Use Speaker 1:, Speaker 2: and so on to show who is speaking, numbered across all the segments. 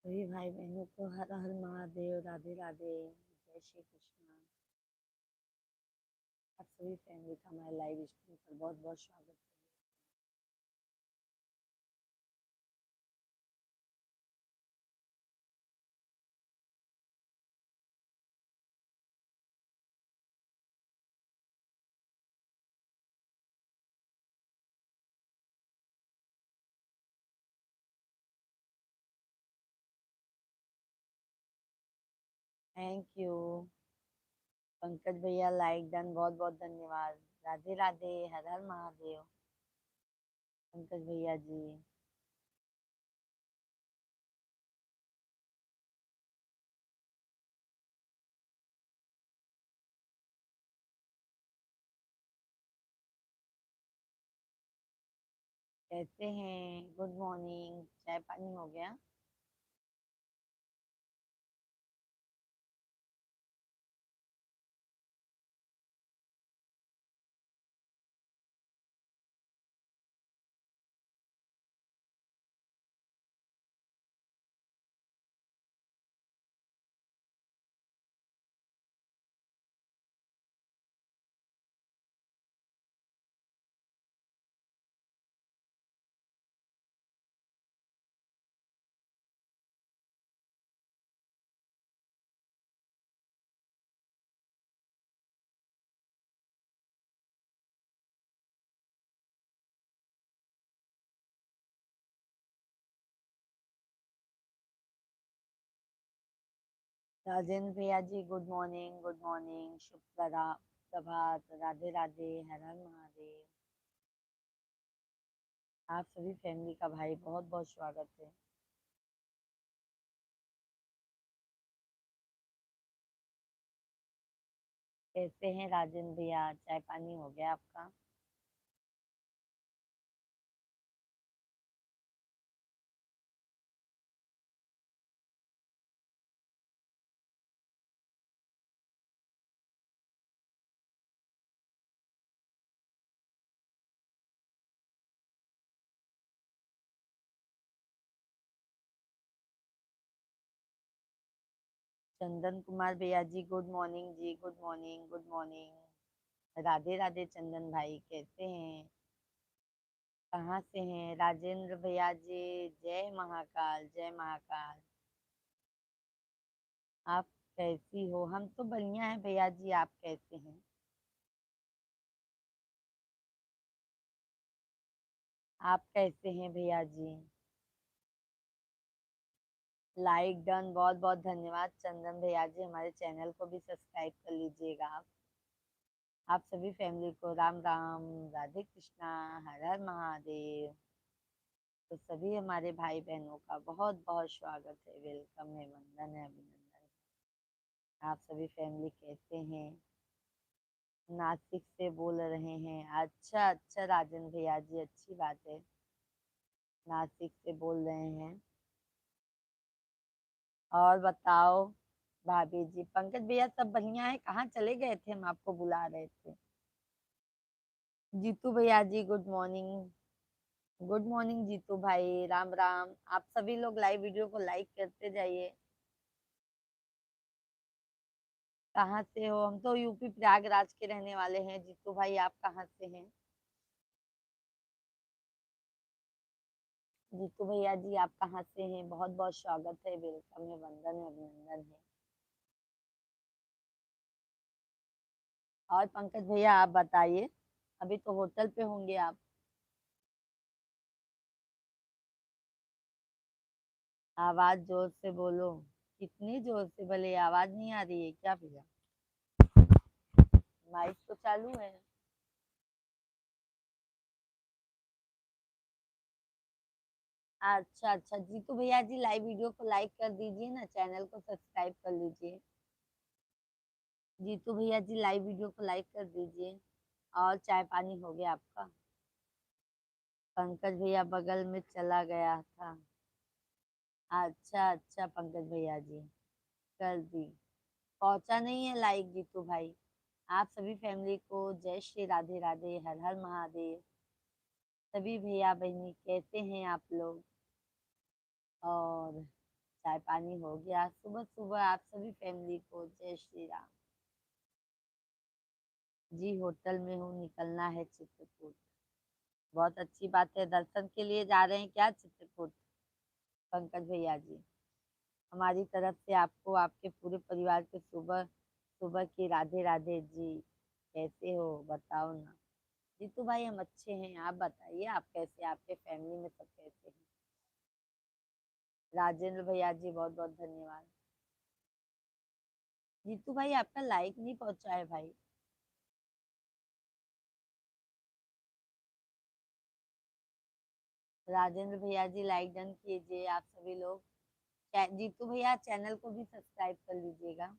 Speaker 1: सभी भाई बहनों को हर हर महादेव, राधे राधे, जय श्री कृष्ण। आप सभी फैमिली का हमारे लाइव स्ट्रीम पर बहुत बहुत स्वागत है। थैंक यू पंकज भैया, लाइक डन, बहुत बहुत धन्यवाद। राधे राधे, हर हर महादेव पंकज भैया जी। कैसे हैं? गुड मॉर्निंग, चाय पानी हो गया? राजेंद्र भैया ji, good morning, good morning, शुभ प्रभात, राधे राधे, हर हर महादेव। आप सभी फैमिली का भाई बहुत बहुत स्वागत है। कैसे हैं राजेंद्र भैया? चाय पानी हो गया आपका? चंदन कुमार भैया ji, good morning ji, good morning, good morning. Radhe Radhe Chandan भाई, कैसे हैं? कहाँ से हैं राजेंद्र भैया जी? जय महाकाल, जय महाकाल। आप कैसी हो? हम तो बढ़िया हैं भैया जी, आप कैसे हैं? आप कैसे हैं भैया जी? लाइक डन, बहुत बहुत धन्यवाद चंदन भैया जी। हमारे चैनल को भी सब्सक्राइब कर लीजिएगा आप सभी फैमिली को राम राम, राधे कृष्णा, हर हर महादेव। तो सभी हमारे भाई बहनों का बहुत बहुत स्वागत है, वेलकम है, वंदन है, अभिनंदन है। आप सभी फैमिली कैसे हैं? नासिक से बोल रहे हैं? अच्छा अच्छा राजन भैया जी, अच्छी बात है। नासिक से बोल रहे हैं। और बताओ भाभी जी, पंकज भैया सब बढ़िया है? कहाँ चले गए थे? हम आपको बुला रहे थे। जीतू भैया ji, good morning, good morning Jitu भाई, राम राम। आप सभी लोग लाइव वीडियो को लाइक करते जाइए। कहाँ से हो? हम तो यूपी प्रयागराज के रहने वाले हैं। जीतू भाई, आप कहाँ से हैं? जीतू भैया जी, आप कहाँ से हैं? बहुत बहुत स्वागत है, वेलकम है, वंदन है, अभिनंदन है। और पंकज भैया आप बताइए, अभी तो होटल पे होंगे आप? आवाज जोर से बोलो। कितनी जोर से? भले आवाज नहीं आ रही है क्या भैया? माइक तो चालू है। अच्छा अच्छा जीतू भैया जी, लाइव वीडियो को लाइक कर दीजिए ना, चैनल को सब्सक्राइब कर लीजिए। जीतू भैया जी, लाइव वीडियो को लाइक कर दीजिए। और चाय पानी हो गया आपका? पंकज भैया बगल में चला गया था। अच्छा अच्छा पंकज भैया जी, कर दी। पहुंचा नहीं है लाइक जीतू भाई। आप सभी फैमिली को जय श्री राधे राधे, हर हर महादेव। सभी भैया बहनी कैसे हैं आप लोग? और चाय पानी हो गया? सुबह सुबह आप सभी फैमिली को जय श्री राम। जी होटल में हूँ, निकलना है चित्रकूट। बहुत अच्छी बात है, दर्शन के लिए जा रहे हैं क्या चित्रकूट? पंकज भैया जी, हमारी तरफ से आपको आपके पूरे परिवार के सुबह सुबह की राधे राधे जी। कैसे हो बताओ ना? जीतू भाई हम अच्छे हैं, आप बताइए आप कैसे, आपके फैमिली में सब कैसे हैं? राजेंद्र भैया जी बहुत बहुत धन्यवाद। जीतू भाई आपका लाइक नहीं पहुंचा है भाई। राजेंद्र भैया जी लाइक डन कीजिए आप सभी लोग। जीतू भैया चैनल को भी सब्सक्राइब कर लीजिएगा।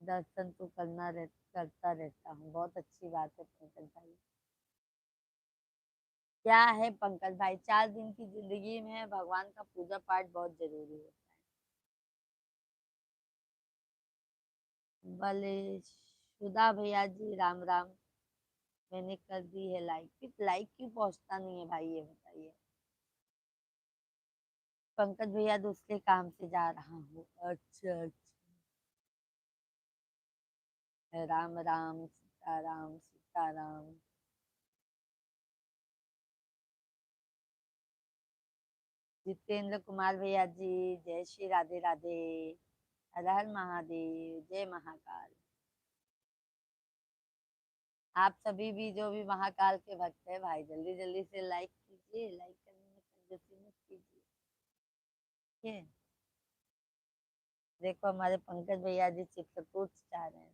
Speaker 1: दर्शन तो करता रहता हूँ, बहुत अच्छी बात है पंकज भाई। क्या है पंकज भाई, 4 दिन की जिंदगी में भगवान का पूजा पाठ बहुत जरूरी होता है। भले शुदा भैया जी राम राम। मैंने कर दी है लाइक, फिर लाइक क्यों पहुंचता नहीं है भाई, ये बताइए। पंकज भैया दूसरे काम से जा रहा हूँ। अच्छा अच्छा। राम राम सीताराम सीताराम। जितेंद्र कुमार भैया जी जय श्री राधे राधे। हर हर महादेव, जय महाकाल। आप सभी भी जो भी महाकाल के भक्त है भाई, जल्दी जल्दी से लाइक कीजिए, लाइक करने में कंजूसी मत कीजिए। ठीक है? देखो हमारे पंकज भैया जी चित्रकूट जा रहे हैं।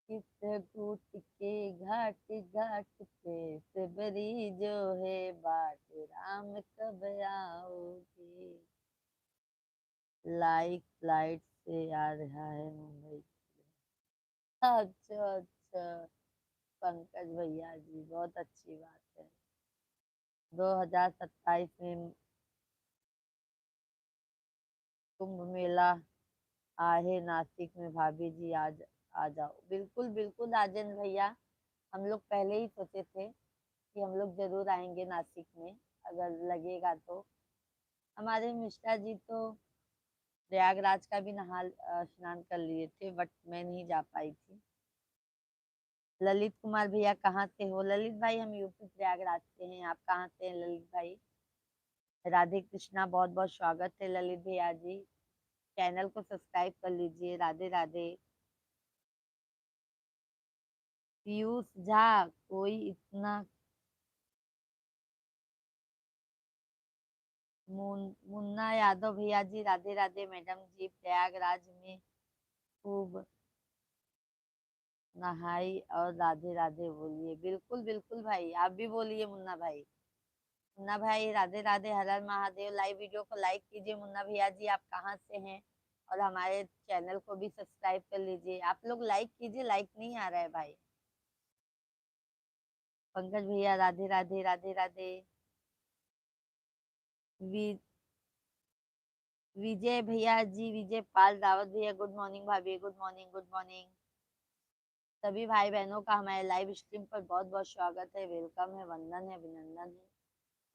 Speaker 1: चित्रकूट के घाट घाट पे सबरी जो है बाट, राम कब आओगे? लाइक फ्लाइट से आ रहा है मुंबई। अच्छा अच्छा। पंकज भैया जी बहुत अच्छी बात है। 2027 में कुंभ मेला आहे नासिक में, भाभी जी आज आ जाओ। बिल्कुल बिल्कुल राजेंद्र भैया, हम लोग पहले ही सोचे थे कि हम लोग जरूर आएंगे नासिक में, अगर लगेगा तो। हमारे मिश्रा जी तो प्रयागराज का भी नहा स्नान कर लिए थे, बट मैं नहीं जा पाई थी। ललित कुमार भैया कहाँ से हो? ललित भाई हम यूपी प्रयागराज से हैं। आप कहाँ से हैं ललित भाई? राधे कृष्णा, बहुत बहुत स्वागत है ललित भैया जी। चैनल को सब्सक्राइब कर लीजिए। राधे राधे। पीयूष झा, कोई इतना मुन्ना यादव भैया जी राधे राधे। मैडम जी प्रयागराज में खूब नहाई और राधे राधे बोलिए। बिल्कुल बिल्कुल भाई, आप भी बोलिए मुन्ना भाई। मुन्ना भाई राधे राधे, हर हर महादेव। लाइव वीडियो को लाइक कीजिए मुन्ना भैया जी, आप कहाँ से हैं? और हमारे चैनल को भी सब्सक्राइब कर लीजिए। आप लोग लाइक कीजिए, लाइक नहीं आ रहा है भाई। पंकज भैया राधे राधे राधे राधे। वि, विजय भैया जी, विजय पाल रावत भैया गुड मॉर्निंग भाभी, गुड मॉर्निंग गुड मॉर्निंग। सभी भाई बहनों का हमारे लाइव स्ट्रीम पर बहुत बहुत स्वागत है, वेलकम है, वंदन है, अभिनंदन है।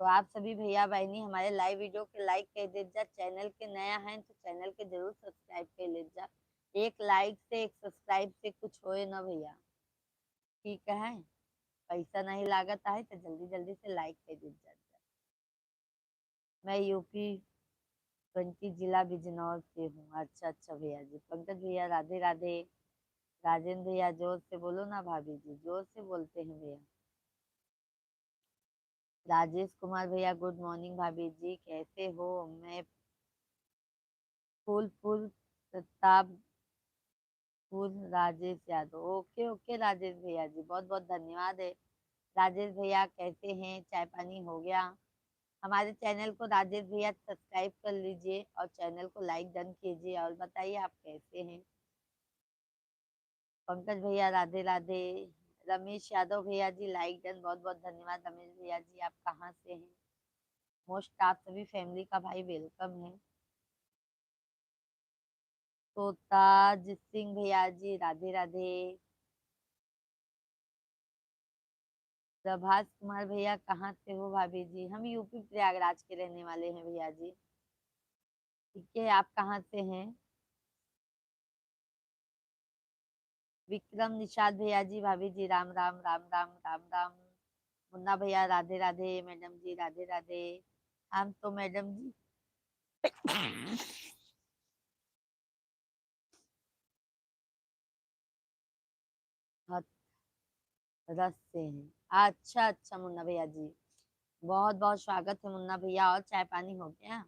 Speaker 1: तो आप सभी भैया बहनी हमारे लाइव वीडियो के लाइक कर दीजिए। चैनल के नया है तो चैनल के जरूर सब्सक्राइब कर लीजिए। एक लाइक से एक सब्सक्राइब से कुछ होए ना भैया, ठीक है? पैसा नहीं लागत है तो जल्दी जल्दी से लाइक कर दीजिए। मैं यूपी जिला बिजनौर से हूँ। अच्छा अच्छा भैया जी। पंकज भैया राधे राधे। राजेंद्र भैया जोर से बोलो ना भाभी जी, जोर से बोलते हैं भैया। राजेश कुमार भैया गुड मॉर्निंग भाभी जी, कैसे हो? मैं फूलपुर प्रतापपुर, राजेश यादव। ओके ओके राजेश भैया जी, बहुत बहुत धन्यवाद है। राजेश भैया कैसे हैं? चाय पानी हो गया? हमारे चैनल को राजेश भैया सब्सक्राइब कर लीजिए और चैनल को लाइक डन कीजिए, और बताइए आप कैसे हैं? पंकज भैया राधे राधे। रमेश यादव भैया जी लाइक डन, बहुत बहुत धन्यवाद रमेश भैया जी। आप कहाँ से हैं? मोस्ट आप सभी फैमिली का भाई वेलकम है। तो ताज सिंह भैया जी राधे राधे। प्रभास कुमार भैया कहाँ से हो भाभी जी? हम यूपी प्रयागराज के रहने वाले हैं भैया जी। ठीक है, आप कहाँ से हैं? विक्रम निषाद भैया जी, भाभी जी राम राम राम राम राम राम। मुन्ना भैया राधे राधे, मैडम जी राधे राधे। हम तो मैडम जी रस से हैं। अच्छा अच्छा मुन्ना भैया जी, बहुत बहुत स्वागत है मुन्ना भैया। और चाय पानी हो गया?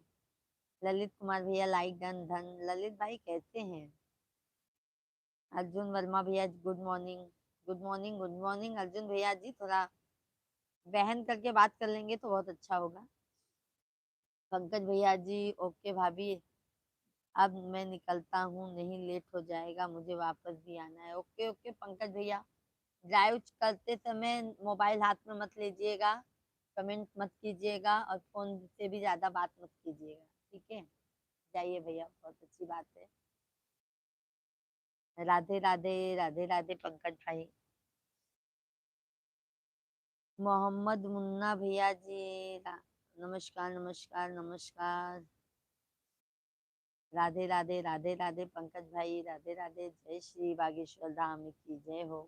Speaker 1: ललित कुमार भैया लाइक डन धन। ललित भाई कैसे हैं? अर्जुन वर्मा भैया good morning. Good morning good morning Arjun भैया जी, थोड़ा बहन करके बात कर लेंगे तो बहुत अच्छा होगा। पंकज भैया जी ओके भाभी, अब मैं निकलता हूँ, नहीं लेट हो जाएगा, मुझे वापस भी आना है। ओके ओके पंकज भैया, ड्राइव करते समय मोबाइल हाथ में मत लीजिएगा, कमेंट मत कीजिएगा और फोन से भी ज्यादा बात मत कीजिएगा, ठीक है? जाइए भैया, बहुत अच्छी बात है। राधे राधे राधे राधे पंकज भाई। मोहम्मद मुन्ना भैया जी नमस्कार नमस्कार नमस्कार। राधे राधे राधे राधे पंकज भाई, राधे राधे। जय श्री बागेश्वर धाम की जय हो।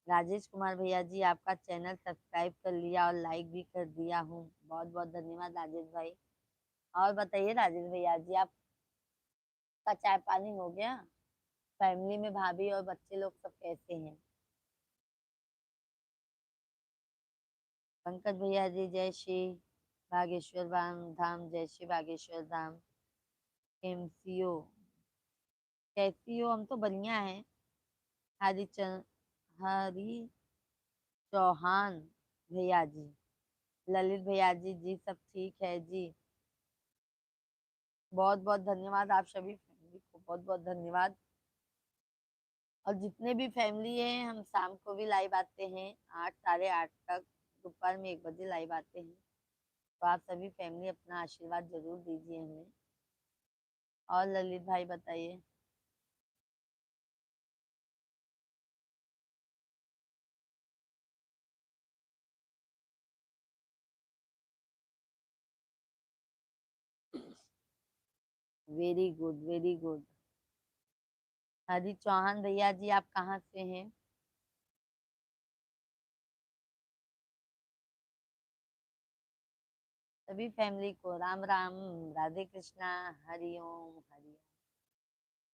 Speaker 1: राजेश कुमार भैया जी, आपका चैनल सब्सक्राइब कर लिया और लाइक भी कर दिया हूँ, बहुत बहुत धन्यवाद राजेश भाई। और बताइए राजेश भैया जी, आपका चाय पानी हो गया? फैमिली में भाभी और बच्चे लोग सब कैसे हैं? पंकज भैया जी जय श्री बागेश्वर धाम, जय श्री बागेश्वर धाम। एमसीओ कैसी हो? हम तो बढ़िया हैं। हरिचंद हरी चौहान भैया जी, ललित भैया जी, जी सब ठीक है जी। बहुत बहुत धन्यवाद आप सभी फैमिली को, बहुत बहुत धन्यवाद। और जितने भी फैमिली हैं, हम शाम को भी लाइव आते हैं 8 साढ़े 8 तक, दोपहर में 1 बजे लाइव आते हैं। तो आप सभी फैमिली अपना आशीर्वाद जरूर दीजिए हमें। और ललित भाई बताइए। Very good very good. Hari Chauhan भैया जी, आप कहाँ से हैं? सभी फैमिली को राम राम, राधे कृष्णा, हरिओम हरिओम,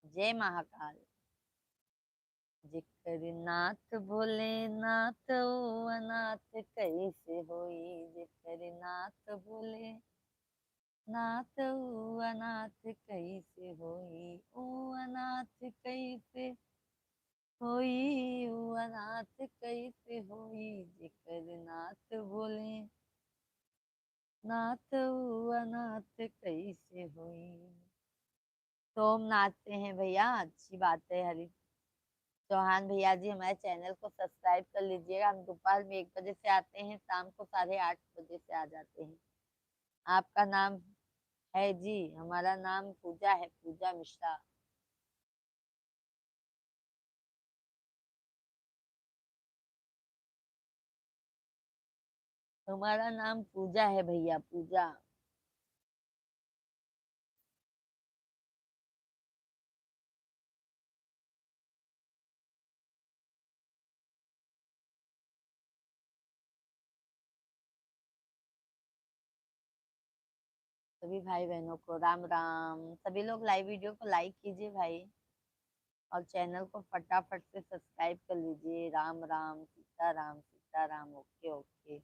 Speaker 1: जय महाकाल। जिकर नाथ भोलेनाथ ओ अनाथ कैसे होई, जिकर नाथ भोले नाथ ओ अनाथ कैसे होई, ओ अनाथ कैसे होई, ओ अनाथ कैसे होई, जिकर नाथ भोले नाथ ओ अनाथ कैसे होई। तो हम नाचते हैं भैया, अच्छी बात है। हरी चौहान भैया जी, हमारे चैनल को सब्सक्राइब कर लीजिएगा। हम दोपहर में 1 बजे से आते हैं, शाम को 8:30 बजे से आ जाते हैं। आपका नाम है जी? हमारा नाम पूजा है, पूजा मिश्रा। हमारा नाम पूजा है भैया, पूजा। सभी भाई बहनों को राम राम। सभी लोग लाइव वीडियो को लाइक कीजिए भाई, और चैनल को फटाफट से सब्सक्राइब कर लीजिए। Ram Ram Sitaram Sitaram, okay okay.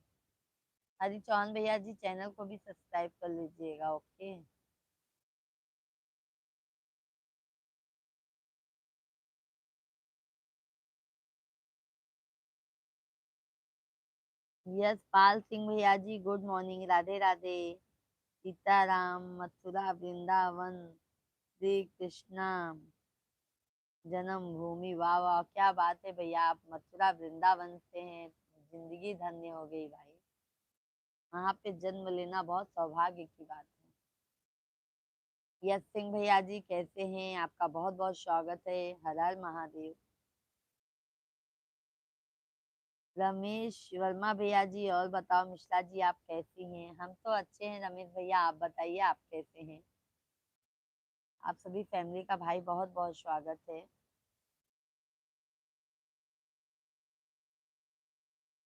Speaker 1: हरी चौहान भैया जी, चैनल को भी सब्सक्राइब कर लीजिएगा, ओके। यस पाल सिंह भैया जी, गुड मॉर्निंग, राधे राधे। सीताराम, मथुरा वृंदावन, श्री कृष्णा जन्मभूमि, वाह वाह क्या बात है भैया, आप मथुरा वृंदावन से हैं, जिंदगी धन्य हो गई भाई। वहां पे जन्म लेना बहुत सौभाग्य की बात है। यस सिंह भैया जी कैसे हैं? आपका बहुत बहुत स्वागत है। हर हर महादेव। रमेश वर्मा भैया जी, और बताओ मिश्रा जी आप कैसी हैं? हम तो अच्छे हैं रमेश भैया, आप बताइए आप कैसे हैं? आप सभी फैमिली का भाई बहुत बहुत स्वागत है।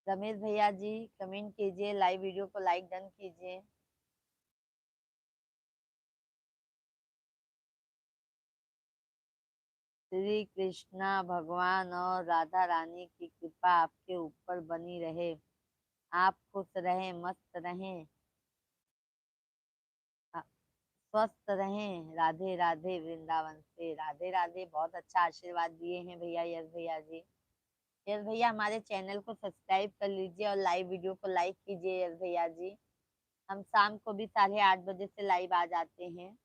Speaker 1: रमेश भैया जी कमेंट कीजिए, लाइव वीडियो को लाइक डन कीजिए। श्री कृष्णा भगवान और राधा रानी की कृपा आपके ऊपर बनी रहे। आप खुश रहें, मस्त रहें, स्वस्थ रहें। राधे राधे। वृंदावन से राधे राधे। बहुत अच्छा आशीर्वाद दिए हैं भैया यश भैया जी। यश भैया हमारे चैनल को सब्सक्राइब कर लीजिए और लाइव वीडियो को लाइक कीजिए यश भैया जी। हम शाम को भी 8:30 बजे से लाइव आ जाते हैं।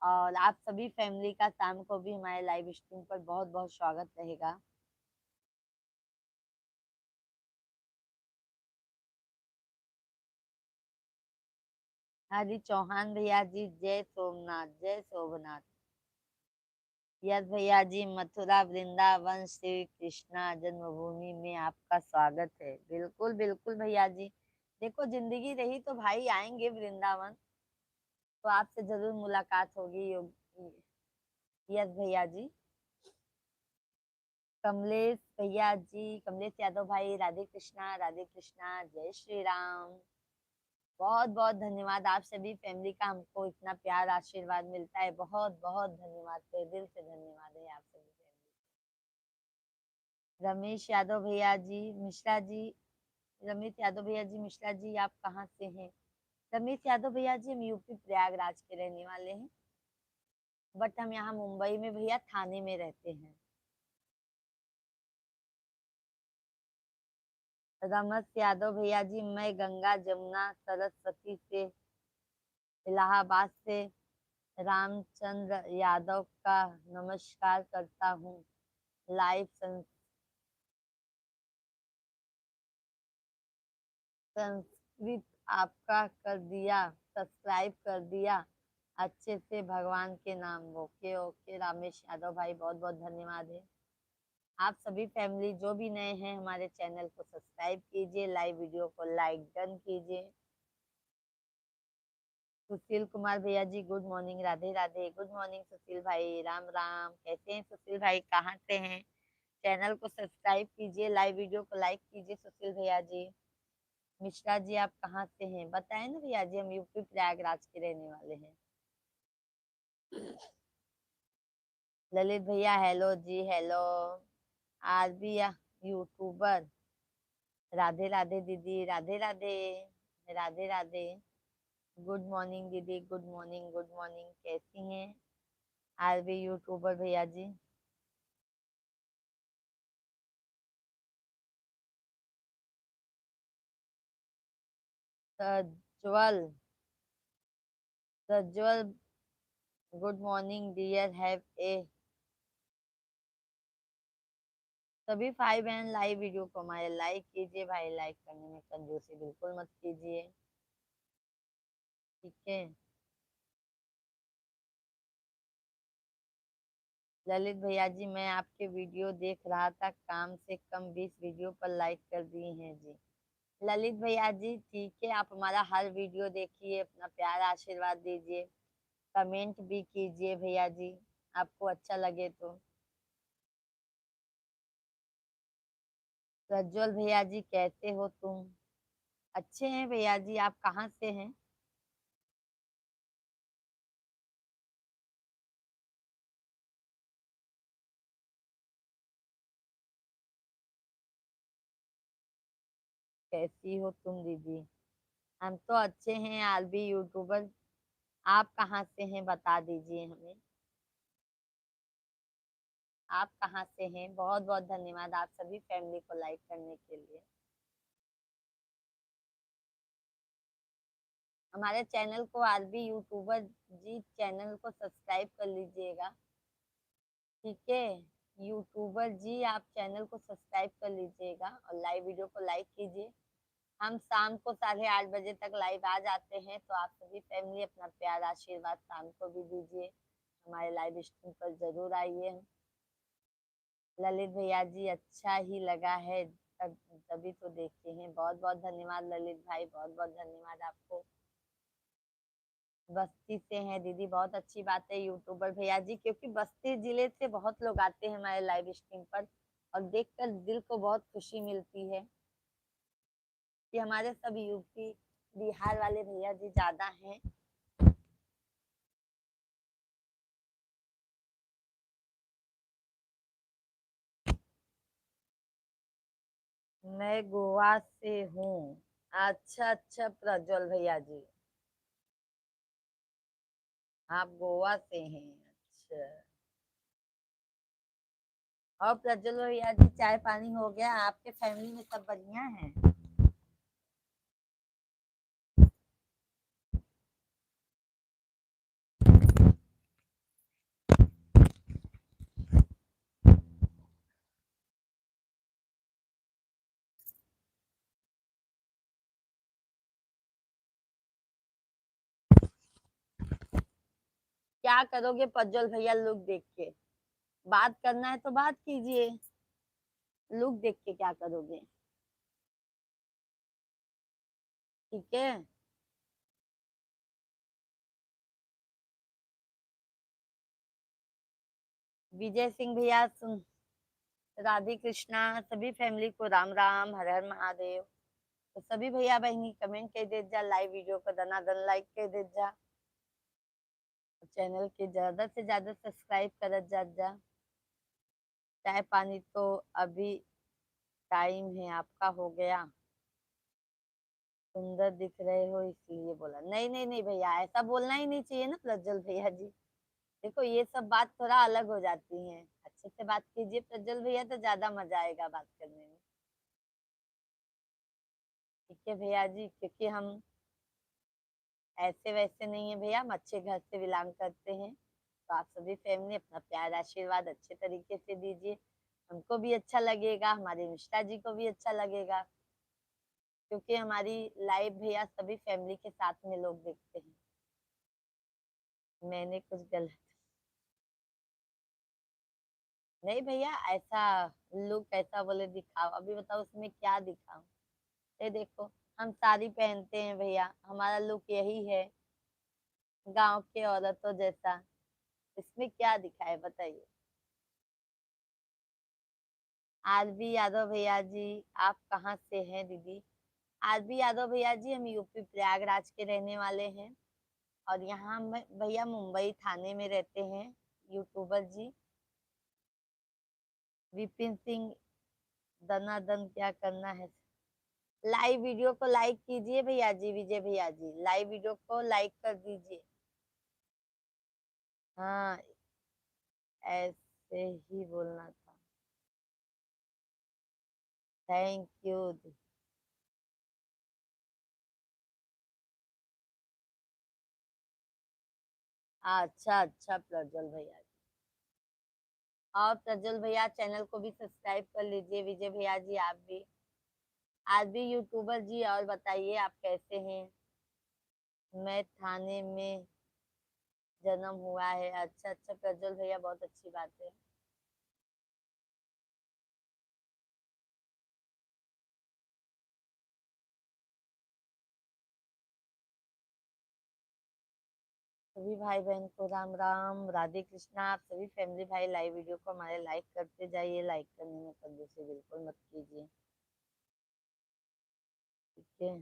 Speaker 1: और आप सभी फैमिली का शाम को भी हमारे लाइव स्ट्रीम पर बहुत बहुत स्वागत रहेगा। हरी चौहान भैया जी, जय सोमनाथ, जय सोमनाथ। यस भैया जी, मथुरा वृंदावन श्री कृष्णा जन्मभूमि में आपका स्वागत है। बिल्कुल बिल्कुल भैया जी। देखो जिंदगी रही तो भाई आएंगे वृंदावन, तो आपसे जरूर मुलाकात होगी। यस भैया जी। कमलेश भैया जी, कमलेश यादव भाई, राधे कृष्णा राधे कृष्णा, जय श्री राम। बहुत बहुत धन्यवाद। आप सभी फैमिली का हमको इतना प्यार आशीर्वाद मिलता है, बहुत बहुत धन्यवाद, तहे दिल से धन्यवाद है आप सभी फैमिली। रमेश यादव भैया जी, मिश्रा जी, रमेश यादव भैया जी, मिश्रा जी आप कहाँ से हैं? रमेश यादव भैया जी हम यूपी प्रयागराज के रहने वाले हैं, बट हम यहाँ मुंबई में भैया थाने में रहते हैं। रमेश यादव भैया जी, मैं गंगा जमुना सरस्वती से, इलाहाबाद से रामचंद्र यादव का नमस्कार करता हूँ। लाइव संस्कृत आपका कर दिया, सब्सक्राइब कर दिया अच्छे से, भगवान के नाम। ओके ओके रामेश यादव भाई, बहुत बहुत धन्यवाद है। आप सभी फैमिली जो भी नए हैं हमारे चैनल को सब्सक्राइब कीजिए, लाइव वीडियो को लाइक डन कीजिए। सुशील कुमार भैया ji, good morning, Radhe Radhe. Good morning Sushil भाई, राम राम। कैसे हैं सुशील भाई, कहाँ से हैं? चैनल को सब्सक्राइब कीजिए, लाइव वीडियो को लाइक कीजिए सुशील भैया जी। मिश्रा जी आप कहाँ से हैं बताएं ना भैया जी, हम यूपी प्रयागराज के रहने वाले हैं। ललित भैया हेलो जी, हेलो। आज भी यूट्यूबर। राधे राधे दीदी, राधे राधे, राधे राधे। गुड मॉर्निंग दीदी, गुड मॉर्निंग, गुड मॉर्निंग, कैसी हैं? आज भी यूट्यूबर भैया ji. Prajwal, Prajwal, good morning dear, have a. सभी भाई बहन लाइव वीडियो को हमारे लाइक कीजिए भाई, लाइक करने में कंजूसी बिल्कुल मत कीजिए, ठीक है? ललित भैया जी, मैं आपके वीडियो देख रहा था, कम से कम 20 वीडियो पर लाइक कर दिए हैं जी। ललित भैया जी ठीक है, आप हमारा हर वीडियो देखिए, अपना प्यार आशीर्वाद दीजिए, कमेंट भी कीजिए भैया जी, आपको अच्छा लगे तो। प्रज्वल भैया जी कैसे हो तुम? अच्छे हैं भैया जी, आप कहाँ से हैं? कैसी हो तुम दीदी? हम तो अच्छे हैं, आज भी यूट्यूबर। आप कहाँ से हैं बता दीजिए हमें, आप कहाँ से हैं? बहुत बहुत धन्यवाद आप सभी फैमिली को लाइक करने के लिए। हमारे चैनल को आज भी यूट्यूबर जी, चैनल को सब्सक्राइब कर लीजिएगा, ठीक है? यूट्यूबर जी आप चैनल को सब्सक्राइब कर लीजिएगा और लाइव वीडियो को लाइक कीजिए। हम शाम को 8:30 बजे तक लाइव आ जाते हैं, तो आप सभी फैमिली अपना प्यार आशीर्वाद शाम को भी दीजिए, हमारे लाइव स्ट्रीम पर जरूर आइए। ललित भैया जी अच्छा ही लगा है, तब तभी तो देखते हैं। बहुत बहुत धन्यवाद ललित भाई, बहुत बहुत धन्यवाद आपको। बस्ती से हैं दीदी, बहुत अच्छी बात है यूट्यूबर भैया जी, क्योंकि बस्ती जिले से बहुत लोग आते हैं हमारे लाइव स्ट्रीम पर, और देखकर दिल को बहुत खुशी मिलती है कि हमारे सब यूपी बिहार वाले भैया जी ज्यादा हैं। मैं गोवा से हूँ। अच्छा अच्छा प्रज्वल भैया जी, आप गोवा से हैं। अच्छा, और प्रज्वल भैया जी चाय पानी हो गया? आपके फैमिली में सब बढ़िया हैं? क्या करोगे प्रज्वल भैया लुक देख के? बात करना है तो बात कीजिए, लुक देख के क्या करोगे? ठीक है। विजय सिंह भैया सुन, राधे कृष्णा, सभी फैमिली को राम राम, हर हर महादेव। तो सभी भैया बहनी कमेंट कर दे जा, लाइव वीडियो को दनादन लाइक कर दे जा, चैनल के ज्यादा से ज्यादा सब्सक्राइब कर जा जा। चाय पानी तो अभी टाइम है, आपका हो गया? सुंदर दिख रहे हो इसलिए बोला। नहीं नहीं नहीं भैया, ऐसा बोलना ही नहीं चाहिए ना प्रज्वल भैया जी। देखो ये सब बात थोड़ा अलग हो जाती है, अच्छे से बात कीजिए प्रज्वल भैया, तो ज्यादा मजा आएगा बात करने में। ठीक है भैया जी, क्योंकि हम ऐसे वैसे नहीं है भैया, हम अच्छे घर से बिलोंग करते हैं। तो आप सभी फैमिली अपना प्यार आशीर्वाद अच्छे तरीके से दीजिए, हमको भी अच्छा लगेगा, हमारे मिश्रा जी को भी अच्छा लगेगा, क्योंकि हमारी लाइव भैया सभी फैमिली के साथ में लोग देखते हैं। मैंने कुछ गलत नहीं भैया, ऐसा लुक ऐसा बोले दिखाओ, अभी बताओ उसमें क्या दिखाऊं? ये देखो, हम साड़ी पहनते हैं भैया, हमारा लुक यही है, गांव के औरतों जैसा। इसमें क्या दिखाए बताइए? आरबी यादव भैया जी, आप कहाँ से हैं दीदी? आरबी यादव भैया जी, हम यूपी प्रयागराज के रहने वाले हैं, और यहाँ भैया मुंबई थाने में रहते हैं यूट्यूबर जी। विपिन सिंह, दनादन क्या करना है? लाइव वीडियो को लाइक कीजिए भैया जी, विजय भैया जी लाइव वीडियो को लाइक कर दीजिए। हाँ, ऐसे ही बोलना था। Thank you. अच्छा अच्छा प्रज्वल भैया जी, और प्रज्वल भैया चैनल को भी सब्सक्राइब कर लीजिए। विजय भैया जी आप भी, आज भी यूट्यूबर जी, और बताइए आप कैसे हैं? मैं थाने में जन्म हुआ है। अच्छा अच्छा प्रज्वल भैया, बहुत अच्छी बात है। सभी भाई बहन को राम राम, राधे कृष्णा। आप सभी फैमिली भाई लाइव वीडियो को हमारे लाइक करते जाइए, लाइक करने में कंजूसी बिल्कुल मत कीजिए। ठीक है।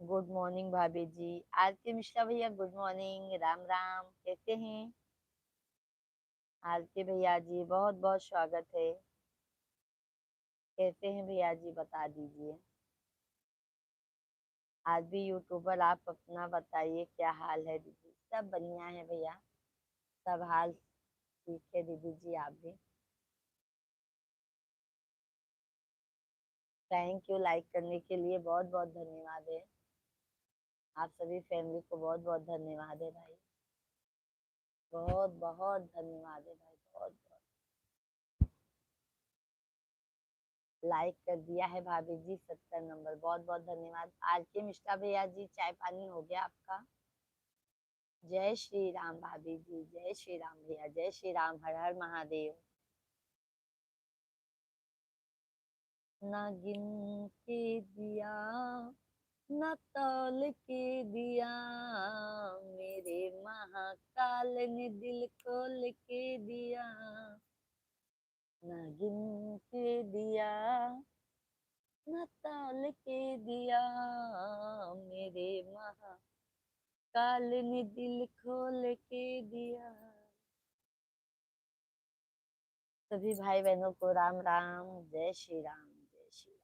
Speaker 1: गुड मॉर्निंग भाभी जी, आज के मिश्रा भैया गुड मॉर्निंग, राम राम, कैसे हैं? आज के भैया जी बहुत बहुत स्वागत है। कैसे हैं भैया जी बता दीजिए। आज भी यूट्यूबर, आप अपना बताइए क्या हाल है दीदी? सब बढ़िया है भैया, सब हाल ठीक है दीदी जी, आप भी। थैंक यू, लाइक करने के लिए बहुत बहुत धन्यवाद है। आप सभी फैमिली को बहुत बहुत धन्यवाद है भाई। बहुत बहुत धन्यवाद है भाई, बहुत बहुत। लाइक कर दिया है भाभी जी 70 नंबर, बहुत बहुत धन्यवाद। आर के मिश्रा भैया जी, चाय पानी हो गया आपका? जय श्री राम भाभी जी, जय श्री राम भैया, जय श्री राम, हर हर महादेव। न गिन के दिया, न तौल के दिया, मेरे महाकाल ने दिल खोल के दिया। न गिन के दिया, न तौल के दिया, मेरे महाकाल ने दिल खोल के दिया। सभी भाई बहनों को राम राम, जय श्री राम, जय श्री राम।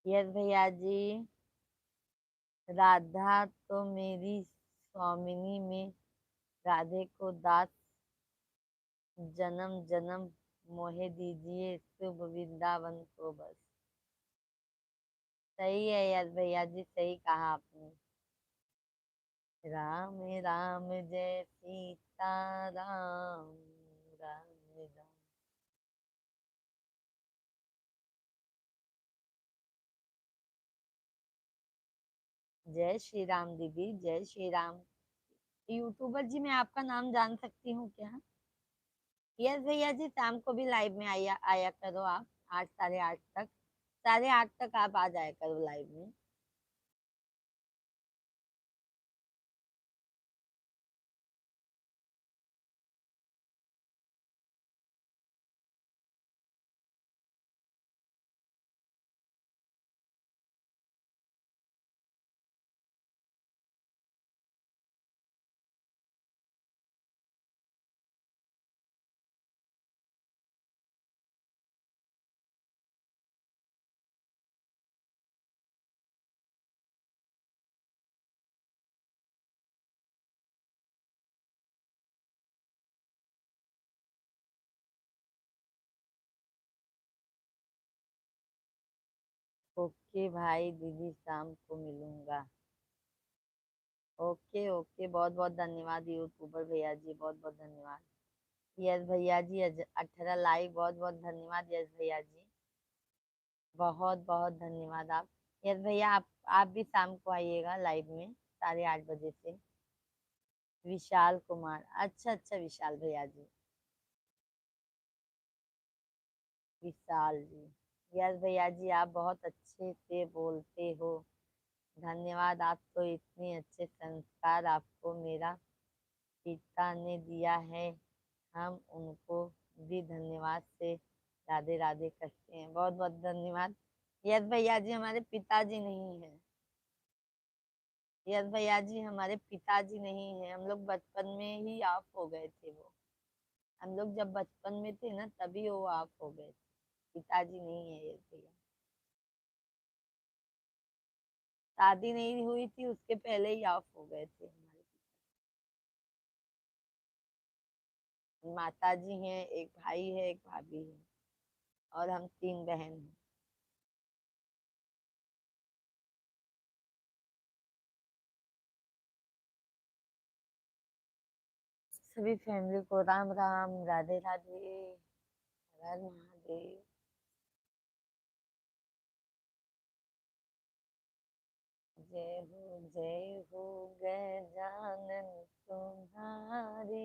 Speaker 1: यस भैया जी, राधा तो मेरी स्वामिनी में, राधे को दास जन्म जन्म मोहे दीजिए, शुभ वृंदावन को बस। सही है यस भैया जी, सही कहा आपने। राम राम जय सीता राम, राम राम। जय श्री राम दीदी, जय श्री राम। यूट्यूबर जी, मैं आपका नाम जान सकती हूँ क्या? यस भैया जी, शाम को भी लाइव में आया आया करो आप, 8 8:30 तक, 8:30 तक आप आ जाया करो लाइव में। ओके भाई, दीदी शाम को मिलूंगा। ओके ओके, बहुत बहुत धन्यवाद यूट्यूबर भैया जी, बहुत बहुत धन्यवाद। यस भैया जी, 18 लाइक, बहुत बहुत धन्यवाद यस भैया जी, बहुत बहुत धन्यवाद आप। यस भैया, आप भी शाम को आइएगा लाइव में 8:30 बजे से। विशाल कुमार, अच्छा अच्छा विशाल भैया जी, विशाल जी। यस भैया जी, आप बहुत अच्छे से बोलते हो, धन्यवाद। आप तो इतने अच्छे संस्कार आपको मेरा पिता ने दिया है, हम उनको भी धन्यवाद से राधे राधे करते हैं, बहुत बहुत धन्यवाद। यस भैया जी, हमारे पिताजी नहीं है। यस भैया जी, हमारे पिताजी नहीं है, हम लोग बचपन में ही ऑफ हो गए थे वो। हम लोग जब बचपन में थे ना, तभी वो ऑफ हो गए थे। पिताजी नहीं है यस भैया। शादी नहीं हुई थी उसके पहले ही ऑफ हो गए थे हमारे। माता जी हैं, एक भाई है, एक भाभी है, और हम 3 बहन हैं। सभी फैमिली को राम राम, राधे राधे, हर हर महादेव। जय हो गजानन तुम्हारी,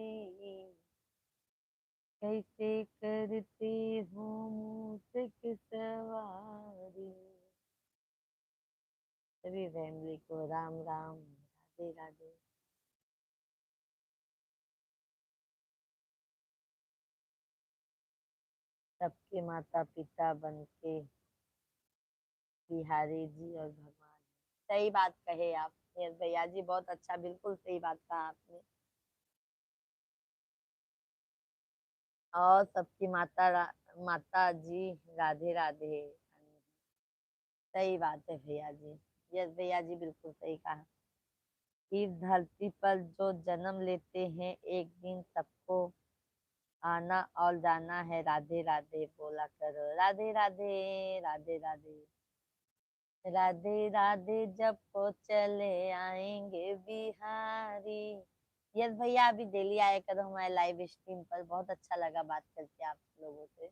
Speaker 1: कैसे करते हो मूषक सवारी। सभी फैमिली को राम राम, राधे राधे। सबके माता पिता बन के बिहारी जी और भगवान। सही बात कहे आप यस भैया जी, बहुत अच्छा, बिल्कुल सही बात कहा आपने। और सबकी माता जी राधे राधे। सही बात है भैया जी। यस भैया जी, बिल्कुल सही कहा। इस धरती पर जो जन्म लेते हैं एक दिन सबको आना और जाना है, राधे राधे बोला करो, राधे राधे। राधे राधे। राधे राधे जब को चले आएंगे बिहारी। यस भैया, अभी डेली आया करो हमारे लाइव स्ट्रीम पर, बहुत अच्छा लगा बात करके आप लोगों से।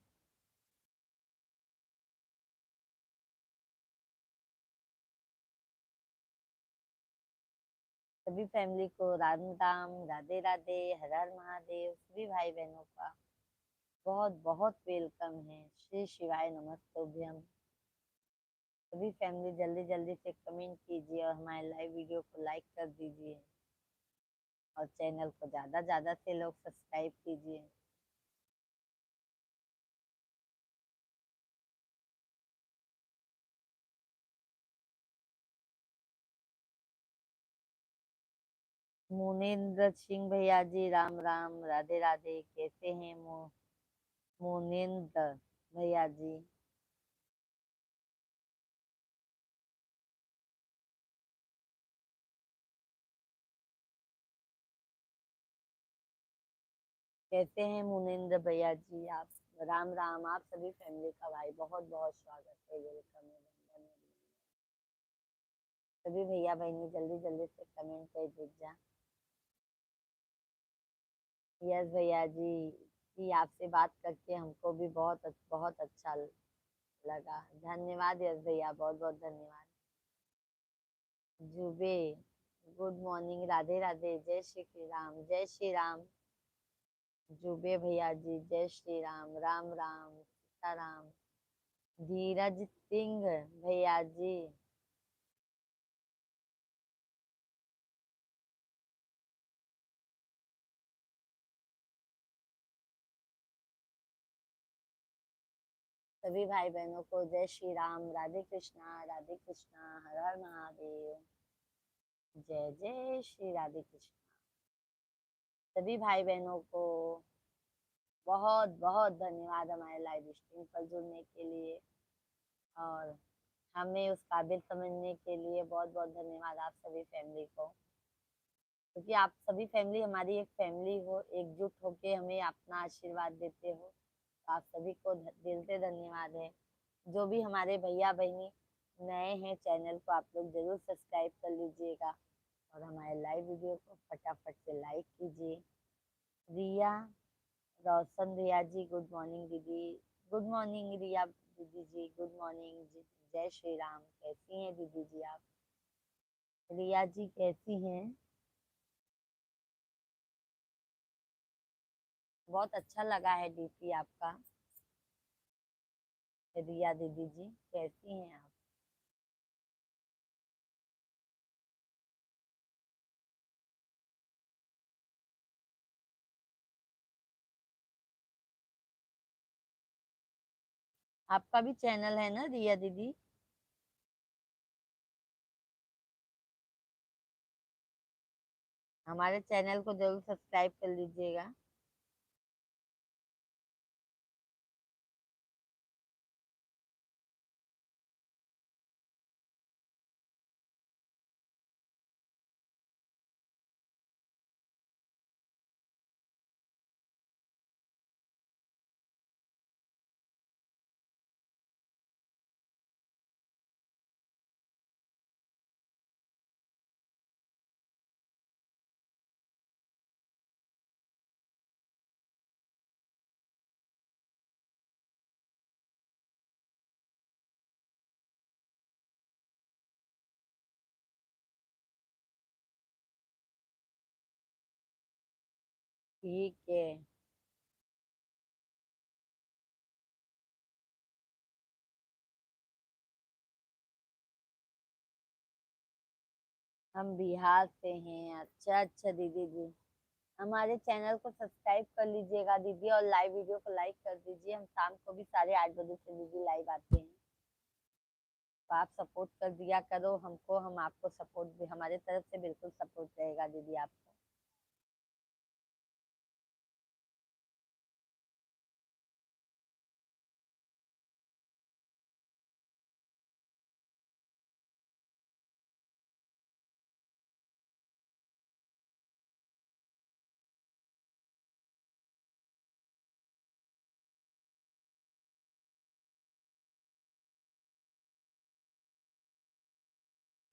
Speaker 1: सभी फैमिली को राम राम, राधे राधे, हर हर महादेव। सभी भाई बहनों का बहुत बहुत वेलकम है। श्री शिवाय नमस्तुभ्यम। सभी फैमिली जल्दी जल्दी से कमेंट कीजिए और हमारे लाइव वीडियो को लाइक कर दीजिए, और चैनल को ज्यादा ज्यादा से लोग सब्सक्राइब कीजिए। मुनेन्द्र सिंह भैया जी, राम राम, राधे राधे। कैसे हैं मुनेन्द्र भैया जी? कैसे हैं मुनेन्द्र भैया जी आप? राम राम। आप सभी फैमिली का भाई बहुत बहुत स्वागत है, वेलकम है, वंदन है। सभी भैया बहनी जल्दी जल्दी से कमेंट कर दीजिए। यस भैया जी आपसे बात करके हमको भी बहुत बहुत अच्छा लगा। धन्यवाद यस भैया, बहुत बहुत धन्यवाद। जुबे, गुड मॉर्निंग, राधे राधे, जय श्री राम, जय श्री राम। जुबे भैया जी, जय श्री राम, राम राम, सीताराम। धीरज सिंह भैया जी, सभी भाई बहनों को जय श्री राम, राधे कृष्णा, राधे कृष्णा, हर हर महादेव। जय जय श्री राधे कृष्ण। सभी भाई बहनों को बहुत बहुत धन्यवाद हमारे लाइव स्ट्रीम पर जुड़ने के लिए, और हमें उस काबिल समझने के लिए बहुत बहुत धन्यवाद आप सभी फैमिली को। क्योंकि आप सभी फैमिली हमारी एक फैमिली हो, एकजुट होके हमें अपना आशीर्वाद देते हो, तो आप सभी को दिल से धन्यवाद है। जो भी हमारे भैया बहनी नए हैं चैनल को, आप लोग जरूर सब्सक्राइब कर लीजिएगा, और हमारे लाइव वीडियो को फटाफट से लाइक कीजिए। रिया रोशन रिया जी, गुड मॉर्निंग दीदी। गुड मॉर्निंग रिया दीदी जी, गुड मॉर्निंग जी। जय श्री राम। कैसी हैं दीदी जी आप? रिया जी कैसी हैं? बहुत अच्छा लगा है डीपी आपका। रिया दीदी जी कैसी हैं आप? आपका भी चैनल है ना रिया दीदी? हमारे चैनल को जरूर सब्सक्राइब कर लीजिएगा। ठीक है। हम बिहार से हैं। अच्छा अच्छा दीदी जी। हमारे चैनल को सब्सक्राइब कर लीजिएगा दीदी, और लाइव वीडियो को लाइक कर दीजिए। हम शाम को भी 8:30 से दीदी लाइव आते हैं, तो आप सपोर्ट कर दिया करो हमको, हम आपको सपोर्ट भी, हमारे तरफ से बिल्कुल सपोर्ट रहेगा दीदी आपको।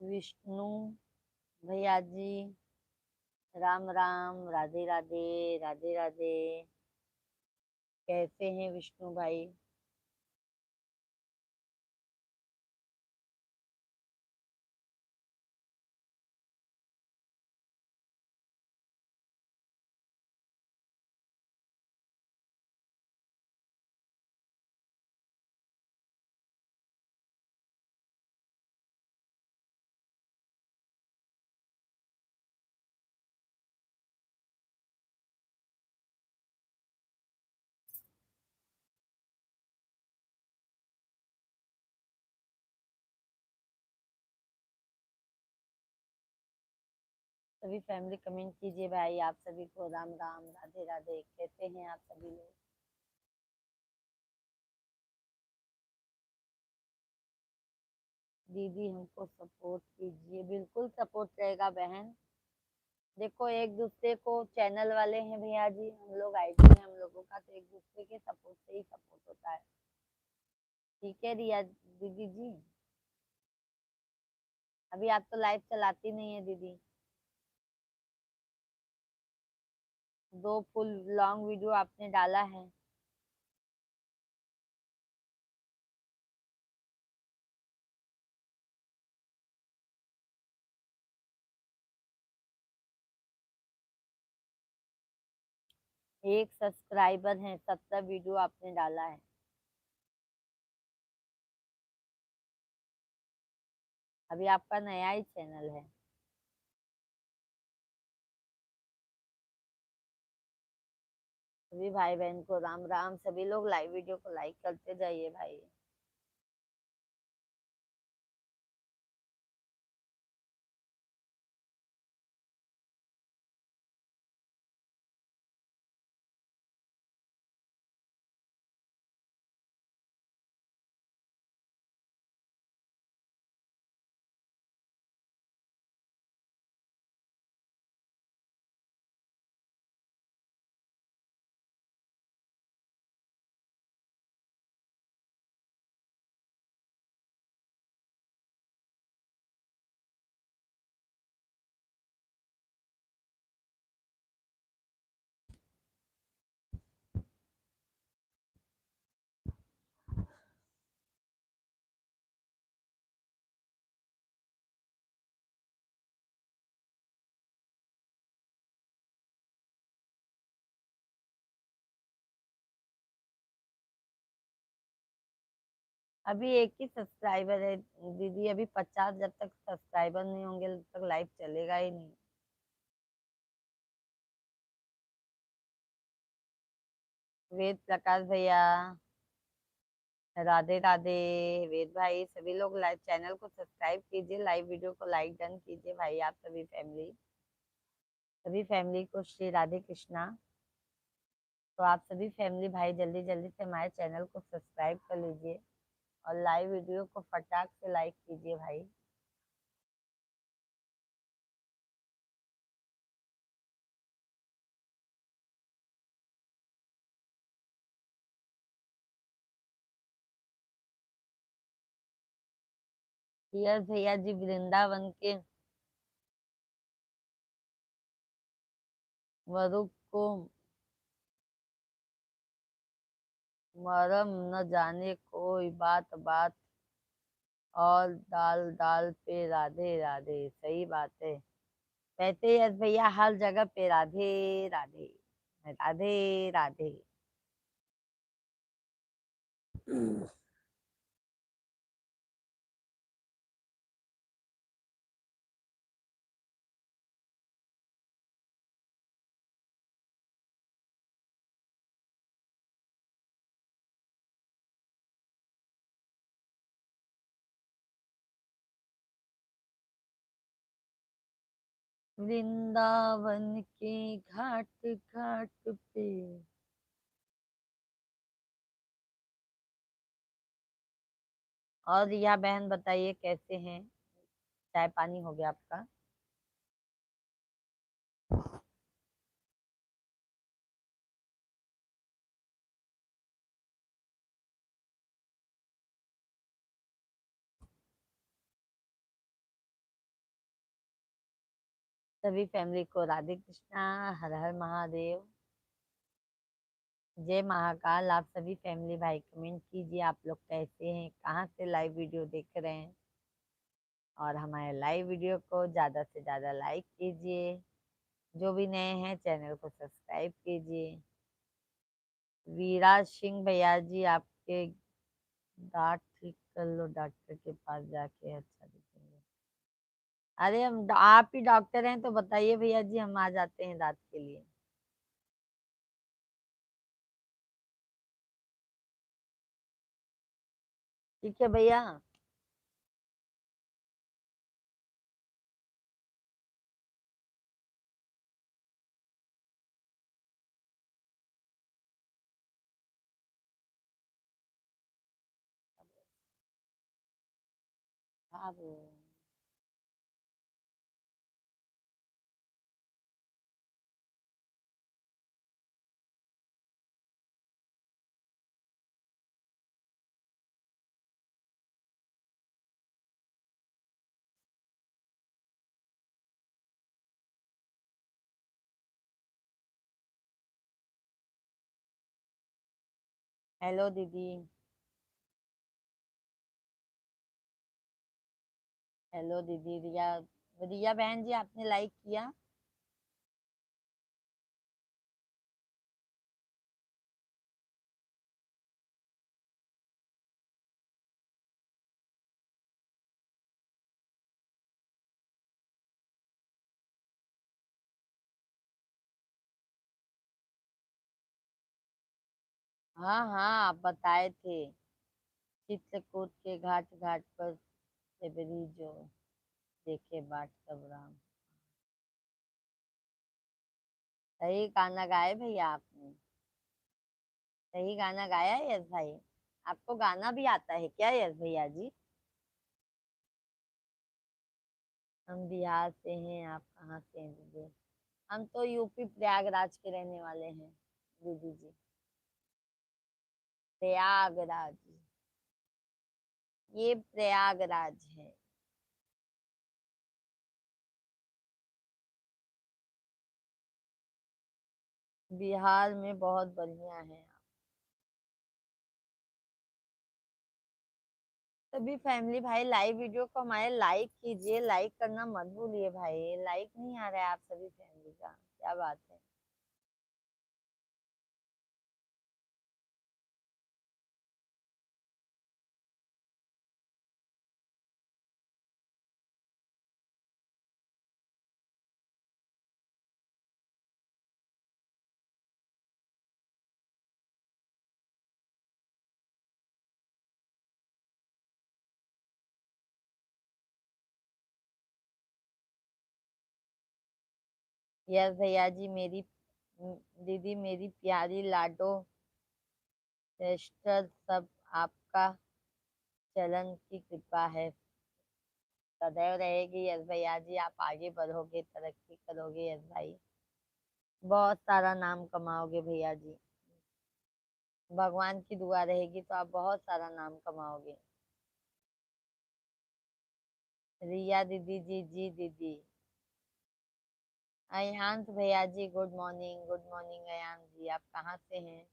Speaker 1: विष्णु भैया जी, राम राम, राधे राधे, राधे राधे। कैसे हैं विष्णु भाई? सभी फैमिली कमेंट कीजिए भाई, आप सभी को राम राम, राधे राधे। कैसे हैं आप सभी लोग? दीदी हमको सपोर्ट कीजिए, बिल्कुल सपोर्ट रहेगा बहन। देखो, एक दूसरे को, चैनल वाले हैं भैया जी, हम लोग आईटी हैं, हम लोगों का तो एक दूसरे के सपोर्ट से ही सपोर्ट होता है। ठीक है रिया दीदी जी। अभी आप तो लाइव चलाती नहीं है दीदी। दो फुल लॉन्ग वीडियो आपने डाला है। एक सब्सक्राइबर है, 17 वीडियो आपने डाला है। अभी आपका नया ही चैनल है। सभी भाई बहन को राम राम, सभी लोग लाइव वीडियो को लाइक करते जाइए भाई। अभी एक ही सब्सक्राइबर है दीदी, अभी 50 जब तक सब्सक्राइबर नहीं होंगे तब तक लाइव चलेगा ही नहीं। वेद प्रकाश भैया, राधे राधे। वेद भाई, सभी लोग लाइव चैनल को सब्सक्राइब कीजिए, लाइव वीडियो को लाइक डन कीजिए भाई। आप सभी फैमिली को श्री राधे कृष्णा। तो आप सभी फैमिली भाई जल्दी जल्दी से हमारे चैनल को सब्सक्राइब कर लीजिए, और लाइव वीडियो को फटाक से लाइक कीजिए भाई। यस भैया जी, वृंदावन के वरुक को मरम न जाने, कोई बात बात और दाल दाल पे राधे राधे। सही बात है। कहते यस भैया, हर जगह पे राधे राधे, राधे राधे। वृंदावन के घाट घाट पे। और रिया बहन बताइए कैसे हैं? चाय पानी हो गया आपका? सभी फैमिली को राधे कृष्णा, हर हर महादेव, जय महाकाल। आप सभी फैमिली भाई कमेंट कीजिए, आप लोग कैसे हैं, कहाँ से लाइव वीडियो देख रहे हैं। और हमारे लाइव वीडियो को ज्यादा से ज्यादा लाइक कीजिए। जो भी नए हैं चैनल को सब्सक्राइब कीजिए। वीराज सिंह भैया जी, आपके दांत ठीक कर लो, डॉक्टर के पास जाके अच्छा दिखेंगे। अरे हम आप ही डॉक्टर हैं तो बताइए भैया जी, हम आ जाते हैं दांत के लिए। ठीक है भैया। हाँ वो। हेलो दीदी। हेलो दीदी रिया। रिया बहन जी, आपने लाइक किया? हाँ हाँ, आप बताए थे चित्रकूट के घाट घाट पर सेबरी जो देखे बाट सब राम। सही गाना गाए भैया आपने। सही गाना गाया है यश भाई। आपको गाना भी आता है क्या यश भैया जी? हम बिहार से हैं, आप कहाँ से हैं दीदी? हम तो यूपी प्रयागराज के रहने वाले हैं दीदी जी। प्रयागराज। ये प्रयागराज है। बिहार में बहुत बढ़िया है। सभी फैमिली भाई लाइव वीडियो को हमारे लाइक कीजिए, लाइक करना मत भूलिए भाई। लाइक नहीं आ रहा है आप सभी फैमिली का, क्या बात है? यस भैया जी, मेरी दीदी, मेरी प्यारी लाडो सिस्टर, सब आपका चलन की कृपा है सदैव रहेगी। यस भैया जी, आप आगे बढ़ोगे, तरक्की करोगे यस भाई। बहुत सारा नाम कमाओगे भैया जी। भगवान की दुआ रहेगी तो आप बहुत सारा नाम कमाओगे। रिया दीदी जी, जी दीदी। अयांश भैया ji, good morning, good morning Ayansh ji, आप कहाँ से हैं?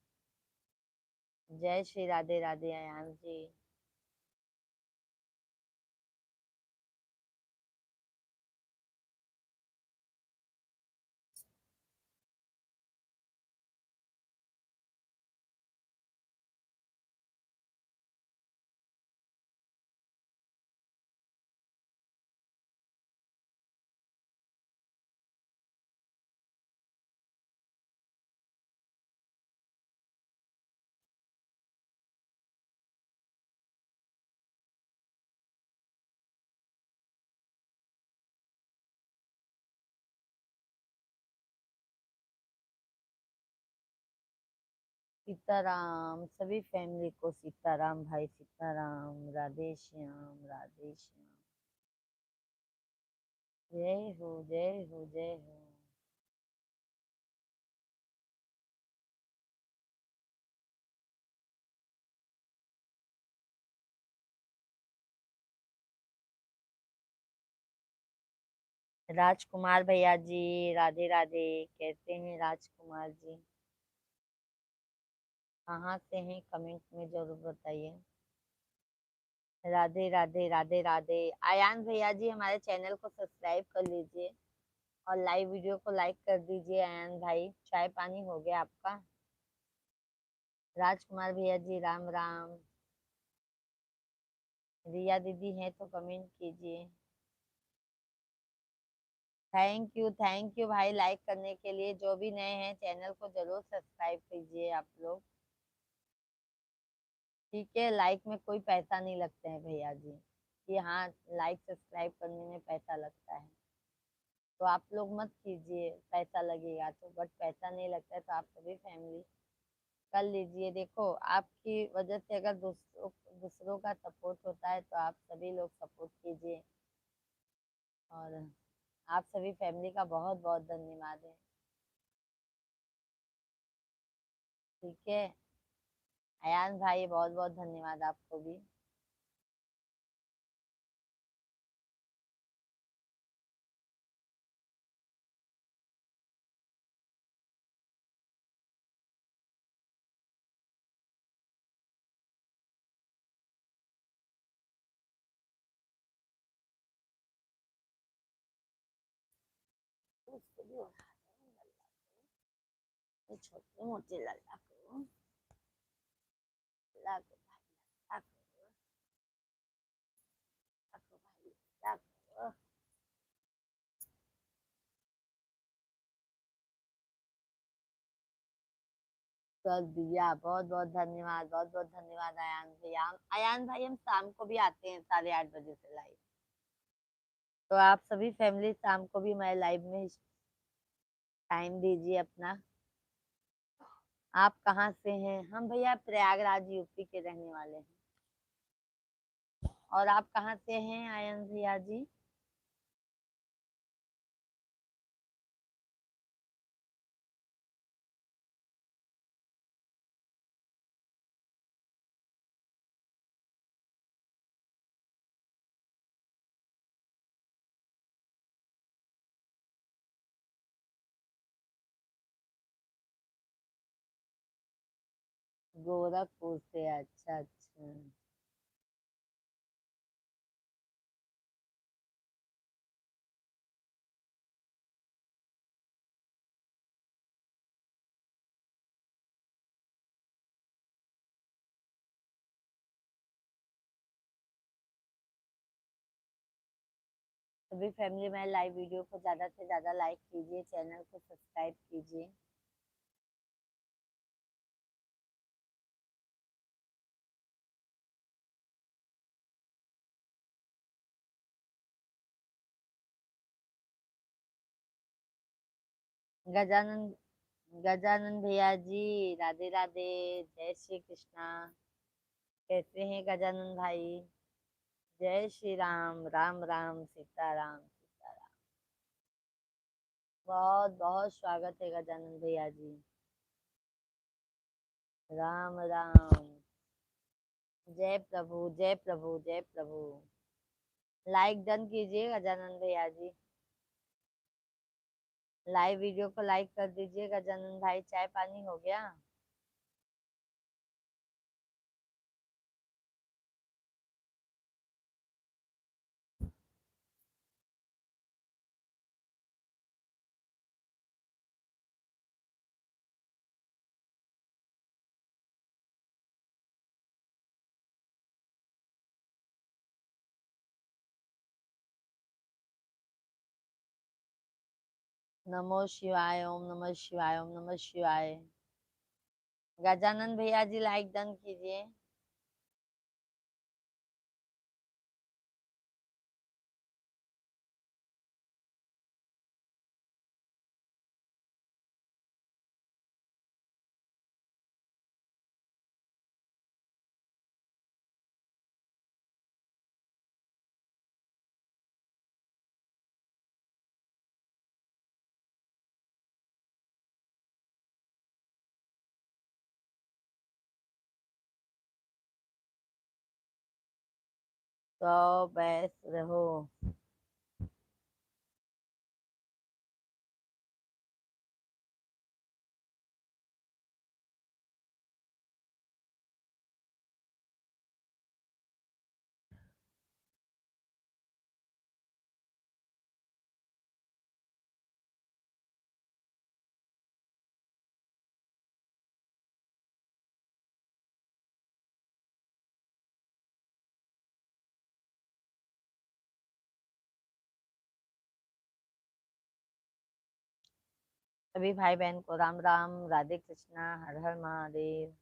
Speaker 1: जय श्री राधे राधे अयांश जी। सीताराम, सभी फैमिली को सीताराम भाई, सीताराम। राधे श्याम, राधे श्याम। जय हो, जय हो, जय हो। राजकुमार भैया जी, राधे राधे। कैसे हैं राजकुमार जी? कहाँ से हैं कमेंट में जरूर बताइए। राधे राधे, राधे राधे। आयान भैया जी, हमारे चैनल को सब्सक्राइब कर लीजिए और लाइव वीडियो को लाइक कर दीजिए। आयान भाई, चाय पानी हो गया आपका? राजकुमार भैया जी, राम राम। रिया दीदी हैं तो कमेंट कीजिए। थैंक यू भाई लाइक करने के लिए। जो भी नए हैं चैनल को जरूर सब्सक्राइब कीजिए आप लोग। ठीक है, लाइक में कोई पैसा नहीं लगता है भैया जी, कि हाँ लाइक सब्सक्राइब करने में पैसा लगता है। तो आप लोग मत कीजिए, पैसा लगेगा तो, बट पैसा नहीं लगता है तो आप सभी फैमिली कर लीजिए। देखो, आपकी वजह से अगर दूसरों का सपोर्ट होता है तो आप सभी लोग सपोर्ट कीजिए। और आप सभी फैमिली का बहुत बहुत धन्यवाद है। ठीक है अयान भाई, बहुत बहुत धन्यवाद आपको भी। उसको भी उठा दो, ये छोटे मोटे लल्ला को लागो भाई, लागो भाई, लागो। कर दिया, बहुत बहुत धन्यवाद, बहुत बहुत धन्यवाद अयान भैया। अयान भाई, हम शाम को भी आते हैं 8:30 बजे से लाइव। तो आप सभी फैमिली शाम को भी हमारे लाइव में टाइम दीजिए अपना। आप कहाँ से हैं? हम भैया प्रयागराज यूपी के रहने वाले हैं। और आप कहाँ से हैं आयन भैया जी? गोरखपुर से, अच्छा अच्छा। सभी फैमिली में लाइव वीडियो को ज्यादा से ज्यादा लाइक कीजिए, चैनल को सब्सक्राइब कीजिए। गजानन, गजानन भैया जी, राधे राधे। जय श्री कृष्णा। कैसे हैं गजानन भाई? जय श्री राम, राम राम, सीताराम, सीताराम। बहुत बहुत स्वागत है गजानन भैया जी। राम राम। जय प्रभु, जय प्रभु, जय प्रभु। लाइक डन कीजिए गजानन भैया जी। लाइव वीडियो को लाइक कर दीजिए गजानन भाई। चाय पानी हो गया? नमो शिवाय, ओम नमः शिवाय, ओम नमः शिवाय। गजानन भैया जी लाइक डन कीजिए। तो बेस्ट रहो। सभी भाई बहन को राम राम, राधे कृष्णा, हर हर महादेव।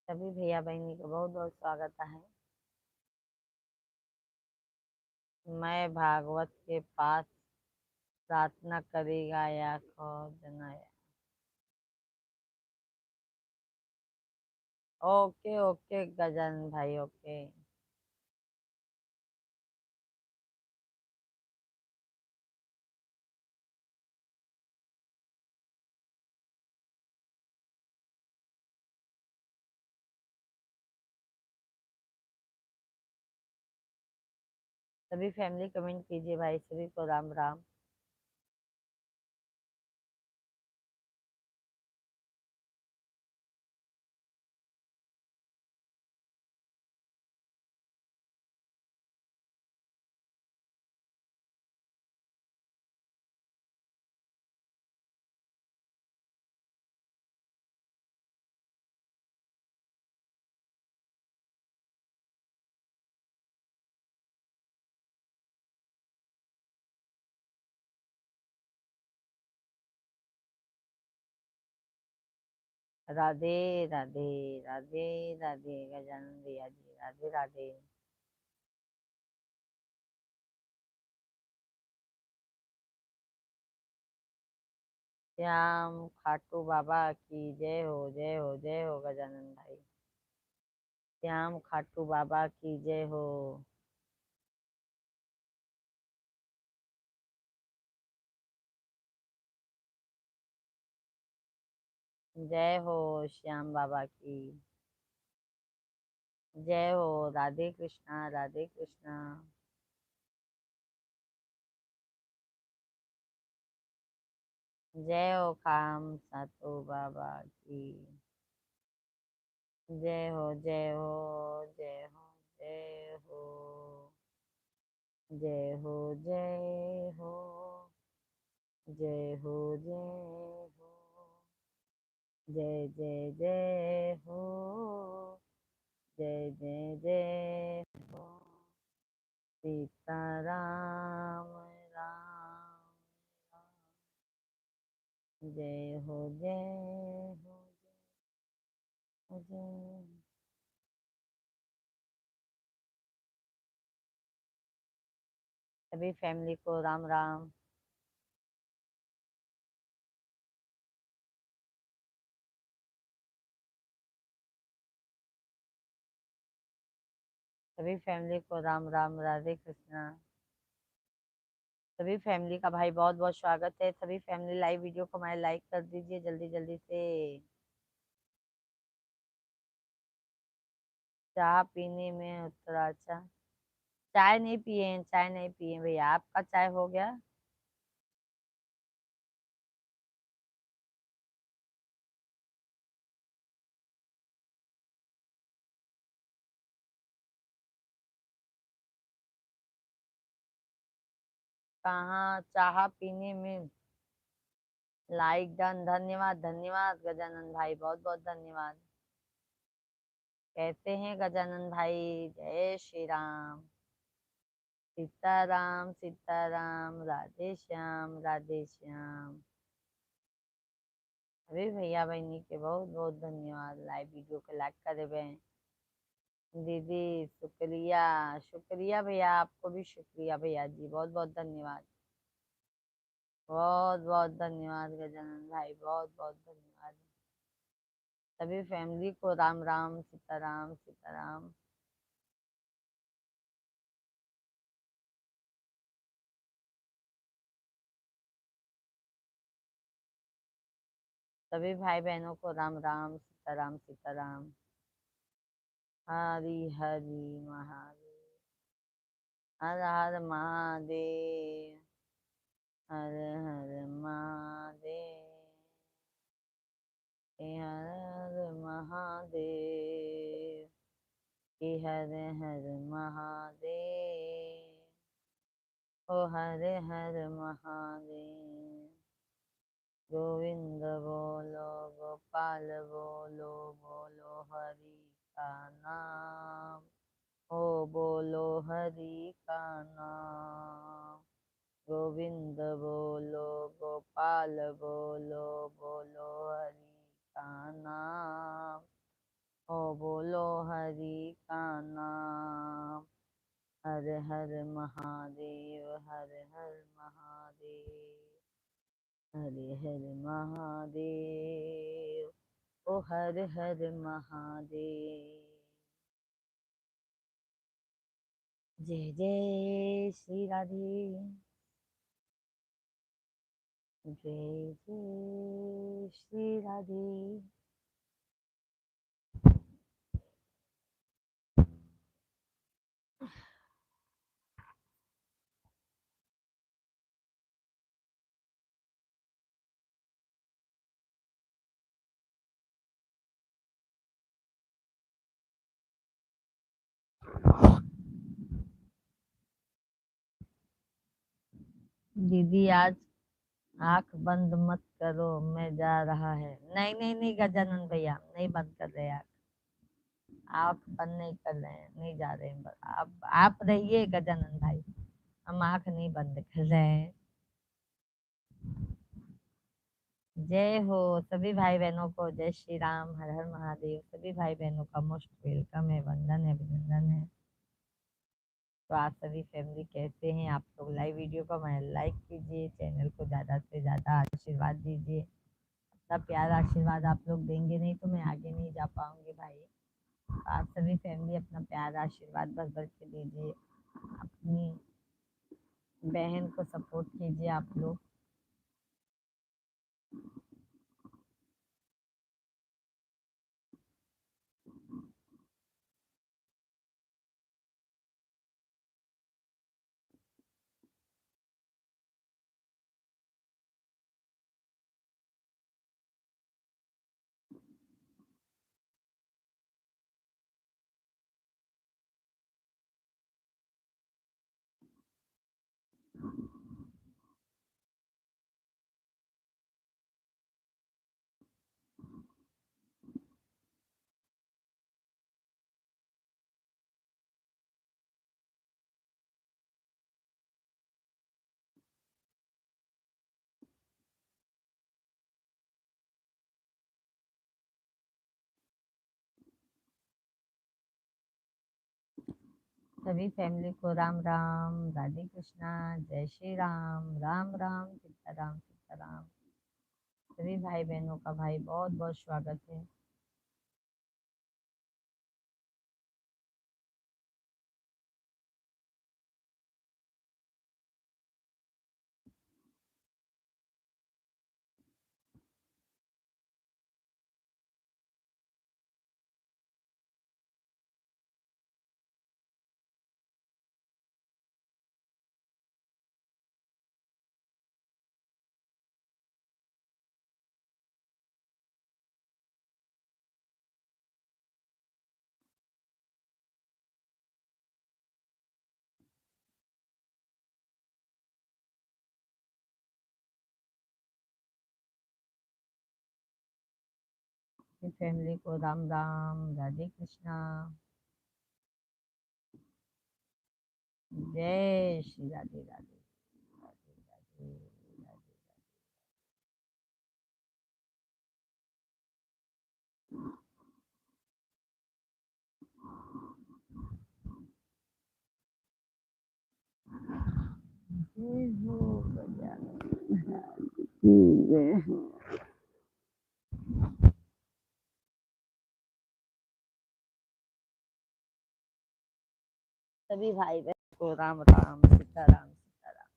Speaker 1: सभी भैया बहनी को बहुत बहुत स्वागत है। मैं भागवत के पास प्रार्थना करेगा या खो जनाया। ओके ओके गजानन भाई, ओके। सभी फैमिली कमेंट कीजिए भाई, सभी को राम राम। राधे राधे, राधे राधे गजानन भैया जी, राधे राधे। श्याम खाटू बाबा की जय हो, जय हो, जय हो गजानन भाई। श्याम खाटू बाबा की जय हो। जय हो श्याम बाबा की। जय हो राधे कृष्णा, राधे कृष्णा। जय हो खाम सातू बाबा की। जय हो, जय हो, जय हो, जय हो। जय हो, जय हो, जय हो, जय हो। जय जय जय हो, जय जय जय हो। सीता राम राम राम। जय हो, जय हो, जय हो, जय। सभी फैमिली को राम राम। सभी फैमिली को राम राम, राधे कृष्णा। सभी फैमिली का भाई बहुत बहुत स्वागत है। सभी फैमिली लाइव वीडियो को हमारे लाइक कर दीजिए जल्दी जल्दी से। चाय पीने में उतरा अच्छा। चाय नहीं पिए, चाय नहीं पिए भैया। आपका चाय हो गया? कहाँ चाह पीने में। लाइक डन, धन्यवाद धन्यवाद गजानन भाई, बहुत बहुत धन्यवाद। कहते हैं गजानन भाई, जय श्री राम। सीताराम सीताराम, राधे श्याम राधे श्याम। अरे भैया बहनी के बहुत बहुत धन्यवाद, लाइव वीडियो को लाइक करे हुए। दीदी शुक्रिया, शुक्रिया भैया, आपको भी शुक्रिया भैया जी, बहुत बहुत धन्यवाद। बहुत बहुत धन्यवाद गजानन भाई, बहुत बहुत धन्यवाद। सभी फैमिली को राम राम, सीताराम सीताराम। सभी भाई बहनों को राम राम, सीताराम सीताराम। हरि हरि महादेव। हर हर महादेव, हर हर महादेव, हर हर महादेव, हर हर महादेव, ओ हर हर महादेव। गोविंद बोलो गोपाल बोलो, बोलो हरि का नाम, ओ बोलो हरि का नाम। गोविंद बोलो गोपाल बोलो, बोलो हरि का नाम, ओ बोलो हरि का नाम। हर हर महादेव, हर हर महादेव, हर हर महादेव, ओ हर हर महादेव। जय जय श्री राधे, जय जय श्री राधे। दीदी आज आंख बंद मत करो, मैं जा रहा है। नहीं नहीं नहीं गजानन भैया, नहीं बंद कर रहे आंख, आप बंद नहीं कर रहे हैं, नहीं जा रहे हैं। आप रहिए गजानन भाई, हम आंख नहीं बंद कर रहे हैं। जय हो सभी भाई बहनों को, जय श्री राम, हर हर महादेव। सभी भाई बहनों का मोस्ट वेलकम है, वंदन है, अभिनंदन है। तो आप सभी फैमिली कैसे हैं आप लोग? लाइव वीडियो को मैं लाइक कीजिए, चैनल को ज़्यादा से ज़्यादा आशीर्वाद दीजिए। अपना प्यार आशीर्वाद आप लोग देंगे नहीं तो मैं आगे नहीं जा पाऊंगी भाई। तो आप सभी फैमिली अपना प्यार आशीर्वाद भर भर के दीजिए, अपनी बहन को सपोर्ट कीजिए आप लोग। सभी फैमिली को राम राम, राधे कृष्णा, जय श्री राम, राम राम सीताराम सीताराम। सभी भाई बहनों का भाई बहुत बहुत स्वागत है। फैमिली को राम राम, राधे कृष्णा, जय श्री राधे राधे राधे राधे राधे। जय हो गजानन। जय हो। सभी भाई बहन को राम राम, सीताराम सीताराम।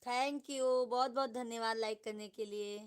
Speaker 1: थैंक यू, बहुत बहुत धन्यवाद लाइक करने के लिए।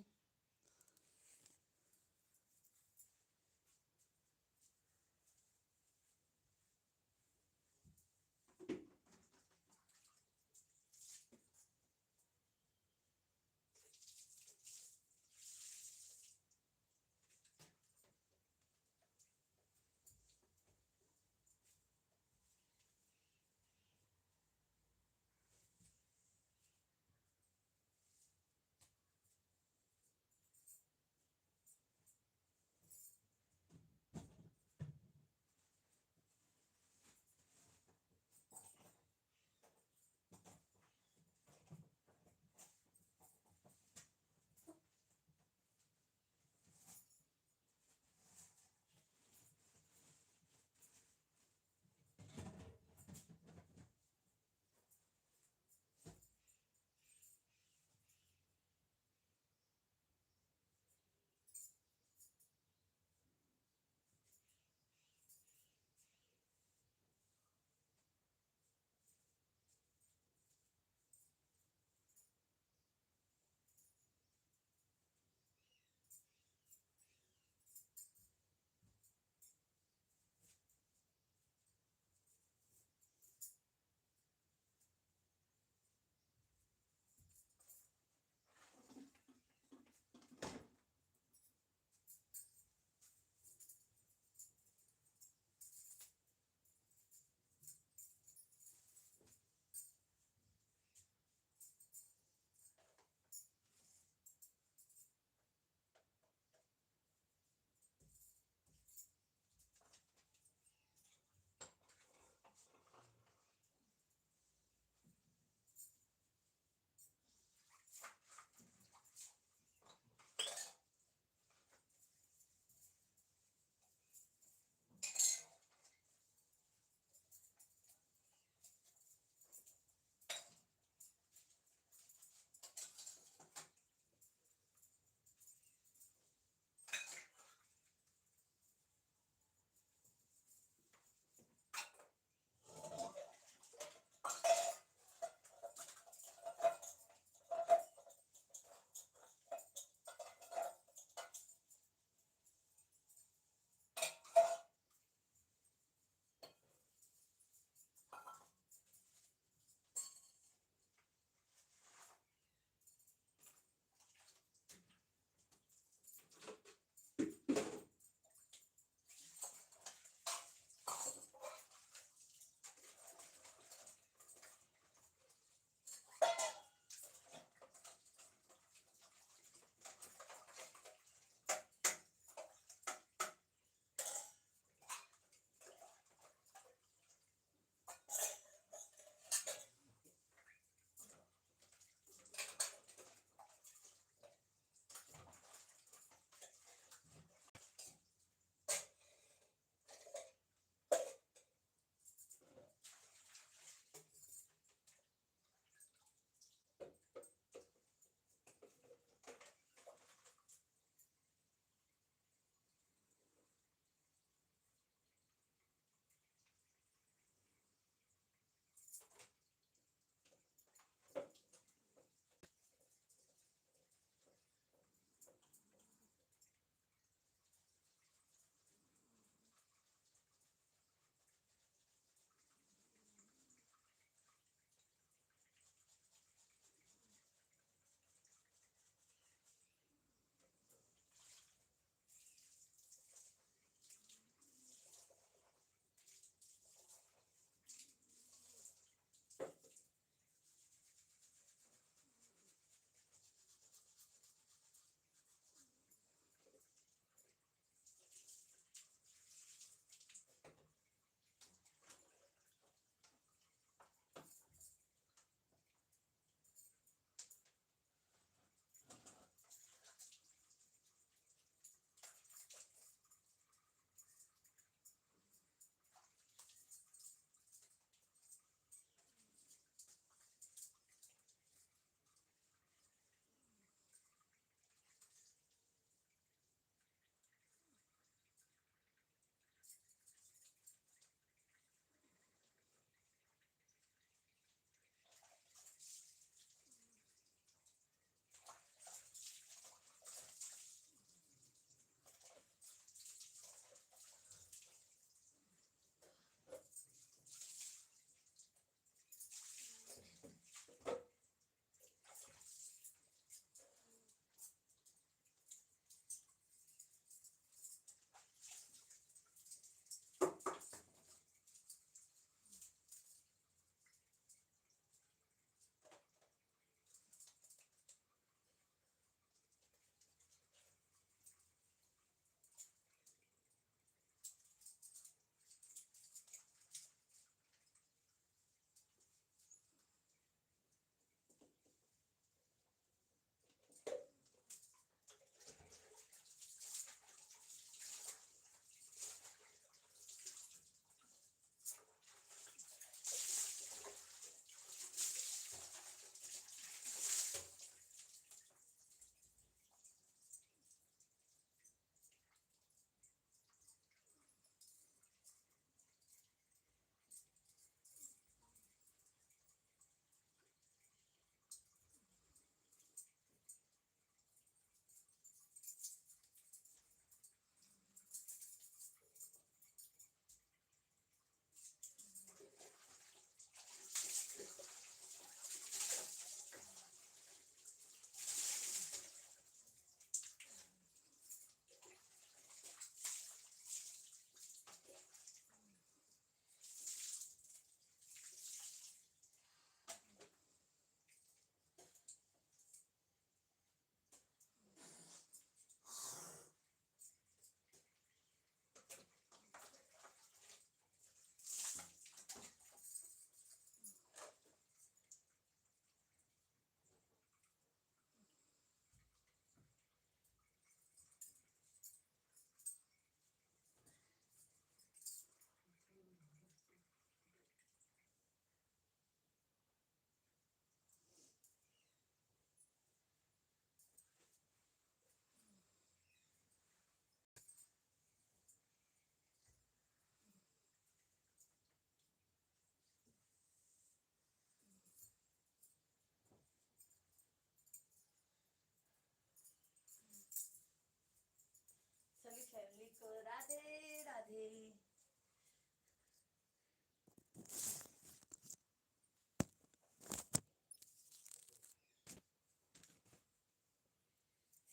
Speaker 1: को राधे राधे।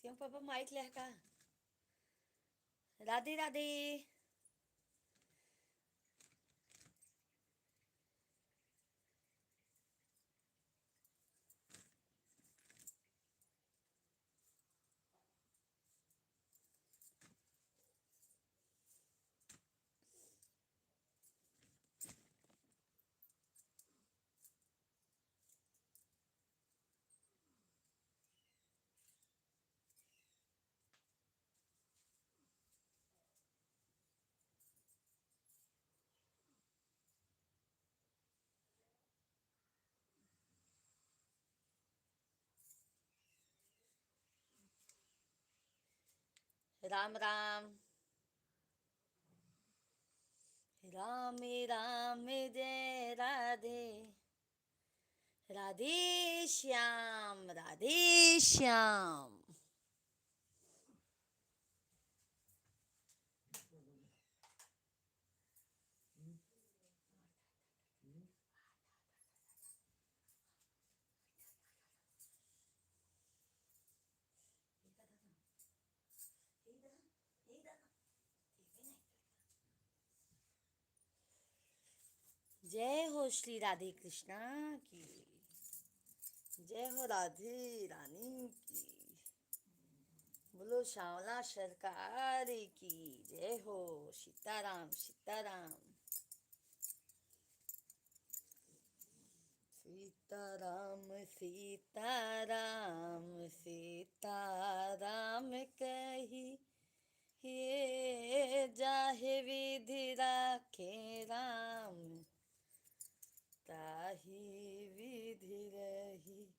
Speaker 1: शिवम पापा माइक लहका। राधे राधे। राम राम। राम राम जय राधे। राधे श्याम राधे श्याम। जय हो श्री राधे कृष्णा की। जय हो राधे रानी की। बोलो श्यामला सरकार की जय हो। सीताराम सीताराम। सीताराम सीताराम सीताराम कही ये जाहे विधि राखे राम ताही विधि रही।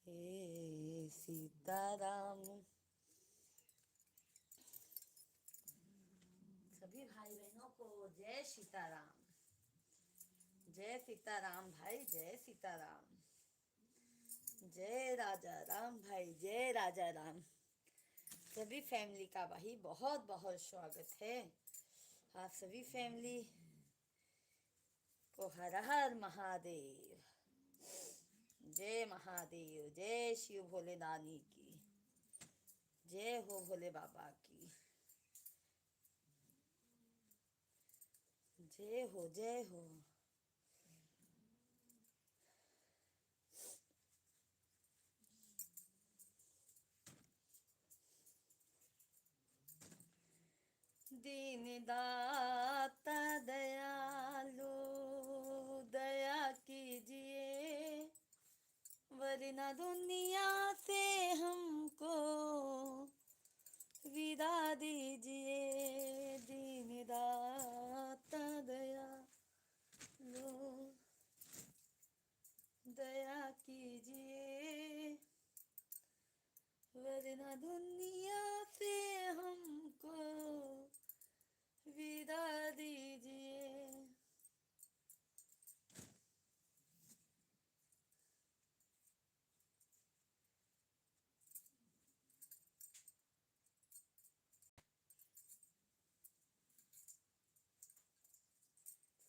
Speaker 1: हे सीताराम। सभी भाई बहनों को जय सीताराम। जय सीताराम भाई जय सीताराम। जय राजा राम भाई जय राजा राम। सभी फैमिली का भाई बहुत बहुत स्वागत है। आप सभी फैमिली को हर हर महादेव। जय महादेव। जय शिव भोले दानी की। जय हो भोले बाबा की। जय हो जय हो। दीन दाता दयालु दया कीजिए वरना दुनिया से हमको विदा दीजिए। दीन दाता दयालु दया कीजिए वरना दुनिया से हमको विदा दीजिए।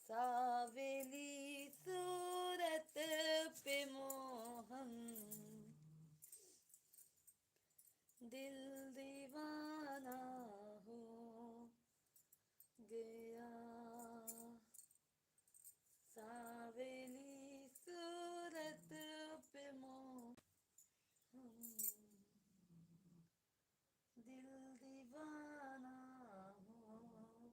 Speaker 1: सावेली सूरत पे मोहन दिल दीवाना हो गया। सावेली सूरत पे मोहन दिल दीवाना हो गया।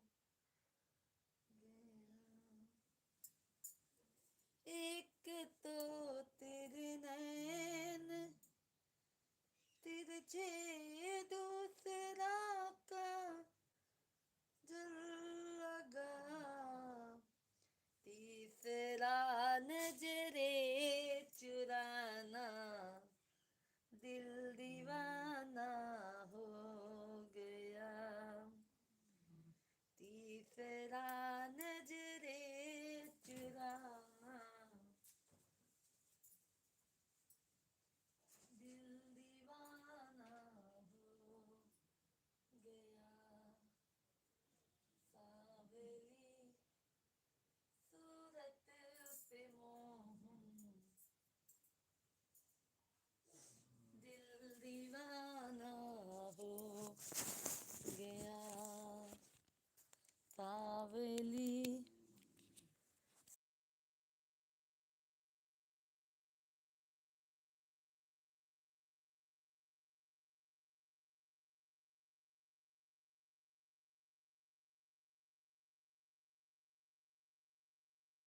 Speaker 1: गया सावली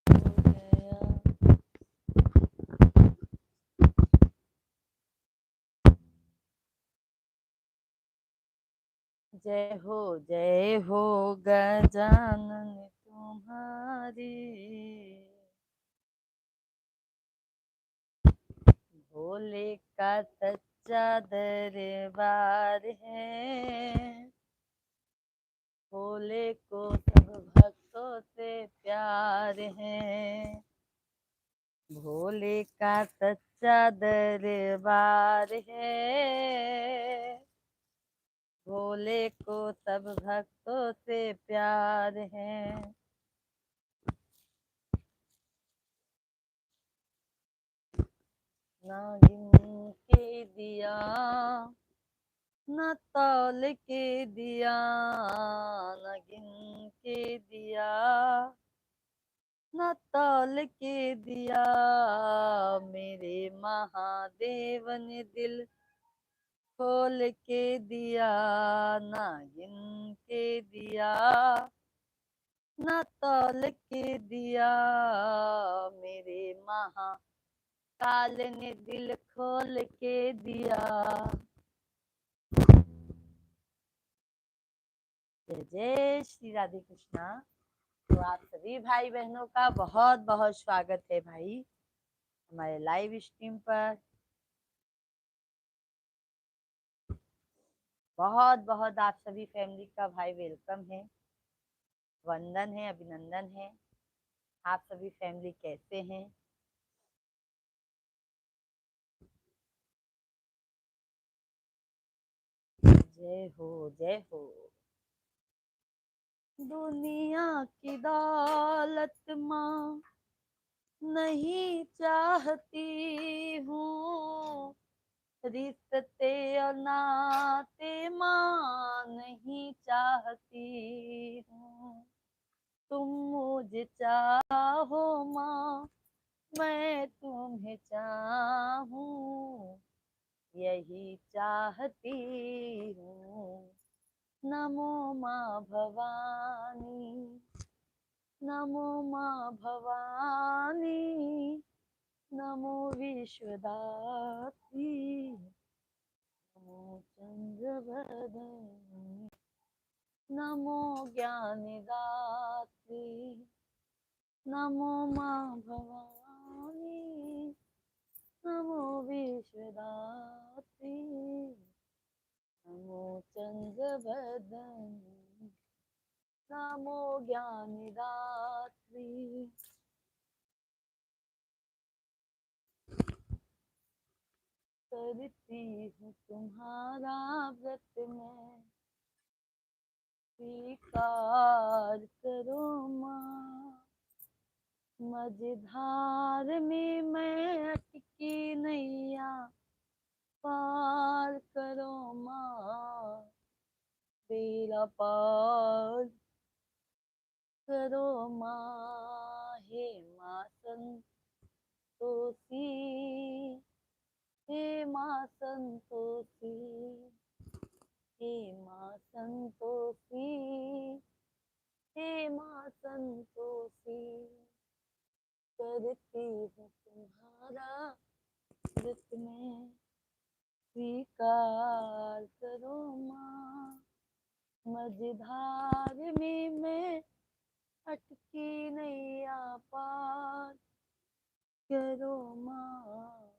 Speaker 1: हो गया। जय हो गजानन तुम्हारी, भोले का सच्चा दरबार है, भोले को सब भक्तों से प्यार है, भोले का सच्चा दरबार है, भोले को सब भक्तों से प्यार है। ना गिन के दिया न तौल के दिया, न गिन के दिया न तौल के दिया, मेरे महादेव ने दिल खोल के दिया, न गिन के दिया न तौल के दिया, मेरे महाकाल ने दिल खोल के दिया। जय जय श्री राधे कृष्णा। तो आप सभी भाई बहनों का बहुत बहुत स्वागत है भाई हमारे लाइव स्ट्रीम पर। बहुत बहुत आप सभी फैमिली का भाई वेलकम है, वंदन है, अभिनंदन है। आप सभी फैमिली कैसे हैं? जय हो जय हो। दुनिया की दौलत माँ नहीं चाहती हूँ, रिश्ते और नाते माँ नहीं चाहती हूँ, तुम मुझे चाहो माँ मैं तुम्हें चाहूँ, यही चाहती हूँ। नमो माँ भवानी, नमो माँ भवानी, नमो विश्वदात्री, नमो चंद्रवदनी, नमो ज्ञानदात्री, नमो माँ भवानी, नमो विश्वदात्री, नमो चंद्रवदनी, नमो ज्ञानदात्री। करती हूँ तुम्हारा व्रत में, स्वीकार करो माँ। मझधार में मैं अटकी नैया, पार करो माँ, बेड़ा पार करो माँ। हे माँ संतोषी, हे माँ संतोषी, हे माँ संतोषी, हे माँ संतोषी, करती हूँ तुम्हारा व्रत में, स्वीकार करो माँ। मझधार में मैं अटकी नैया, पार करो माँ,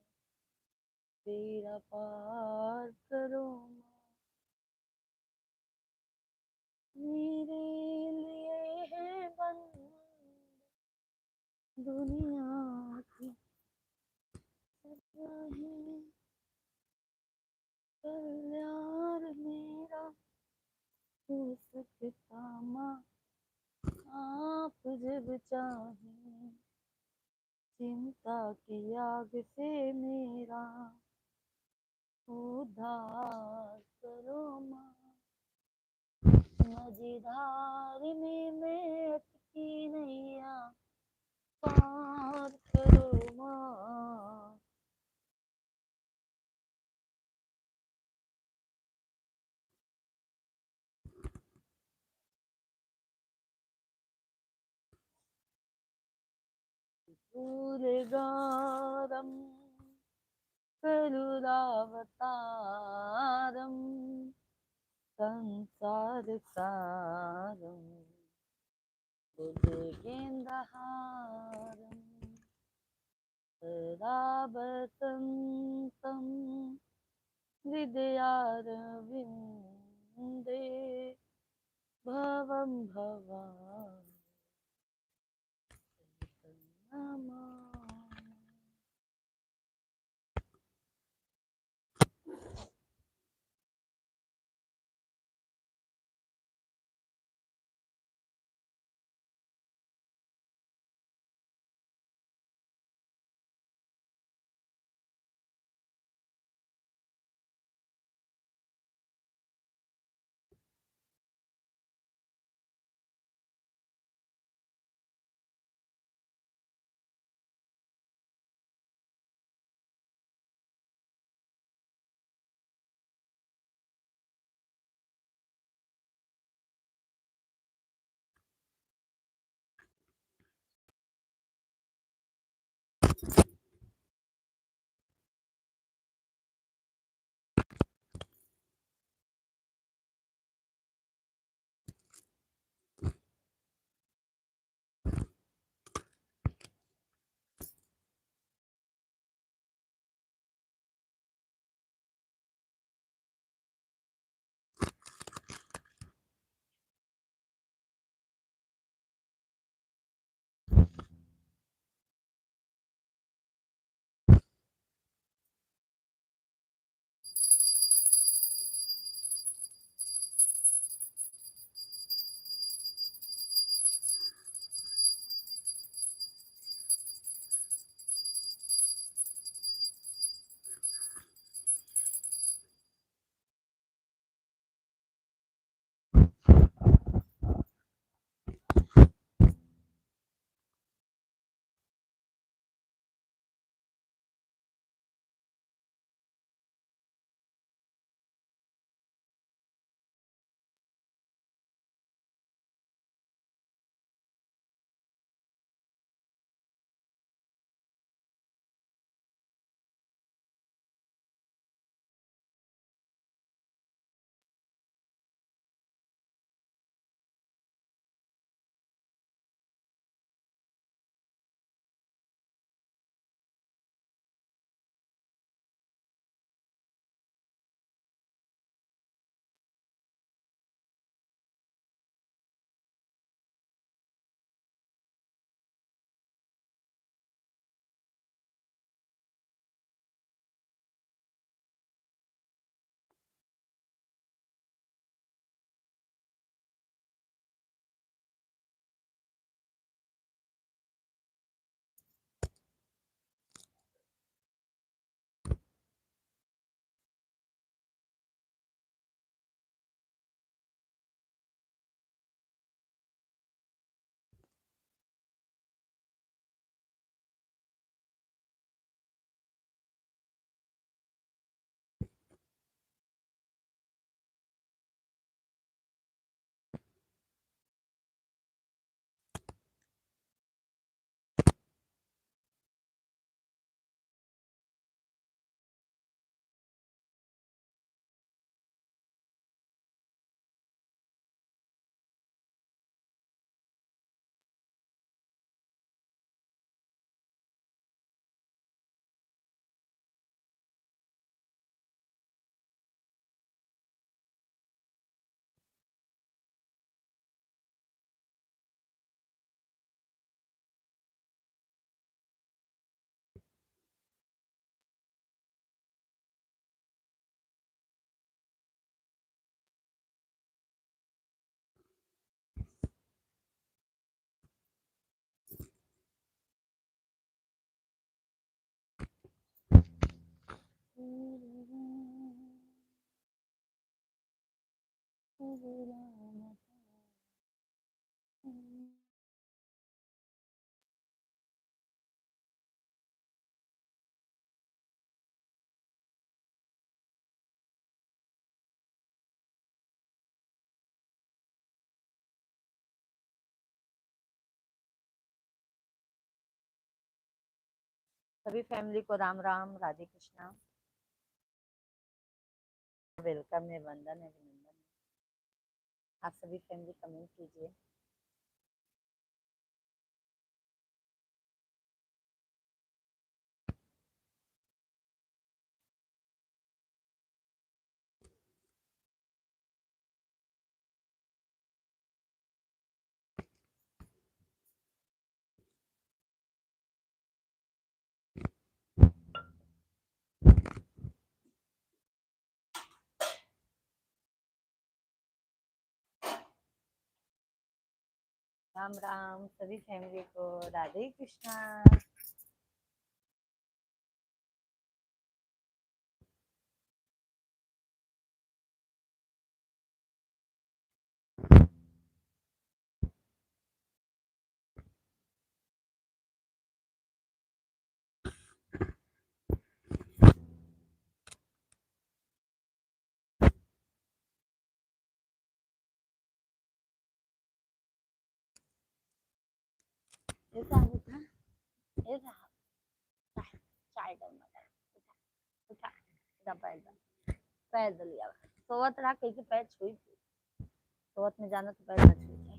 Speaker 1: बेड़ा पार करो माँ। मेरे लिए है बंद दुनिया की सराहें, कल्याण मेरा हो सकता माँ आप जब चाहें, चिंता की आग से मेरा उद्धार करो माँ। मझधार में मैं अटकी नैया पार करो माँ। पूरगारम करुणावतारम संसारसारम भुजगेन्द्रहारम सदा वसन्तं हृदयारविन्दे भवं भवामि नमामि। सभी फैमिली को राम राम, राधे कृष्णा। वेलकम है, वंदन है, अभिनंदन है। आप सभी फैमिली कमेंट कीजिए। राम राम सभी फैमिली को, राधे कृष्णा। ऐसा उठा, ऐसा चाय करना, उठा उठा, पैदल यार सोवत रहा, कहीं के पैर छुई, सोवत में जाना तो पैर ना छुई जाए।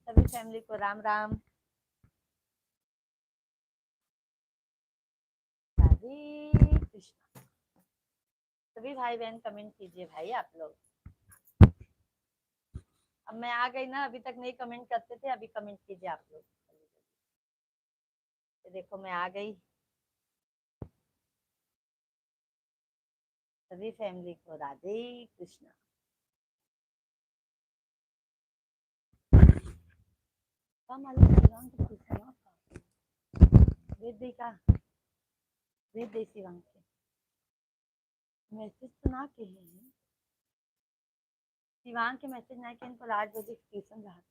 Speaker 1: सभी फैमिली को राम राम, राधे कृष्णा। सभी भाई बहन कमेंट कीजिए भाई आप लोग। अब मैं आ गई ना, अभी तक नहीं कमेंट करते थे, अभी कमेंट कीजिए आप लोग। देखो मैं आ गई। सभी फैमिली को राधे कृष्णा। का मालूम शिवांग को पूछना वेद दी का, वेद दे शिवांग के मैसेज तो ना के हैं, शिवांग के मैसेज ना के, इनको 8 बजे ट्यूशन रहा।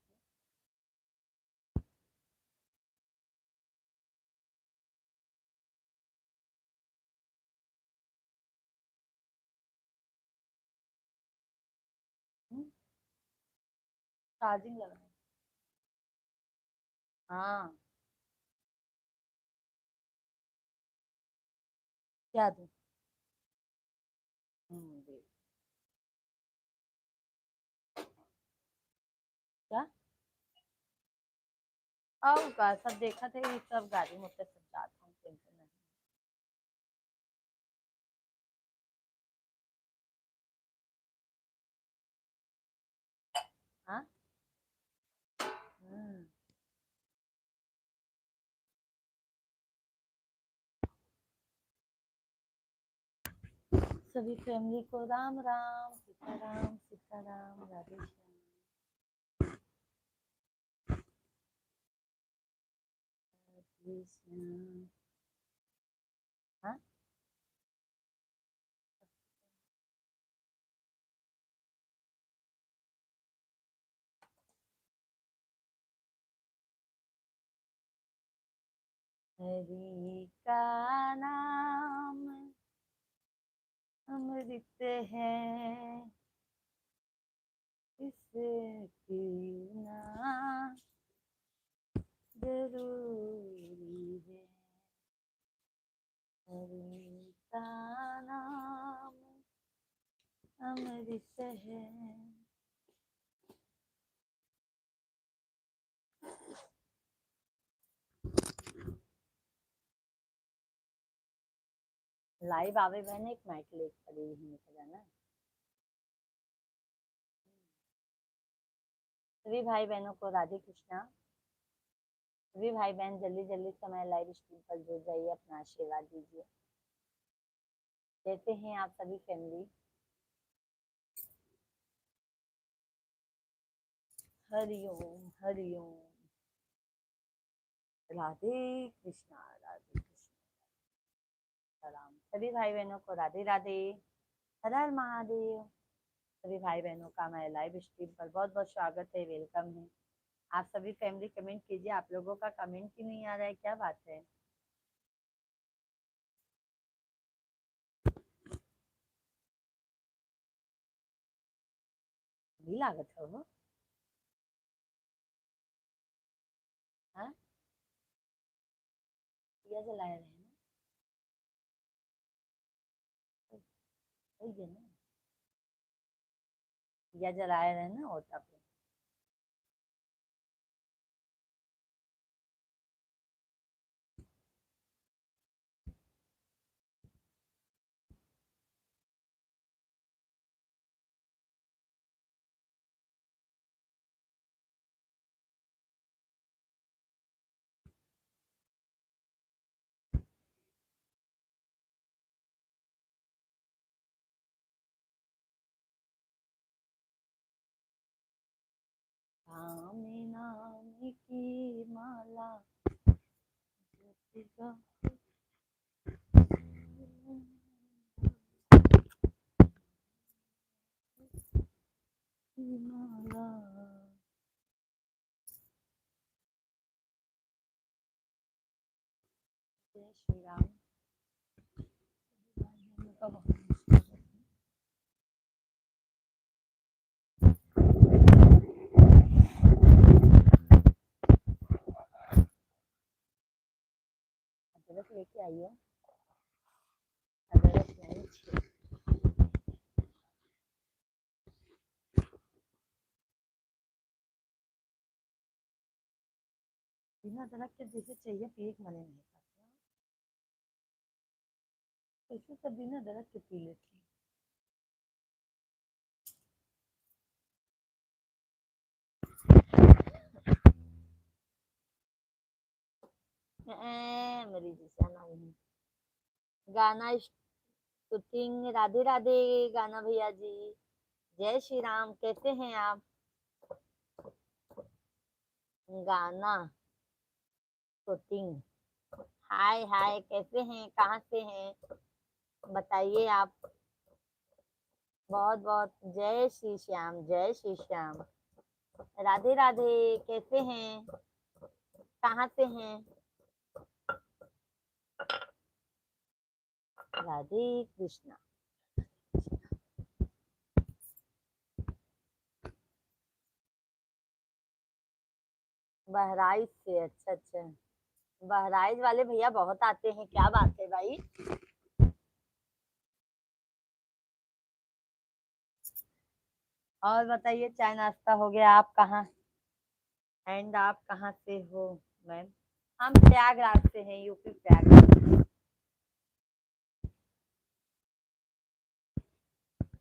Speaker 1: चार्जिंग लगा है। हाँ, क्या दूँ? दे। क्या आओ का सब देखा थे, ये सब गाड़ी मोटर सब जाता हूँ, टेंशन नहीं। हाँ। हम्म। सभी फैमिली को राम राम, सीताराम सीताराम, राधे श्याम, राधे श्याम। हाँ। हरि का नाम अमृत है, इसे पीना जरूरी है। हरि का नाम अमृत है। लाइव आवे बहन, एक माइक ले खड़ी हुई निकल जाना। सभी भाई बहनों को राधे कृष्णा। सभी भाई बहन जल्दी जल्दी से हमारे लाइव स्ट्रीम पर जुड़ जाइए, अपना आशीर्वाद दीजिए। कैसे हैं आप सभी फैमिली? हरिओम हरिओम, राधे कृष्णा राधे कृष्णा, राम। सभी भाई बहनों को राधे राधे, हर हर महादेव। सभी भाई बहनों का हमारे लाइव स्ट्रीम पर बहुत बहुत स्वागत है, वेलकम है। आप सभी फैमिली कमेंट कीजिए, आप लोगों का कमेंट ही नहीं आ रहा है, क्या बात है? भी लागत है वो। हाँ, दिया जलाए रहे ना, वही है ना, दिया जलाए रहे ना होता पे। राम नाम की माला जपगा की माला। जय श्री राम। अदरक लेके आई हो? अदरक नहीं, बिना अदरक के जैसे चाहिए पेट मने नहीं खाते, कैसे सब बिना अदरक के पी लेती हैं। मेरी जिसे नहीं गाना शूटिंग। राधे राधे गाना भैया जी। जय श्री राम, कैसे हैं आप? गाना शूटिंग। हाय हाय, कैसे हैं, कहाँ से हैं, बताइए आप। बहुत बहुत जय श्री श्याम, जय श्री श्याम। राधे राधे, कैसे हैं, कहाँ से हैं? राधे कृष्णा। बहराइच से, अच्छा अच्छा। बहराइच वाले भैया बहुत आते हैं, क्या बात है भाई। और बताइए, चाय नाश्ता हो गया? आप कहाँ, एंड आप कहाँ से हो मैम? हम प्रयागराज से हैं, यूपी प्रयागराज।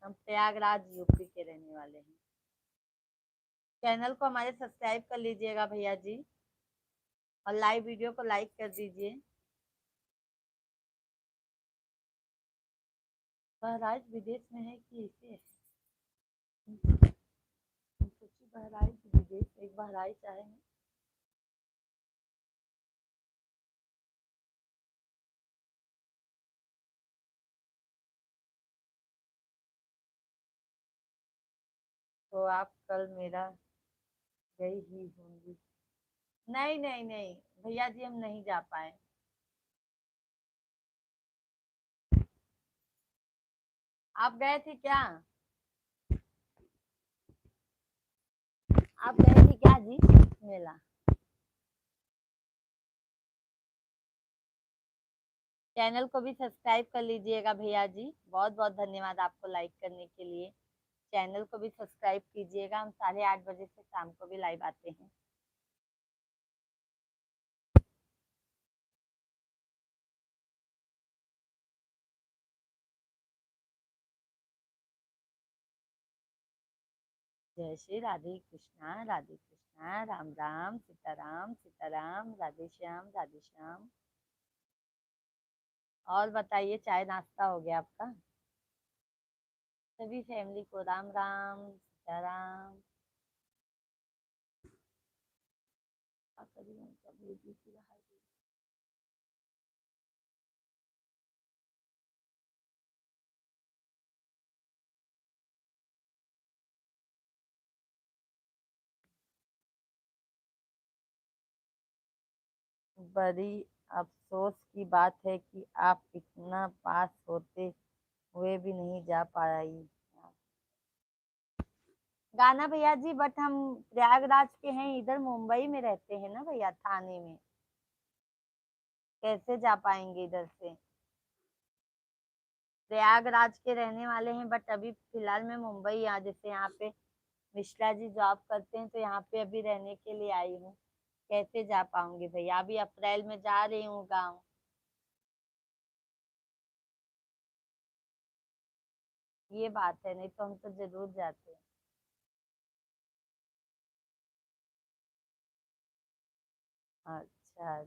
Speaker 1: हम प्रयागराज यूपी के रहने वाले हैं। चैनल को हमारे सब्सक्राइब कर लीजिएगा भैया जी, और लाइव वीडियो को लाइक कर दीजिए। बहराइच विदेश में है कि इसे सोची, बहराइच विदेश, एक बहराइच आए हैं। तो आप कल मेरा गई ही होंगी? नहीं नहीं नहीं भैया जी, हम नहीं जा पाए। आप गए थे क्या? आप गए थे क्या जी मेला? चैनल को भी सब्सक्राइब कर लीजिएगा भैया जी, बहुत बहुत धन्यवाद आपको लाइक करने के लिए। चैनल को भी सब्सक्राइब कीजिएगा, हम 8:30 बजे से शाम को भी लाइव आते हैं। जय श्री राधे कृष्णा, राम राम, सीताराम सीताराम, राधे श्याम राधे श्याम। और बताइए, चाय नाश्ता हो गया आपका? सभी फैमिली को राम राम सीताराम। बड़ी अफसोस की बात है कि आप इतना पास होते हुए भी नहीं जा पाई। गाना भैया जी, बट हम प्रयागराज के हैं, इधर मुंबई में रहते हैं ना भैया, थाने में। कैसे जा पाएंगे इधर से? प्रयागराज के रहने वाले हैं, बट अभी फिलहाल मैं मुंबई, यहाँ जैसे यहाँ पे मिश्रा जी जॉब करते हैं, तो यहाँ पे अभी रहने के लिए आई हूँ। कैसे जा पाऊंगी भैया? अभी अप्रैल में जा रही हूँ गाँव। ये बात है, नहीं तो हम तो जरूर जाते हैं। अच्छा अच्छा।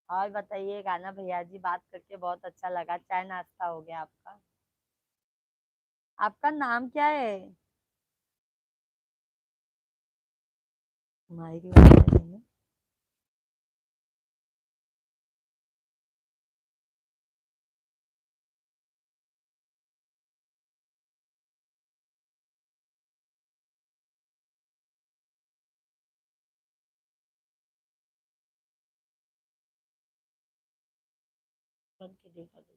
Speaker 1: और बताइए गाना भैया जी, बात करके बहुत अच्छा लगा। चाय नाश्ता हो गया आपका? आपका नाम क्या है? माइक लगा रही है। बन के देखा दो।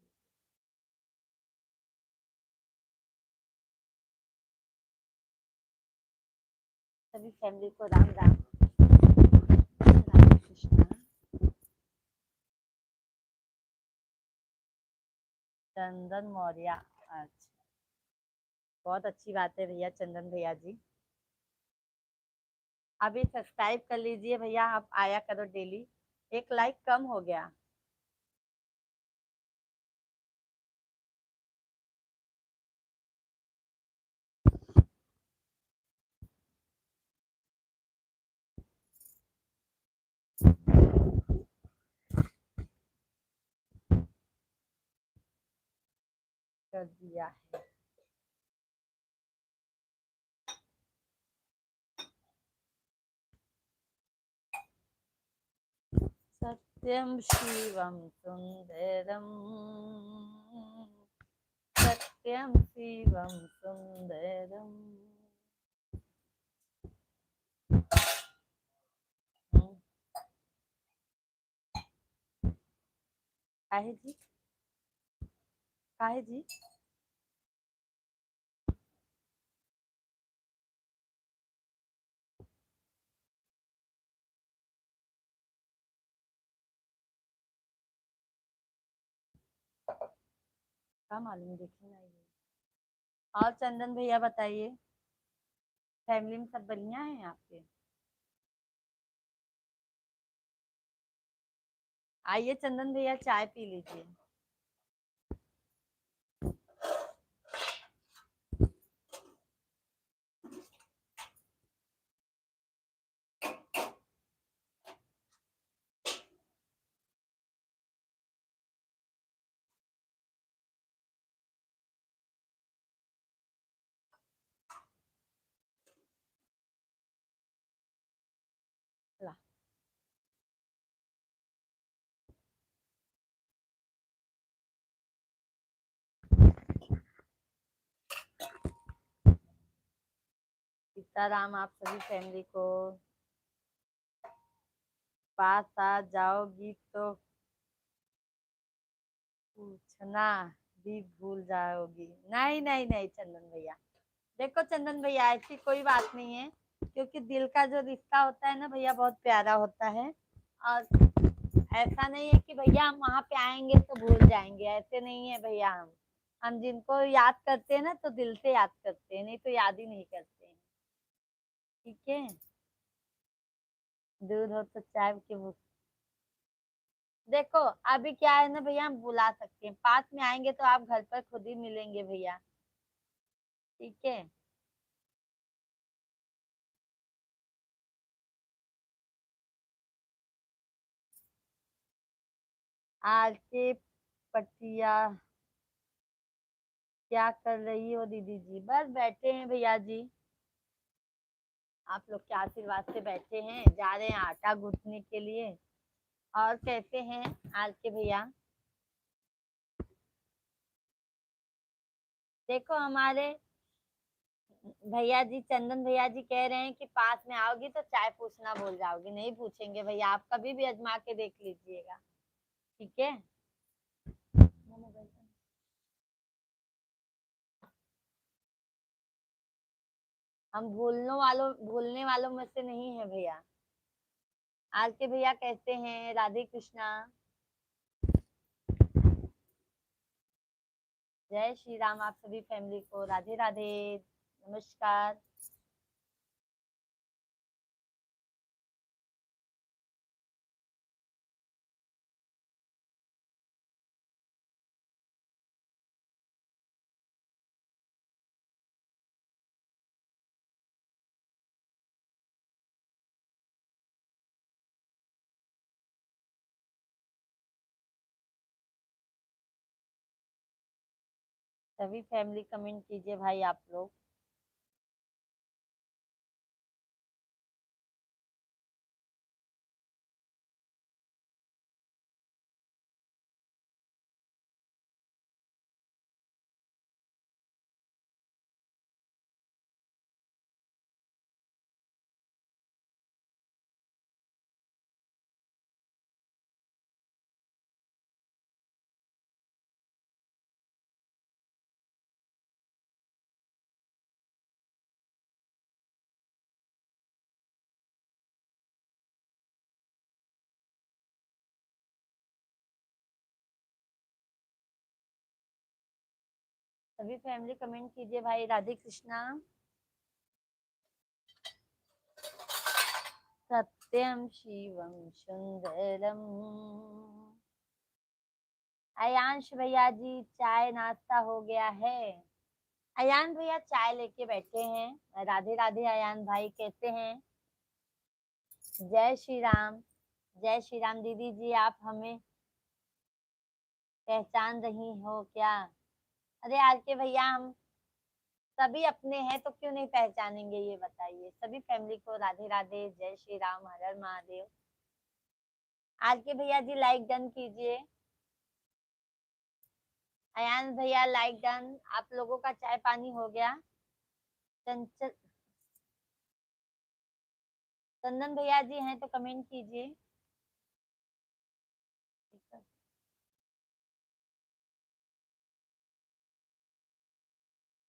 Speaker 1: सभी फैमिली को राम राम। राधे कृष्णा। चंदन मौर्य। अच्छा। बहुत अच्छी बात है भैया, चंदन भैया जी। अभी सब्सक्राइब कर लीजिए भैया, आप आया करो डेली। एक लाइक कम हो गया। कर दिया है। सत्यम शिवम सुंदरम। सत्यम शिवम सुंदरम। काहे जी? काहे जी? क्या मालूम, देखी नहीं है। और चंदन भैया बताइए, फैमिली में सब बढ़िया है आपके? आइए चंदन भैया, चाय पी लीजिए। ला। सीताराम, आप सभी फैमिली को। पास आ जाओगी तो पूछना भी भूल जाओगी। नहीं नहीं नहीं चंदन भैया। देखो चंदन भैया, ऐसी कोई बात नहीं है, क्योंकि दिल का जो रिश्ता होता है ना भैया, बहुत प्यारा होता है। और ऐसा नहीं है कि भैया हम वहां पे आएंगे तो भूल जाएंगे, ऐसे नहीं है भैया। हम जिनको याद करते हैं ना, तो दिल से याद करते हैं, नहीं तो याद ही नहीं करते हैं। ठीक है। दूध हो तो चाय की भूख। देखो, अभी क्या है ना भैया, हम बुला सकते हैं, पास में आएंगे तो आप घर पर खुद ही मिलेंगे भैया। ठीक है। आज के पटिया। क्या कर रही हो दीदी जी? बस बैठे हैं भैया जी। आप लोग के आशीर्वाद से बैठे हैं, जा रहे हैं आटा गूंथने के लिए। और कैसे हैं आज के भैया? देखो हमारे भैया जी, चंदन भैया जी कह रहे हैं कि पास में आओगी तो चाय पूछना भूल जाओगी। नहीं पूछेंगे भैया, आप कभी भी आजमा के देख लीजिएगा। ठीक है। हम भूलने वालों में से नहीं है भैया। आज के भैया कैसे हैं? राधे कृष्णा। जय श्री राम। आप सभी फैमिली को राधे राधे, नमस्कार। सभी फैमिली कमेंट कीजिए भाई आप लोग। सभी फैमिली कमेंट कीजिए भाई। राधे कृष्णा। सत्यम शिवम सुंदरम। अयांश भैया जी, चाय नाश्ता हो गया है? अयान भैया चाय लेके बैठे हैं। राधे राधे अयान भाई, कैसे हैं? जय श्री राम। जय श्री राम दीदी जी, आप हमें पहचान रही हो क्या? अरे आज के भैया हम सभी अपने हैं तो क्यों नहीं पहचानेंगे, ये बताइए। सभी फैमिली को राधे राधे, जय श्री राम, हर हर महादेव। आज के भैया जी लाइक डन कीजिए। अयान भैया लाइक डन। आप लोगों का चाय पानी हो गया? चंचल चंदन भैया जी हैं तो कमेंट कीजिए।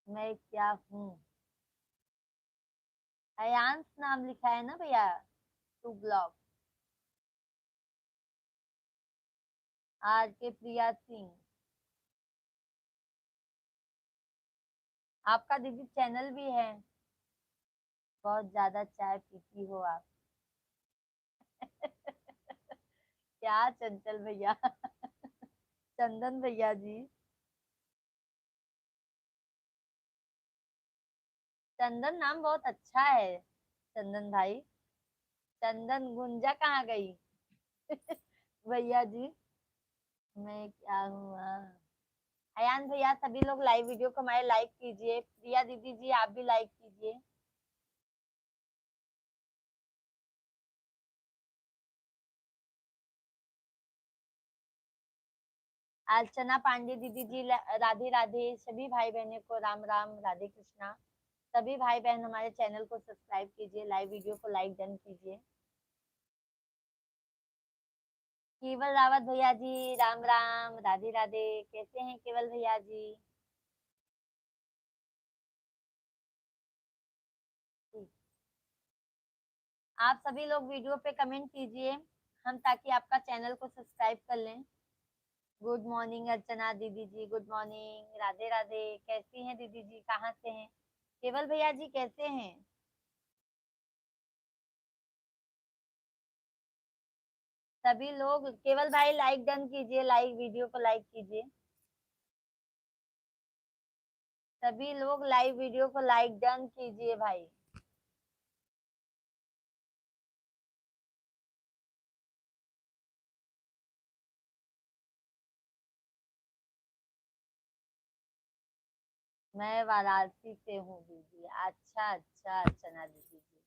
Speaker 1: मैं क्या हूँ? अयांश नाम लिखा है ना भैया, टू ब्लॉक। आर के प्रिया सिंह। आपका दीदी चैनल भी है? बहुत ज्यादा चाय पीती हो आप। क्या चंचल भैया। चंदन भैया जी। चंदन नाम बहुत अच्छा है। चंदन भाई। चंदन गुंजा कहाँ गई? भैया जी। मैं क्या हुआ? अयान भैया, सभी लोग लाइव वीडियो को हमारे लाइक कीजिए। प्रिया दीदी जी आप भी लाइक कीजिए। अर्चना पांडे दीदी जी, राधे राधे। सभी भाई बहनों को राम राम, राधे कृष्णा। सभी भाई बहन हमारे चैनल को सब्सक्राइब कीजिए, लाइव वीडियो को लाइक डन कीजिए। केवल रावत भैया जी, राम राम, राधे राधे। कैसे हैं केवल भैया जी? आप सभी लोग वीडियो पे कमेंट कीजिए, हम ताकि आपका चैनल को सब्सक्राइब कर लें। गुड मॉर्निंग अर्चना दीदी जी, गुड मॉर्निंग, राधे राधे। कैसी हैं दीदी जी, कहाँ से हैं? केवल भैया जी कैसे हैं? सभी लोग, केवल भाई लाइक डन कीजिए, लाइक वीडियो को लाइक कीजिए। सभी लोग लाइव वीडियो को लाइक डन कीजिए भाई। मैं वाराणसी से हूँ दीदी। अच्छा अच्छा, अर्चना दीदी जी।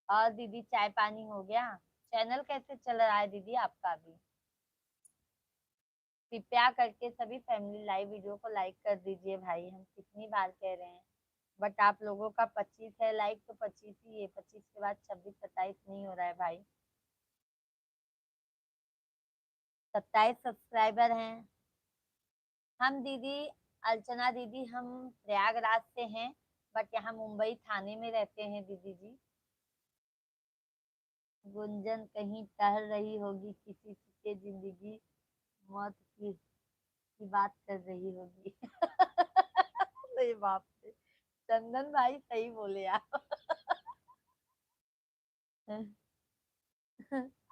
Speaker 1: और दीदी चाय पानी हो गया? चैनल कैसे चल रहा है दीदी आपका भी? कृपया करके सभी फैमिली लाइव वीडियो को लाइक कर दीजिए भाई। हम कितनी बार कह रहे हैं, बट आप लोगों का 25 है लाइक तो 25 ही है। 25 के बाद 26 27 नहीं हो रहा है भाई। 27 सब्सक्राइबर हैं। हम दीदी, अर्चना दीदी, हम प्रयागराज से हैं। बट यहाँ मुंबई थाने में रहते हैं दीदी जी। गुंजन कहीं टहल रही होगी, किसी के जिंदगी मौत की बात कर रही होगी। सही बात है, चंदन भाई सही बोले आप।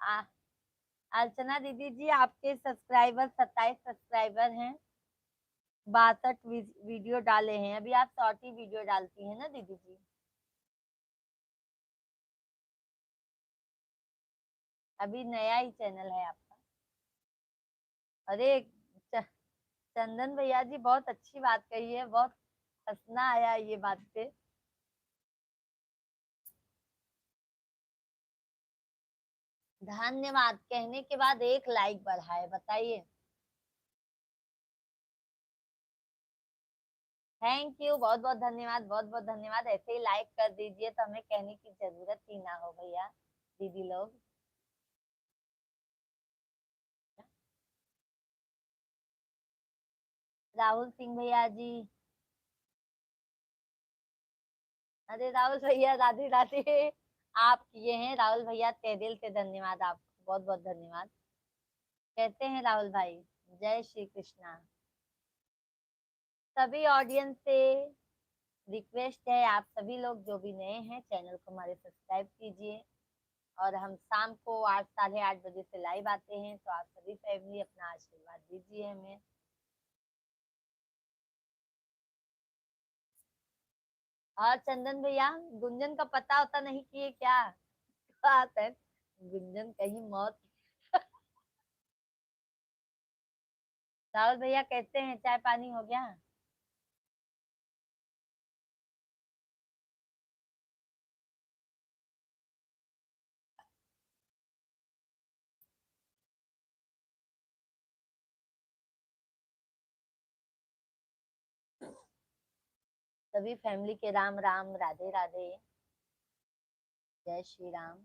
Speaker 1: आ, अर्चना दीदी जी, आपके सब्सक्राइबर 27 सब्सक्राइबर हैं, 62 वीडियो डाले हैं। अभी आप शॉर्ट ही वीडियो डालती हैं ना दीदी जी? अभी नया ही चैनल है आपका। अरे चंदन भैया जी, बहुत अच्छी बात कही है, बहुत हंसना आया ये बात पे। धन्यवाद कहने के बाद एक लाइक बढ़ाए, बताइए। थैंक यू, बहुत बहुत धन्यवाद, बहुत बहुत धन्यवाद। ऐसे ही लाइक कर दीजिए तो हमें कहने की जरूरत ही ना हो भैया, दीदी लोग। राहुल सिंह भैया जी, अरे राहुल भैया राधे राधे। आप किए हैं राहुल भैया, तहे दिल से धन्यवाद आपको, बहुत बहुत धन्यवाद। कहते हैं राहुल भाई, जय श्री कृष्णा। सभी ऑडियंस से रिक्वेस्ट है, आप सभी लोग जो भी नए हैं चैनल को हमारे सब्सक्राइब कीजिए। और हम शाम को 8 साढ़े 8 बजे से लाइव आते हैं, तो आप सभी फैमिली अपना आशीर्वाद दीजिए हमें। और चंदन भैया, गुंजन का पता होता नहीं किए क्या? बात है, गुंजन कहीं मौत। राहुल भैया कहते हैं चाय पानी हो गया? सभी फैमिली के राम राम, राधे राधे, जय श्री राम।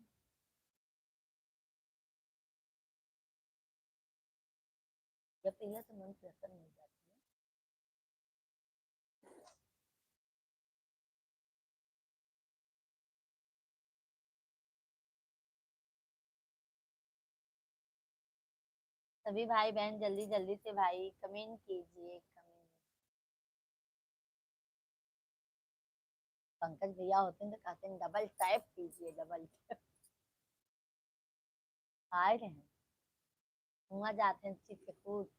Speaker 1: जब पहले तो मन प्रसन्न हो जाती है। सभी भाई बहन जल्दी जल्दी से भाई कमेंट कीजिए, कमेंट। पंकज भैया होते हैं तो कहते हैं डबल टाइप कीजिए, डबल। आ रहे हैं, वहां जाते हैं चित्रकूट।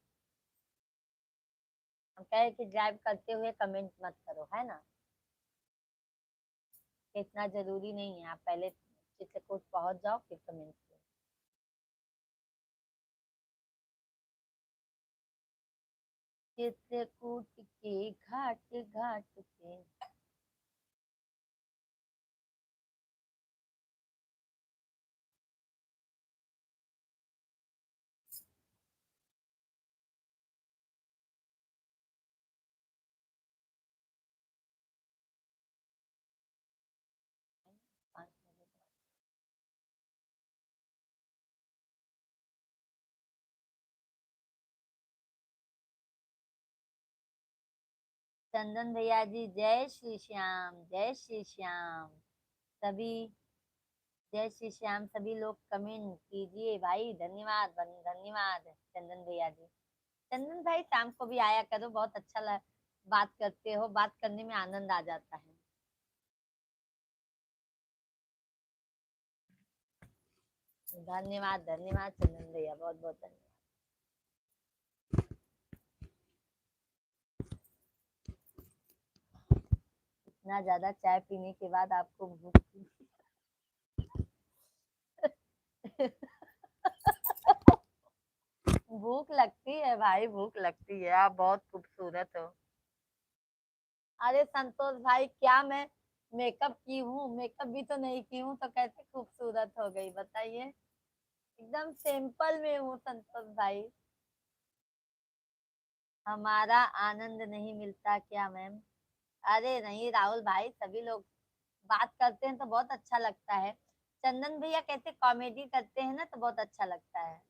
Speaker 1: हम कहे कि ड्राइव करते हुए कमेंट मत करो, है ना? इतना जरूरी नहीं है, आप पहले चित्रकूट पहुंच जाओ फिर कमेंट करो। चित्रकूट के घाट घाट पे। चंदन भैया जी, जय श्री श्याम, जय श्री श्याम। सभी जय श्री श्याम, सभी लोग कमेंट कीजिए भाई, धन्यवाद धन्यवाद चंदन भैया जी। चंदन भाई शाम को भी आया करो, बहुत अच्छा बात करते हो, बात करने में आनंद आ जाता है। धन्यवाद धन्यवाद चंदन भैया, बहुत बहुत धन्यवाद। इतना ज्यादा चाय पीने के बाद आपको भूख भूख लगती है भाई, भूख लगती है, आप बहुत खूबसूरत हो। अरे संतोष भाई, क्या मैं मेकअप की हूँ? मेकअप भी तो नहीं की हूँ, तो कैसे खूबसूरत हो गई बताइए? एकदम सिंपल में हूँ संतोष भाई। हमारा आनंद नहीं मिलता क्या मैम? अरे नहीं राहुल भाई, सभी लोग बात करते हैं तो बहुत अच्छा लगता है। चंदन भैया कैसे कॉमेडी करते हैं ना, तो बहुत अच्छा लगता है।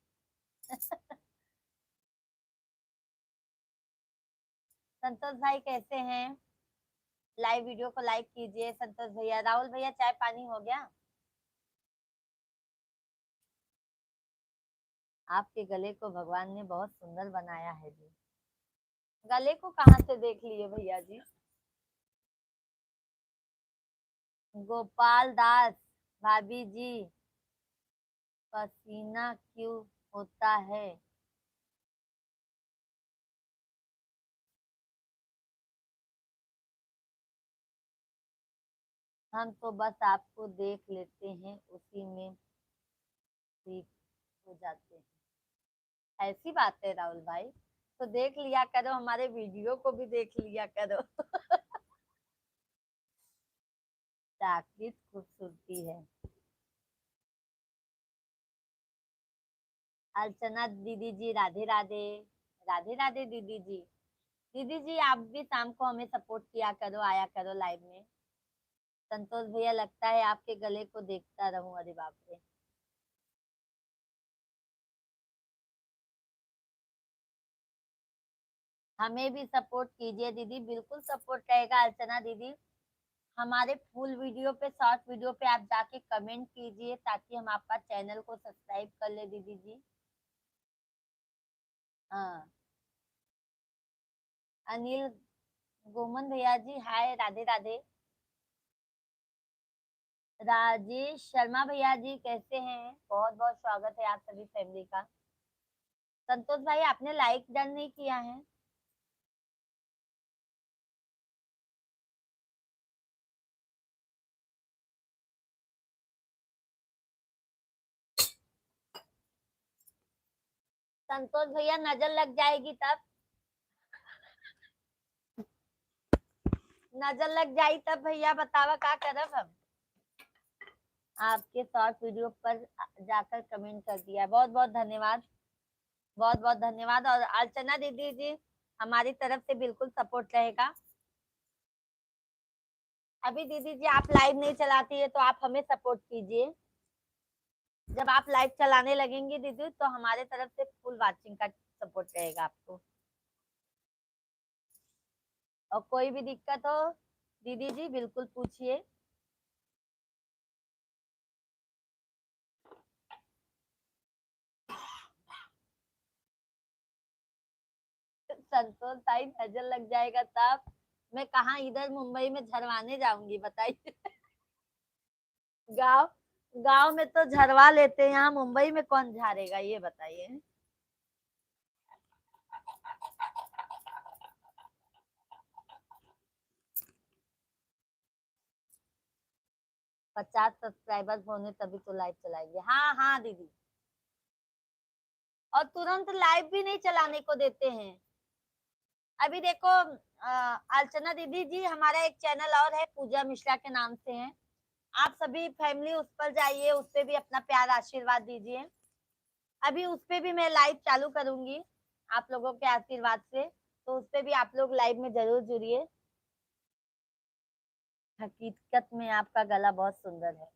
Speaker 1: संतोष भाई कैसे हैं? लाइव वीडियो को लाइक कीजिए। संतोष भैया, राहुल भैया, चाय पानी हो गया? आपके गले को भगवान ने बहुत सुंदर बनाया है जी। गले को कहाँ से देख लिए भैया जी? गोपाल दास, भाभी जी, पसीना क्यों होता है? हम तो बस आपको देख लेते हैं, उसी में ठीक हो जाते हैं। ऐसी बात है राहुल भाई, तो देख लिया करो, हमारे वीडियो को भी देख लिया करो। प्राकृत खूबसूरती है। अर्चना दीदी जी, राधे राधे। राधे राधे दीदी जी। दीदी जी आप भी शाम को हमें सपोर्ट किया करो, आया करो लाइव में। संतोष भैया, लगता है आपके गले को देखता रहूं, अरे बाप रे। हमें भी सपोर्ट कीजिए दीदी, बिल्कुल सपोर्ट रहेगा अर्चना दीदी। हमारे फुल वीडियो पे, शॉर्ट वीडियो पे आप जाके कमेंट कीजिए, ताकि हम आपका चैनल को सब्सक्राइब कर ले दीदी जी। हाँ। अनिल गोमन भैया जी, हाय, राधे राधे। राजेश शर्मा भैया जी, कैसे हैं? बहुत बहुत स्वागत है आप सभी फैमिली का। संतोष भाई, आपने लाइक डन नहीं किया है? संतोष भैया, नजर लग जाएगी तब। नजर लग जाई तब भैया, बतावा का करब हम? आपके शॉर्ट वीडियो पर जाकर कमेंट कर दिया, बहुत बहुत धन्यवाद। बहुत बहुत धन्यवाद। और अर्चना दीदी जी, हमारी तरफ से बिल्कुल सपोर्ट रहेगा। अभी दीदी जी आप लाइव नहीं चलाती है, तो आप हमें सपोर्ट कीजिए। जब आप लाइव चलाने लगेंगी दीदी, तो हमारे तरफ से फुल वाचिंग का सपोर्ट रहेगा आपको। और कोई भी दिक्कत हो दीदी जी, बिल्कुल पूछिए। संतोष भाई, नजर लग जाएगा तब। मैं कहाँ इधर मुंबई में झरवाने जाऊंगी, बताइए। गांव गांव में तो झरवा लेते हैं, यहाँ मुंबई में कौन झाड़ेगा, ये बताइए। 50 सब्सक्राइबर्स होने तभी तो लाइव चलाएंगे। हाँ हाँ दीदी। और तुरंत लाइव भी नहीं चलाने को देते हैं। अभी देखो, अर्चना दीदी जी, हमारा एक चैनल और है, पूजा मिश्रा के नाम से है। आप सभी फैमिली उस पर जाइए, उस पे भी अपना प्यार आशीर्वाद दीजिए। अभी उस पे भी मैं लाइव चालू करूंगी, आप लोगों के आशीर्वाद से। तो उस पे भी आप लोग लाइव में जरूर जुड़िए। हकीकत में आपका गला बहुत सुंदर है।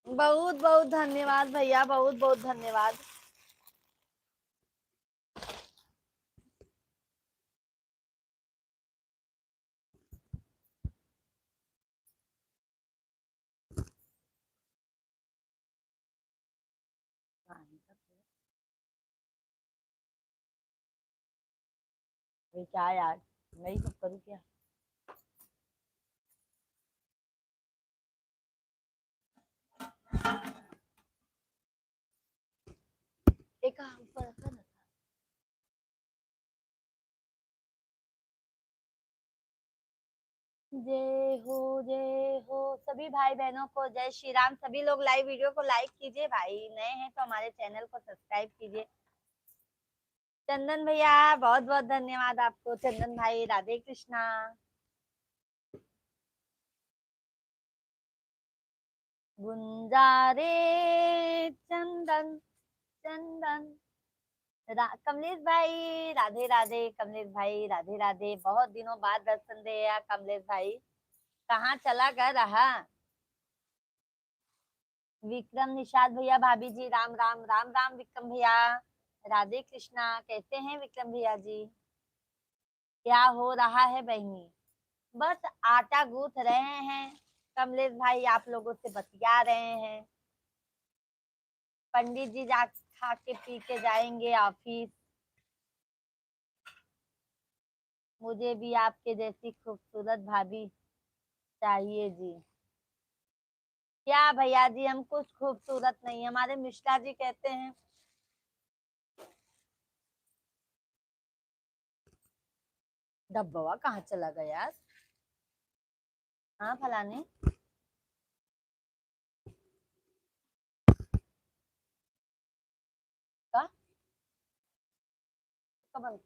Speaker 1: बहुत बहुत धन्यवाद भैया, बहुत बहुत धन्यवाद। क्या यार, मैं ही सब करूँ क्या? एक ऊपर रखा ना। जय हो सभी भाई बहनों को, जय श्री राम। सभी लोग लाइव वीडियो को लाइक कीजिए, भाई नए हैं तो हमारे चैनल को सब्सक्राइब कीजिए। चंदन भैया, बहुत बहुत धन्यवाद आपको। चंदन भाई, राधे कृष्णा। गुंजारे चंदन चंदन। कमलेश भाई, राधे राधे। कमलेश भाई, राधे राधे। बहुत दिनों बाद दर्शन दिया कमलेश भाई, कहाँ चला गया रहा? विक्रम निषाद भैया, भाभी जी, राम राम राम राम। विक्रम भैया, राधे कृष्णा। कैसे हैं विक्रम भैया जी? क्या हो रहा है बहनी? बस आटा गूंथ रहे हैं। कमलेश भाई आप लोगों से बतिया रहे हैं। पंडित जी जा खा के पी के जाएंगे ऑफिस। मुझे भी आपके जैसी खूबसूरत भाभी चाहिए जी। क्या भैया जी, हम कुछ खूबसूरत नहीं, हमारे मिश्रा जी कहते हैं। डब्बा कहाँ चला गया यार? हाँ फलाने। का कब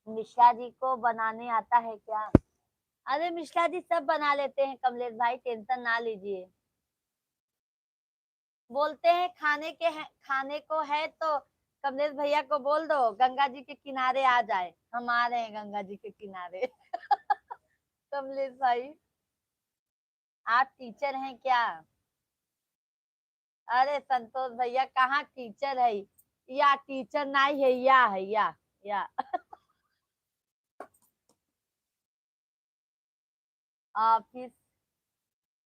Speaker 1: मिश्रा जी को बनाने आता है क्या? अरे मिश्रा जी सब बना लेते हैं कमलेश भाई, टेंशन ना लीजिए। बोलते हैं खाने को है तो कमलेश भैया को बोल दो गंगा जी के किनारे आ जाए, हम आ रहे हैं गंगा जी के किनारे। कमलेश भाई आप टीचर हैं क्या? अरे संतोष भैया कहाँ टीचर है, या टीचर नहीं है, या है या ऑफिस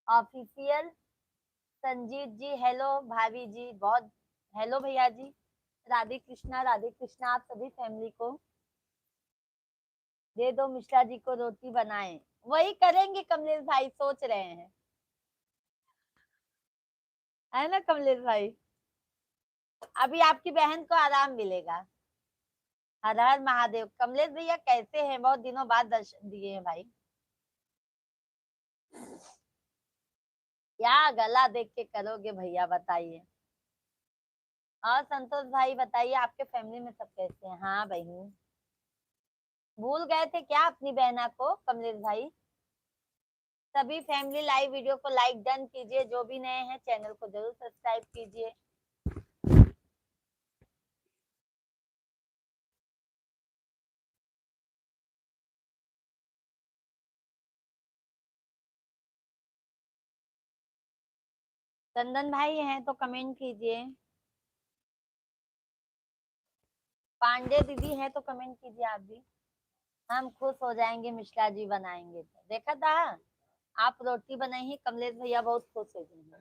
Speaker 1: ऑफिशियल। संजीत जी हेलो, भाभी जी बहुत हेलो भैया जी। राधे कृष्णा राधे कृष्णा, आप सभी फैमिली को दे दो, मिश्रा जी को रोटी बनाए। वही करेंगे कमलेश भाई, सोच रहे हैं, है ना कमलेश भाई? अभी आपकी बहन को आराम मिलेगा। हर हर महादेव। कमलेश भैया कैसे हैं? बहुत दिनों बाद दर्शन दिए हैं भाई। क्या गला देख के करोगे भैया, बताइए। और संतोष भाई बताइए, आपके फैमिली में सब कैसे हैं? हाँ बहन, भूल गए थे क्या अपनी बहना को कमलेश भाई? सभी फैमिली लाइव वीडियो को लाइक डन कीजिए, जो भी नए हैं चैनल को जरूर सब्सक्राइब कीजिए। चंदन भाई हैं तो कमेंट कीजिए। पांडे दीदी है तो कमेंट कीजिए आप भी। हम खुश हो जाएंगे मिश्रा जी बनाएंगे तो। देखा था, आप रोटी बनाई ही कमलेश भैया बहुत खुश हो जाएंगे।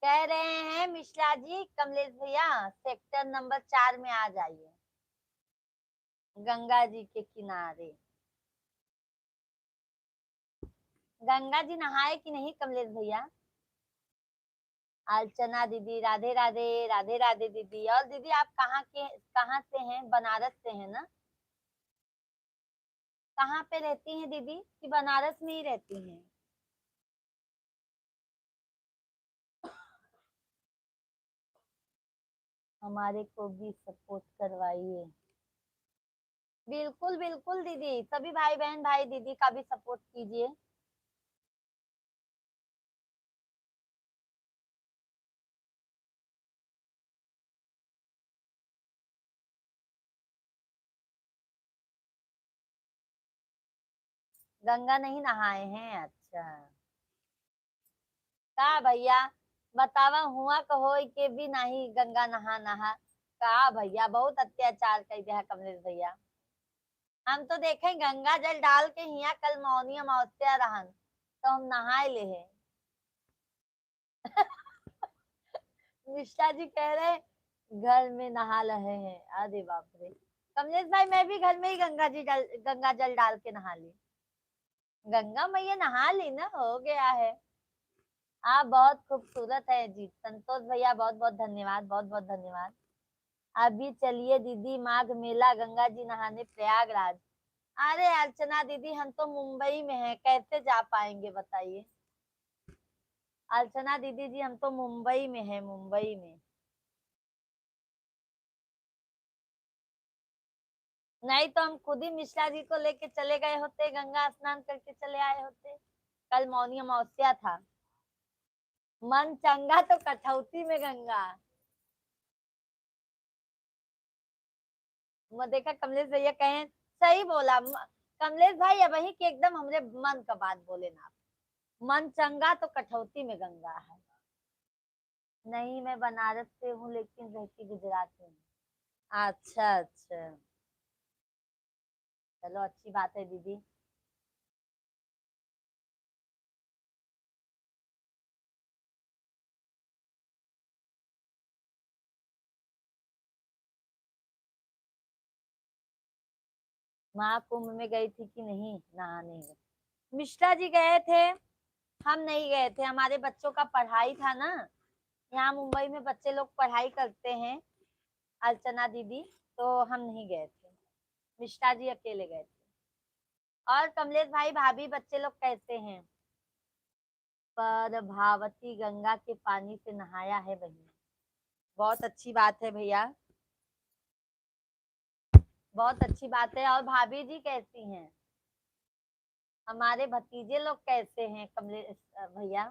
Speaker 1: कह रहे हैं मिश्रा जी कमलेश भैया सेक्टर नंबर 4 में आ जाइए, गंगा जी के किनारे। गंगा जी नहाए कि नहीं कमलेश भैया? अर्चना दीदी राधे राधे, राधे राधे दीदी। और दीदी आप कहाँ से हैं? बनारस से हैं ना? कहाँ पे रहती हैं दीदी, कि बनारस में ही रहती हैं? हमारे को भी सपोर्ट करवाइए। बिल्कुल बिल्कुल दीदी, सभी भाई बहन भाई दीदी का भी सपोर्ट कीजिए। गंगा नहीं नहाए हैं? अच्छा। का भैया बतावा हुआ कहो के भी नहीं गंगा नहा नहा। का भैया बहुत अत्याचार कर दिया कमलेश भैया। हम तो देखें गंगा जल डाल के हिया कल मौनी अमावस्या रहन तो हम नहाए ले हैं। मिश्रा जी कह रहे घर में नहा रहे हैं, अरे बाप रे। कमलेश भाई मैं भी घर में ही गंगा जल डाल के नहा ली। गंगा मैया नहा ली ना, हो गया है। आप बहुत खूबसूरत है जी। संतोष भैया बहुत बहुत धन्यवाद, बहुत बहुत धन्यवाद। अभी चलिए दीदी माघ मेला गंगा जी नहाने प्रयागराज। अरे अर्चना दीदी हम तो मुंबई में हैं, कैसे जा पाएंगे बताइए। अर्चना दीदी जी हम तो मुंबई में हैं, मुंबई में। नहीं तो हम खुद ही मिश्रा जी को लेके चले गए होते, गंगा स्नान करके चले आए होते। कल मौनी अमावस्या था। मन चंगा तो कठौती में गंगा। मैं देखा कमलेश भैया कहें, सही बोला कमलेश भाई, अब वही के एकदम हमरे मन का बात बोले ना। मन चंगा तो कठौती में गंगा है। नहीं, मैं बनारस से हूँ लेकिन रहती गुजरात में हूँ। अच्छा अच्छा, चलो अच्छी बात है दीदी। महाकुंभ में गई थी कि नहीं नहाने? मिश्रा जी गए थे, हम नहीं गए थे। हमारे बच्चों का पढ़ाई था ना, यहाँ मुंबई में बच्चे लोग पढ़ाई करते हैं, अर्चना दीदी, तो हम नहीं गए थे। मिश्रा जी अकेले गए थे। और कमलेश भाई भाभी बच्चे लोग कैसे हैं? पर भावती गंगा के पानी से नहाया है बहन। बहुत अच्छी बात है भैया, बहुत अच्छी बात है। और भाभी जी कैसी हैं? हमारे भतीजे लोग कैसे हैं कमलेश भैया?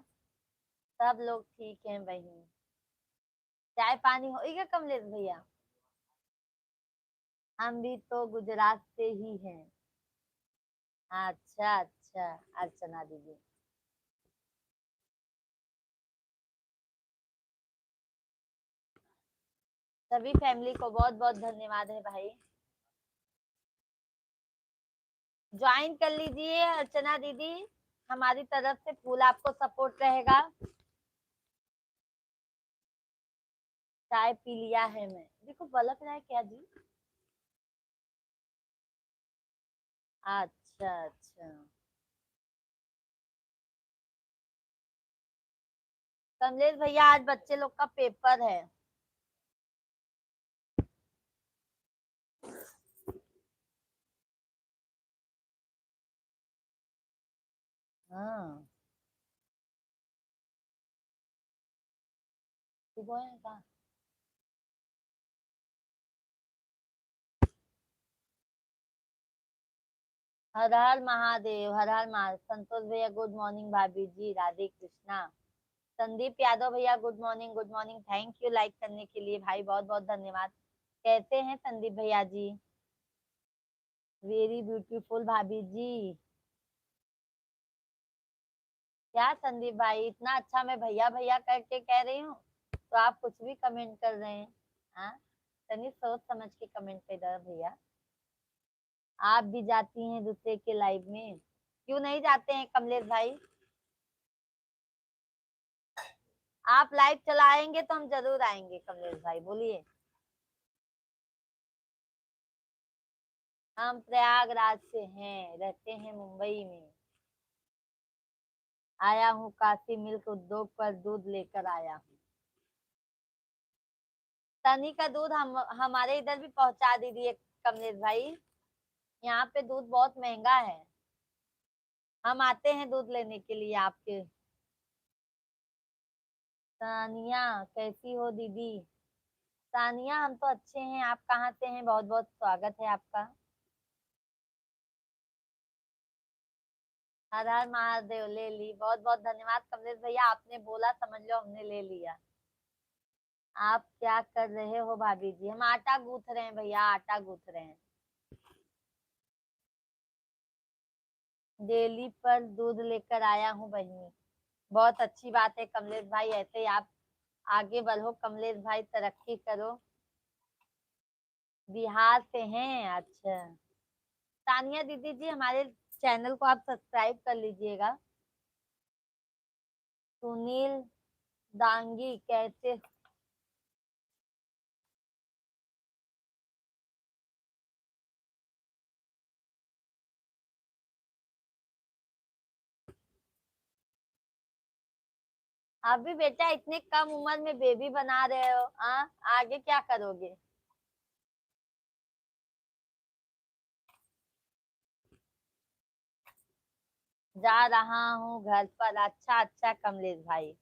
Speaker 1: सब लोग ठीक हैं बहन। चाय पानी हो गया कमलेश भैया? हम भी तो गुजरात से ही हैं। अच्छा अच्छा, अर्चना दीदी। सभी फैमिली को बहुत बहुत धन्यवाद है भाई। ज्वाइन कर लीजिए अर्चना दीदी, हमारी तरफ से फुल आपको सपोर्ट रहेगा। चाय पी लिया है मैं। देखो बलक रहा है क्या जी? अच्छा अच्छा। कमलेश भैया आज बच्चे लोग का पेपर है। हाँ, सुबह है का। हर हर महादेव, हर हर महादेव। संतोष भैया गुड मॉर्निंग, भाभी जी राधे कृष्णा। संदीप यादव भैया good morning, good morning. Thank you like करने के लिए भाई, बहुत बहुत धन्यवाद। कैसे हैं संदीप भैया जी? वेरी ब्यूटीफुल भाभी जी। क्या संदीप भाई, इतना अच्छा मैं भैया भैया करके कह रही हूँ तो आप कुछ भी कमेंट कर रहे हैं? हाँ, तनी सोच समझ के कमेंट कर रहे भैया। आप भी जाती हैं दूसरे के लाइव में? क्यों नहीं जाते हैं कमलेश भाई? आप लाइव चलाएंगे तो हम जरूर आएंगे कमलेश भाई, बोलिए। हम प्रयागराज से हैं, रहते हैं मुंबई में। आया हूँ काशी मिल्क उद्योग पर दूध लेकर आया हूँ। तनी का दूध हम हमारे इधर भी पहुंचा दीजिए कमलेश भाई। यहाँ पे दूध बहुत महंगा है। हम आते हैं दूध लेने के लिए आपके। सानिया कैसी हो दीदी? सानिया हम तो अच्छे हैं, आप कहाँ से हैं? बहुत बहुत स्वागत है आपका। हर हर महादेव। ले ली, बहुत बहुत धन्यवाद कमलेश भैया, आपने बोला समझ लो हमने ले लिया। आप क्या कर रहे हो भाभी जी? हम आटा गूंथ रहे हैं भैया, आटा गूंथ रहे हैं। डेली पर दूध लेकर आया हूँ बहनी। बहुत अच्छी बात है कमलेश भाई, ऐसे ही आप आगे बढ़ो कमलेश भाई, तरक्की करो। बिहार से हैं? अच्छा। तानिया दीदी जी हमारे चैनल को आप सब्सक्राइब कर लीजिएगा। सुनील दांगी कैसे? अभी बेटा इतने कम उम्र में बेबी बना रहे हो, आगे क्या करोगे? जा रहा हूँ घर पर। अच्छा अच्छा कमलेश भाई,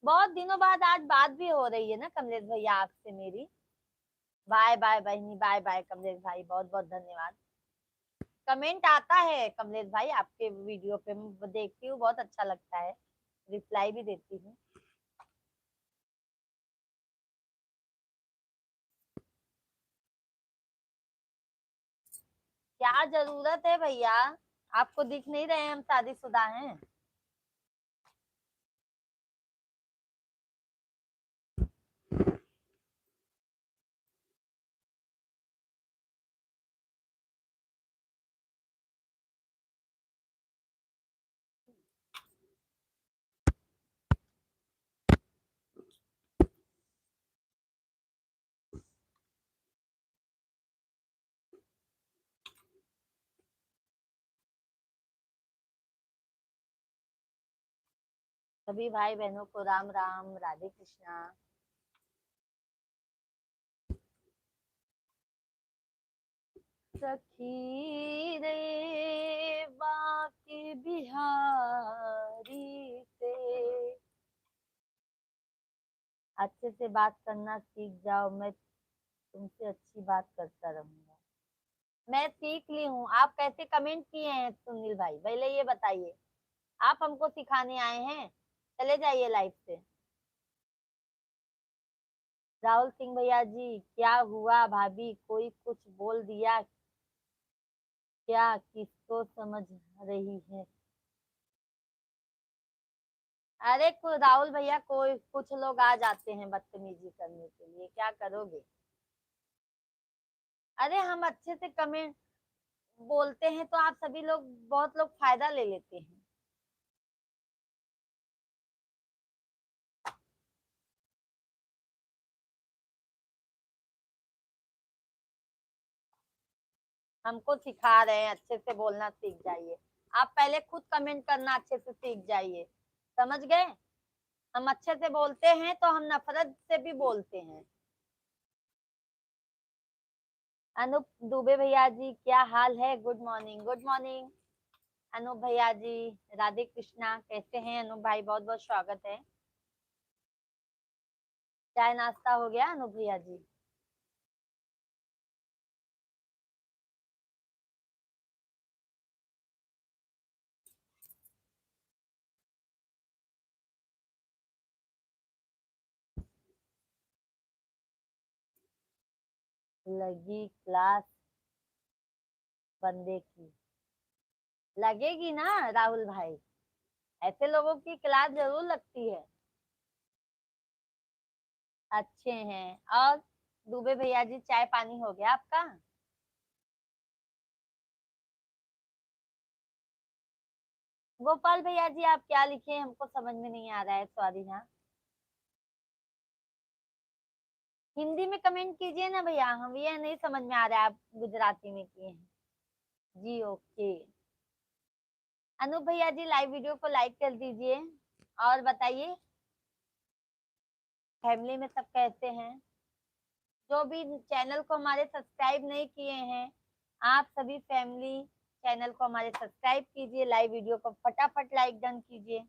Speaker 1: बहुत दिनों बाद आज बात भी हो रही है ना कमलेश भैया आपसे मेरी। बाय बाय बहनी, बाय बाय कमलेश भाई, बहुत बहुत धन्यवाद। कमेंट आता है कमलेश भाई आपके वीडियो पे, मैं देखती हूँ, बहुत अच्छा लगता है, रिप्लाई भी देती हूँ। क्या जरूरत है भैया? आपको दिख नहीं रहे हम शादीशुदा हैं? सभी भाई बहनों को राम राम, राधे कृष्णा। सखी रे बाकी बिहारी से अच्छे से बात करना सीख जाओ, मैं तुमसे अच्छी बात करता रहूंगा। मैं सीख ली हूँ। आप कैसे कमेंट किए हैं सुनील भाई, पहले ये बताइए। आप हमको सिखाने आए हैं? चले जाइए लाइफ से। राहुल सिंह भैया जी, क्या हुआ भाभी, कोई कुछ बोल दिया क्या? किसको समझ रही है? अरे राहुल भैया, कोई कुछ लोग आ जाते हैं बदतमीजी करने के लिए, क्या करोगे? अरे हम अच्छे से कमेंट बोलते हैं तो आप सभी लोग, बहुत लोग फायदा ले लेते हैं। हमको सिखा रहे हैं, अच्छे से बोलना सीख जाइए। आप पहले खुद कमेंट करना अच्छे से सीख जाइए, समझ गए? हम अच्छे से बोलते हैं तो हम नफरत से भी बोलते हैं। अनूप दुबे भैया जी, क्या हाल है? Good morning, good morning Anoop भैया जी। राधे कृष्णा, कैसे हैं अनूप भाई? बहुत बहुत स्वागत है। चाय नाश्ता हो गया अनूप भैया जी? लगी क्लास बंदे की? लगेगी ना राहुल भाई, ऐसे लोगों की क्लास जरूर लगती है। अच्छे हैं। और दुबे भैया जी, चाय पानी हो गया आपका? गोपाल भैया जी, आप क्या लिखे हमको समझ में नहीं आ रहा है, सॉरी। हाँ, हिंदी में कमेंट कीजिए ना भैया, हम ये नहीं समझ में आ रहा है आप गुजराती में किए हैं। जी ओके। अनूप भैया जी, लाइव वीडियो को लाइक कर दीजिए। और बताइए, फैमिली में सब कैसे हैं? जो भी चैनल को हमारे सब्सक्राइब नहीं किए हैं, आप सभी फैमिली चैनल को हमारे सब्सक्राइब कीजिए, लाइव वीडियो को फटाफट लाइक डन कीजिए।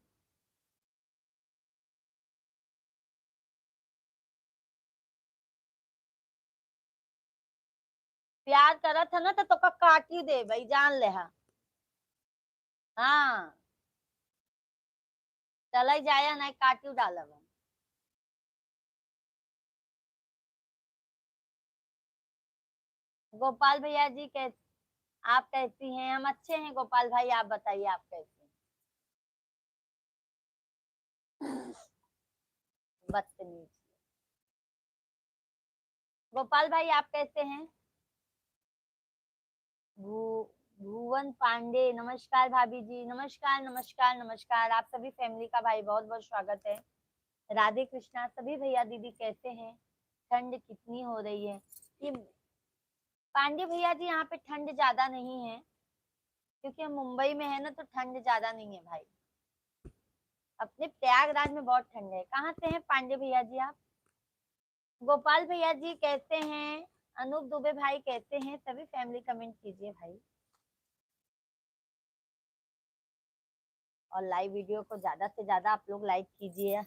Speaker 1: प्यार करा था ना तो काट ही दे भाई, जान ले। हाँ हाँ, चला जाया नहीं, काटू डाला। गोपाल भैया जी, आप कैसी हैं? हम अच्छे हैं गोपाल भाई, आप बताइए आप कैसे हैं? बदतमीज। गोपाल भाई आप कैसे हैं? भू भुवन पांडे, नमस्कार भाभी जी, नमस्कार नमस्कार नमस्कार। आप सभी फैमिली का भाई बहुत बहुत स्वागत है। राधे कृष्णा। सभी भैया दीदी कैसे हैं? ठंड कितनी हो रही है? ये पांडे भैया जी, यहाँ पे ठंड ज्यादा नहीं है, क्योंकि हम मुंबई में है ना, तो ठंड ज्यादा नहीं है भाई। अपने प्रयागराज में बहुत ठंड है। कहाँ से हैं पांडे भैया जी आप? गोपाल भैया जी कैसे हैं? अनूप दुबे भाई कैसे हैं? सभी फैमिली कमेंट कीजिए भाई, और लाइव वीडियो को ज्यादा से ज्यादा आप लोग लाइक कीजिए।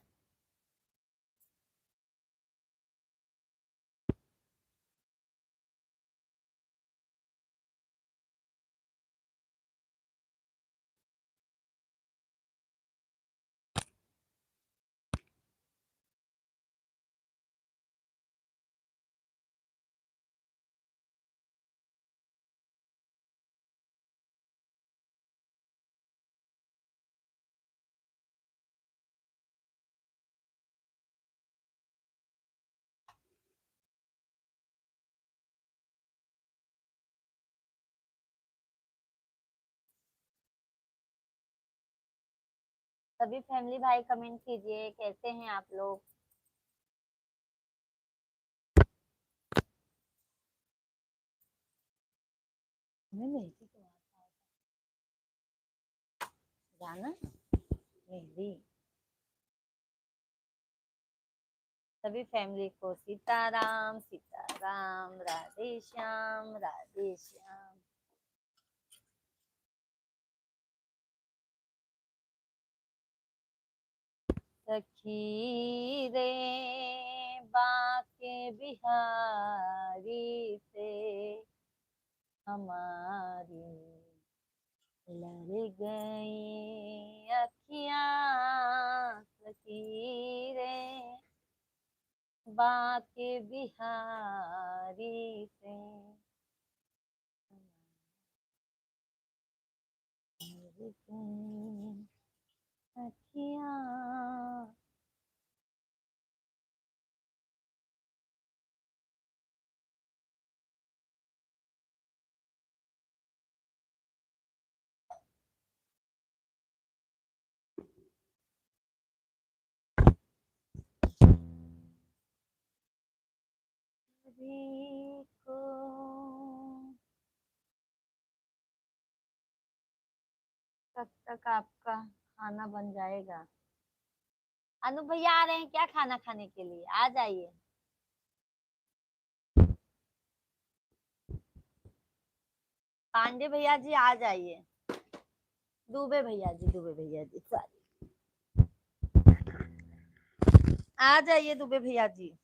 Speaker 1: सभी फैमिली भाई कमेंट कीजिए, कैसे हैं आप लोग? हमें मेहंदी तो आता है, जाना मेहंदी। सभी फैमिली को सीताराम सीताराम, राधे श्याम राधे श्याम। सखी रे बाके बिहारी से हमारी लड़ गई अखियाँ। सखी रे बाके बिहारी से लड़ गई अखियाँ। सभी को कब तक आपका खाना बन जाएगा? अनु भैया आ रहे हैं क्या खाना खाने के लिए? आ जाइए। पांडे भैया जी आ जाइए। दुबे भैया जी सॉरी, आ जाइए दुबे भैया जी।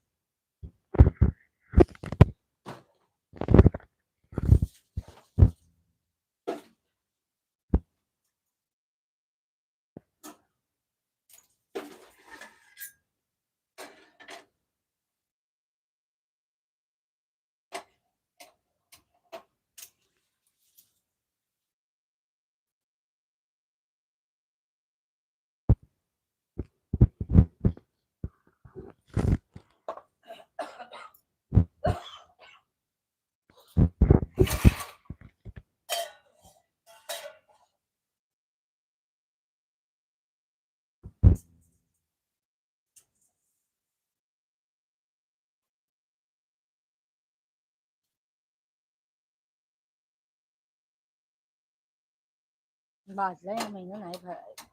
Speaker 1: बाजला या महीना नाही भरायचा।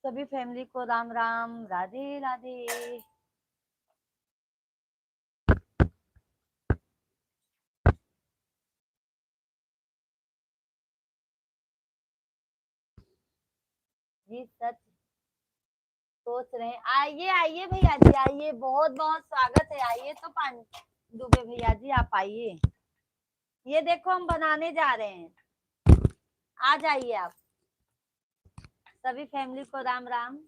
Speaker 1: सभी फैमिली को राम राम, राधे राधे। जी सच सोच रहे हैं। आइए आइए भैया जी आइए, बहुत बहुत स्वागत है। आइए तो दुबे भैया जी आप आइए। ये देखो हम बनाने जा रहे हैं, आ जाइए आप। सभी फैमिली को राम राम।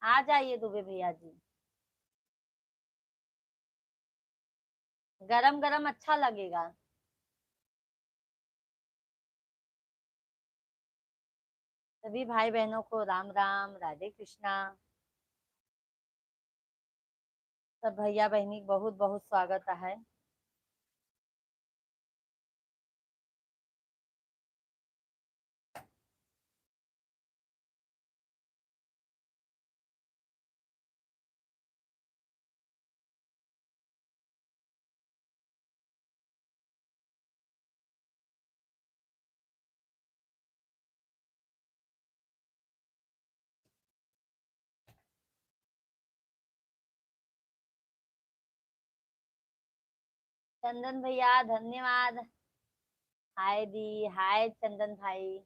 Speaker 1: आ जाइए दुबे भैया जी। गरम गरम अच्छा लगेगा। सभी भाई बहनों को राम राम, राधे कृष्णा। सब भैया बहनी बहुत बहुत स्वागत है। चंदन भैया धन्यवाद। हाय दी, हाय चंदन भाई।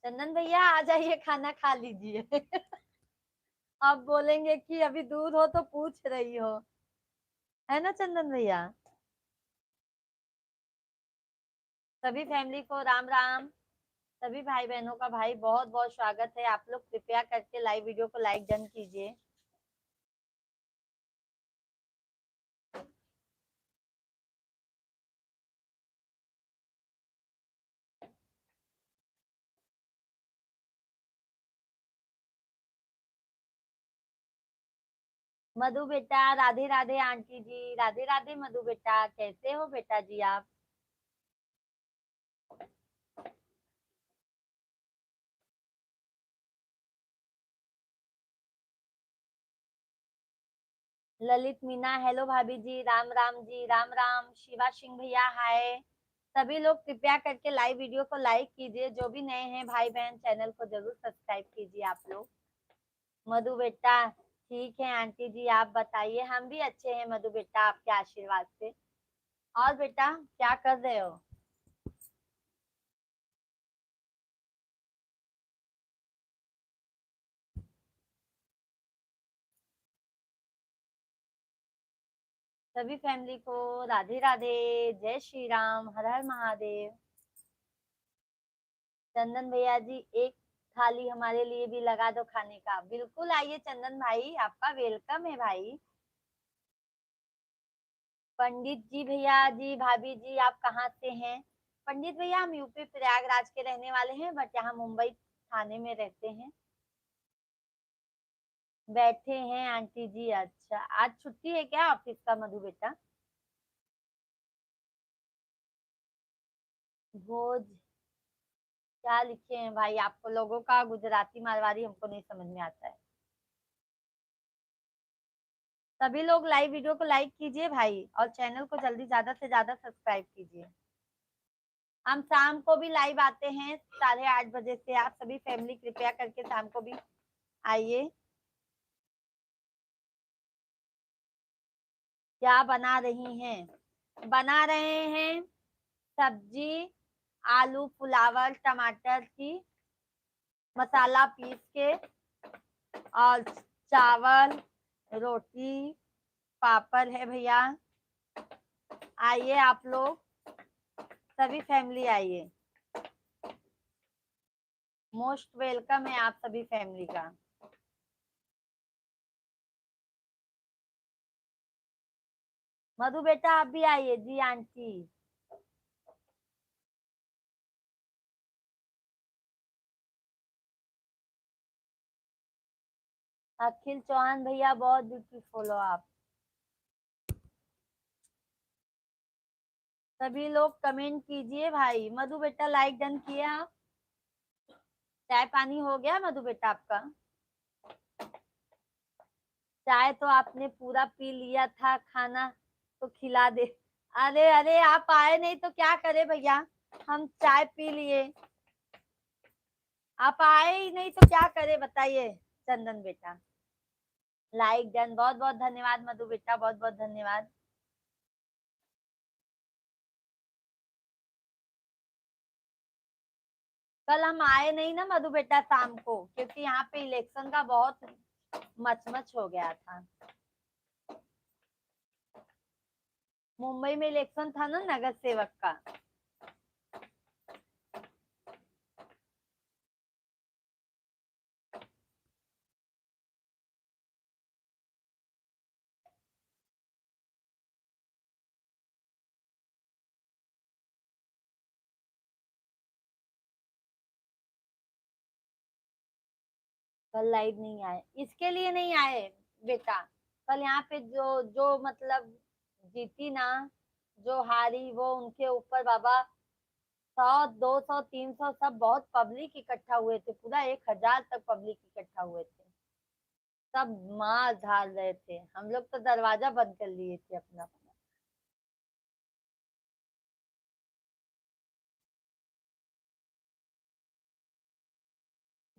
Speaker 1: चंदन भैया आ जाइए, खाना खा लीजिए। आप बोलेंगे कि अभी दूर हो तो पूछ रही हो, है ना चंदन भैया। सभी फैमिली को राम राम। सभी भाई बहनों का भाई बहुत बहुत स्वागत है। आप लोग कृपया करके लाइव वीडियो को लाइक डन कीजिए। मधु बेटा राधे राधे आंटी जी, राधे राधे मधु बेटा, कैसे हो बेटा जी आप? ललित मीना हेलो भाभी जी, राम राम जी, राम राम। शिवा सिंह भैया हाय। सभी लोग कृपया करके लाइव वीडियो को लाइक कीजिए, जो भी नए हैं भाई बहन चैनल को जरूर सब्सक्राइब कीजिए आप लोग। मधु बेटा ठीक है आंटी जी, आप बताइए? हम भी अच्छे हैं मधु बेटा, आपके आशीर्वाद से। और बेटा क्या कर रहे हो? सभी फैमिली को राधे राधे, जय श्री राम, हर हर महादेव। चंदन भैया जी एक थाली हमारे लिए भी लगा दो खाने का। बिल्कुल आइए चंदन भाई, आपका वेलकम है भाई। पंडित जी भैया जी, भाभी जी आप कहाँ से हैं? पंडित भैया हम यूपी प्रयागराज के रहने वाले हैं, बट यहाँ मुंबई थाने में रहते हैं। बैठे हैं आंटी जी। अच्छा आज छुट्टी है क्या ऑफिस का मधु बेटा? भोज क्या लिखे हैं भाई? आपको लोगों का गुजराती मारवाड़ी हमको नहीं समझ में आता है। सभी लोग लाइव वीडियो को लाइक कीजिए भाई, और चैनल को जल्दी ज्यादा से ज्यादा सब्सक्राइब कीजिए। हम शाम को भी लाइव आते हैं 8:30 बजे से। आप सभी फैमिली कृपया करके शाम को भी आइए। क्या बना रही हैं? बना रहे हैं सब्जी, आलू फ्लावर टमाटर की, मसाला पीस के, और चावल रोटी पापड़ है भैया। आइए आप लोग, सभी फैमिली आइए। मोस्ट वेलकम है आप सभी फैमिली का। मधु बेटा आप भी आइए जी आंटी। अखिल चौहान भैया बहुत ब्यूटीफुल हो आप। सभी लोग कमेंट कीजिए भाई। मधु बेटा लाइक डन किए आप? चाय पानी हो गया मधु बेटा आपका? चाय तो आपने पूरा पी लिया था, खाना तो खिला दे। अरे अरे आप आए नहीं तो क्या करे भैया, हम चाय पी लिए। आप आए ही नहीं तो क्या करे बताइए चंदन बेटा। लाइक डन, बहुत बहुत धन्यवाद मधु बेटा, बहुत बहुत धन्यवाद। कल हम आए नहीं ना मधु बेटा शाम को, क्योंकि यहाँ पे इलेक्शन का बहुत मचमच हो गया था। मुंबई में इलेक्शन था ना नगर सेवक का। कल लाइव नहीं आए, इसके लिए नहीं आए बेटा। कल यहाँ पे जो जो मतलब जीती ना, जो हारी वो उनके ऊपर बाबा 100 200 300 सब बहुत पब्लिक इकट्ठा हुए थे, पूरा 1,000 तक पब्लिक इकट्ठा हुए थे। सब मार धार रहे थे, हम लोग तो दरवाजा बंद कर लिए थे अपना अपना।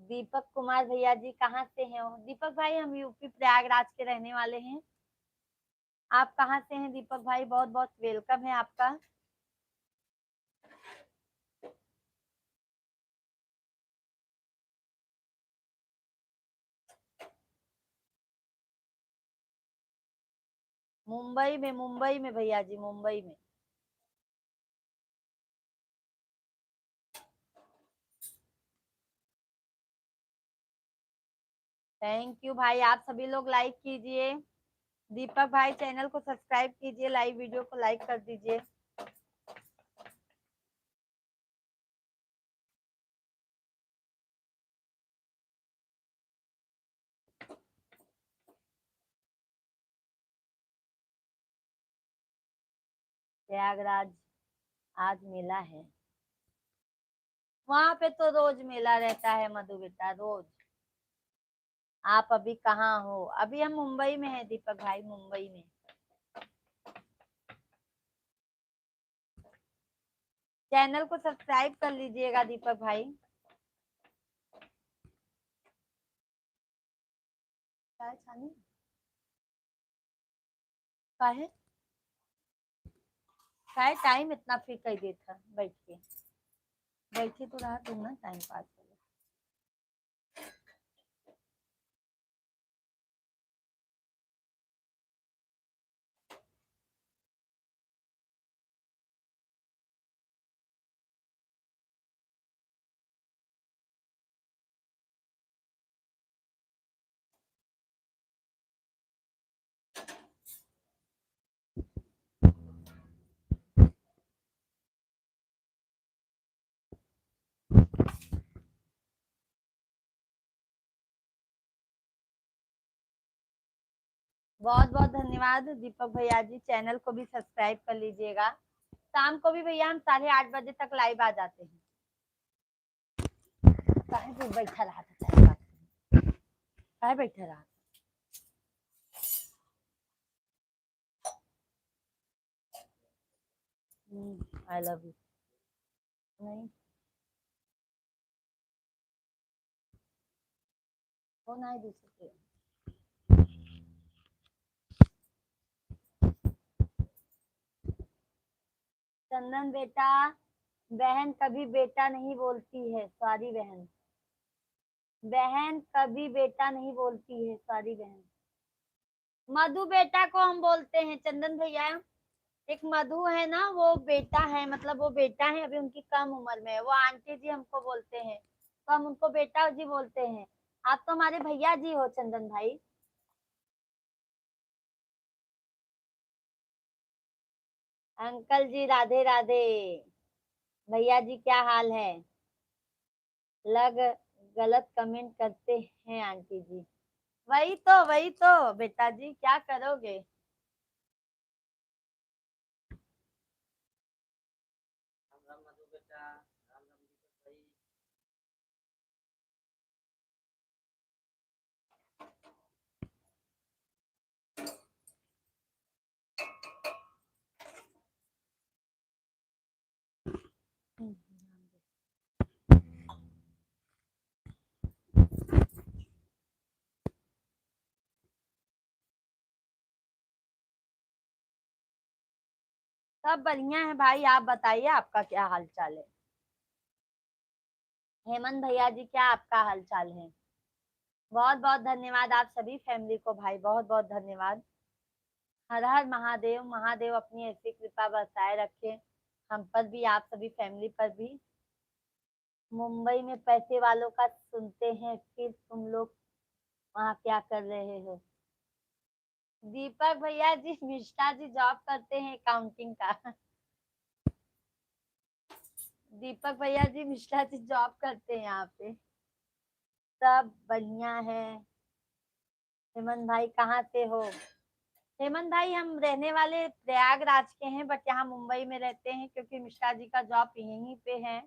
Speaker 1: दीपक कुमार भैया जी कहाँ से हैं? वो दीपक भाई हम यूपी प्रयागराज के रहने वाले हैं। आप कहाँ से हैं दीपक भाई? बहुत बहुत वेलकम है आपका। मुंबई में भैया जी, मुंबई में। थैंक यू भाई, आप सभी लोग लाइक कीजिए। दीपक भाई चैनल को सब्सक्राइब कीजिए, लाइव वीडियो को लाइक कर दीजिए। प्रयागराज आज मेला है। वहां पे तो रोज मेला रहता है मधु बेटा, रोज। आप अभी कहाँ हो? अभी हम मुंबई में हैं दीपक भाई, मुंबई में। चैनल को सब्सक्राइब कर लीजिएगा दीपक भाई। चाय छानी काहे? चाहे टाइम इतना फिर कर देता बैठ के। बैठे तो रहा तुम ना, टाइम पास हो। बहुत बहुत धन्यवाद दीपक भैया जी, चैनल को भी सब्सक्राइब कर लीजिएगा। शाम को भी भैया हम 8:30 बजे तक लाइव आ जाते हैं। काहे पे बैठा रहा था टाइम पास? काहे बैठा रहा? I love you. नहीं, वो नहीं दूसरे। चंदन बेटा, बहन कभी बेटा नहीं बोलती है, सॉरी बहन। बहन कभी बेटा नहीं बोलती है, सॉरी बहन। मधु बेटा को हम बोलते हैं चंदन भैया। एक मधु है ना, वो बेटा है, मतलब वो बेटा है, अभी उनकी कम उम्र में है। वो आंटी जी हमको बोलते हैं, तो हम उनको बेटा जी बोलते हैं। आप तो हमारे भैया जी हो चंदन भाई। अंकल जी राधे राधे। भैया जी क्या हाल है? लग गलत कमेंट करते हैं आंटी जी। वही तो बेटा जी, क्या करोगे? राम राम मधु बेटा, राम राम दीपक भाई। सब बढ़िया है भाई, आप बताइए आपका क्या हाल चाल है? हेमंत भैया जी, क्या आपका हाल चाल है? बहुत बहुत धन्यवाद आप सभी फैमिली को भाई, बहुत बहुत धन्यवाद। हर हर महादेव, महादेव अपनी ऐसी कृपा बरसाए रखे हम पर भी, आप सभी फैमिली पर भी। मुंबई में पैसे वालों का सुनते हैं, फिर तुम लोग वहाँ क्या कर रहे हो? दीपक भैया जी, मिश्रा जी जॉब करते हैं अकाउंटिंग का। दीपक भैया जी, मिश्रा जी जॉब करते हैं यहाँ पे। सब बढ़िया है। हेमंत भाई कहाँ से हो? हेमंत भाई हम रहने वाले प्रयागराज के हैं, बट यहाँ मुंबई में रहते हैं क्योंकि मिश्रा जी का जॉब यहीं पे है।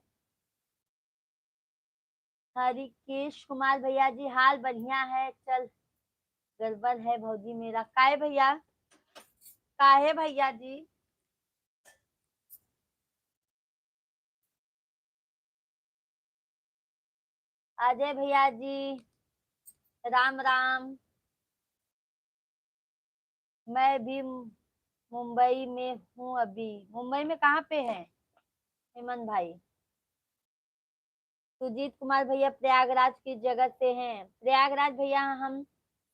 Speaker 1: हरिकेश कुमार भैया जी, हाल बढ़िया है, चल गड़बड़ है भौजी मेरा। काहे भैया? काहे भैया जी? अजय भैया जी, राम राम। मैं भी मुंबई में हूँ अभी। मुंबई में कहाँ पे है हेमंत भाई? सुजीत कुमार भैया प्रयागराज की जगह से हैं। प्रयागराज भैया हम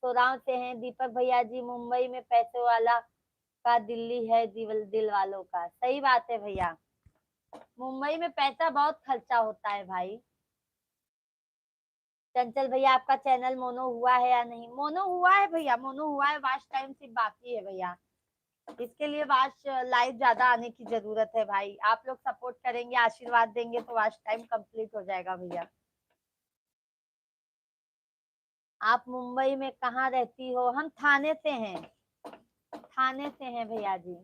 Speaker 1: सोराव से हैं। दीपक भैया जी, मुंबई में पैसे वाला का दिल्ली है दिल वालों का। सही बात है भैया, मुंबई में पैसा बहुत खर्चा होता है भाई। चंचल भैया, आपका चैनल मोनो हुआ है या नहीं? मोनो हुआ है भैया, मोनो हुआ है, वॉच टाइम सिर्फ बाकी है भैया। इसके लिए वॉच लाइव ज्यादा आने की जरूरत है भाई। आप लोग सपोर्ट करेंगे, आशीर्वाद देंगे तो वॉच टाइम कंप्लीट हो जाएगा भैया। आप मुंबई में कहाँ रहती हो? हम थाने से हैं, थाने से हैं भैया जी।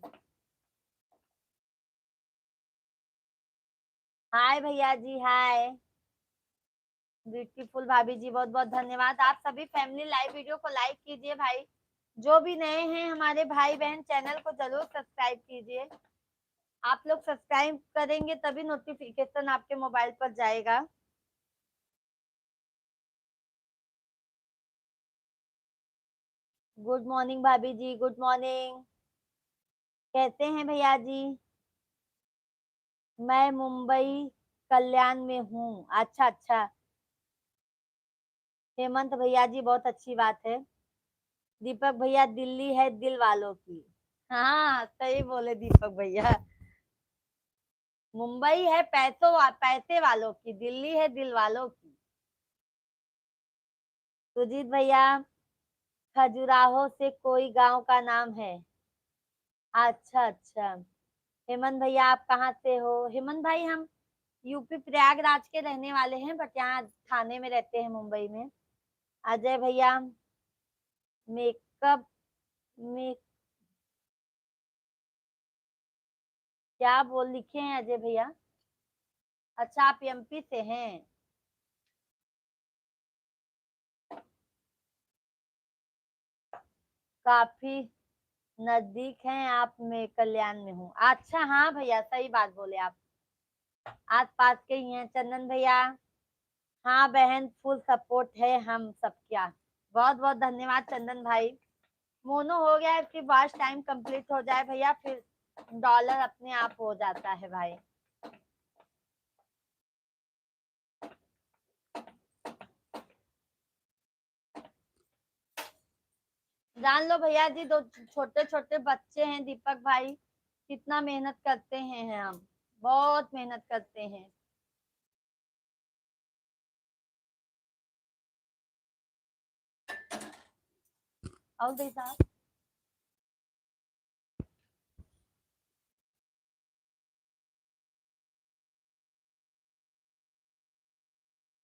Speaker 1: हाय भैया जी, हाय ब्यूटीफुल भाभी जी, बहुत बहुत धन्यवाद। आप सभी फैमिली लाइव वीडियो को लाइक कीजिए भाई। जो भी नए हैं हमारे भाई बहन, चैनल को जरूर सब्सक्राइब कीजिए। आप लोग सब्सक्राइब करेंगे तभी नोटिफिकेशन आपके मोबाइल पर जाएगा। गुड मॉर्निंग भाभी जी, गुड मॉर्निंग। कैसे हैं भैया जी? मैं मुंबई कल्याण में हूँ। अच्छा अच्छा, हेमंत भैया जी, बहुत अच्छी बात है। दीपक भैया, दिल्ली है दिल वालों की। हाँ सही बोले दीपक भैया। मुंबई है पैसे वालों की, दिल्ली है दिल वालों की। सुजीत भैया, खजुराहो से कोई गांव का नाम है? अच्छा अच्छा। हेमंत भैया, आप कहाँ से हो? हेमंत भाई, हम यूपी प्रयागराज के रहने वाले हैं, बट यहाँ थाने में रहते हैं, मुंबई में। अजय भैया, मेकअप में क्या बोल लिखे हैं अजय भैया? अच्छा, आप एमपी से हैं। काफी नजदीक हैं आप, मैं कल्याण में हूँ। अच्छा हाँ भैया, सही बात बोले आप, आस पास के ही हैं। चंदन भैया, हाँ बहन, फुल सपोर्ट है हम सब क्या। बहुत बहुत धन्यवाद चंदन भाई। मोनो हो गया है, इसकी वॉच टाइम कंप्लीट हो जाए भैया, फिर डॉलर अपने आप हो जाता है भाई। जान लो भैया जी, दो छोटे छोटे बच्चे हैं दीपक भाई, कितना मेहनत करते हैं हम, बहुत मेहनत करते हैं। और भाई साहब,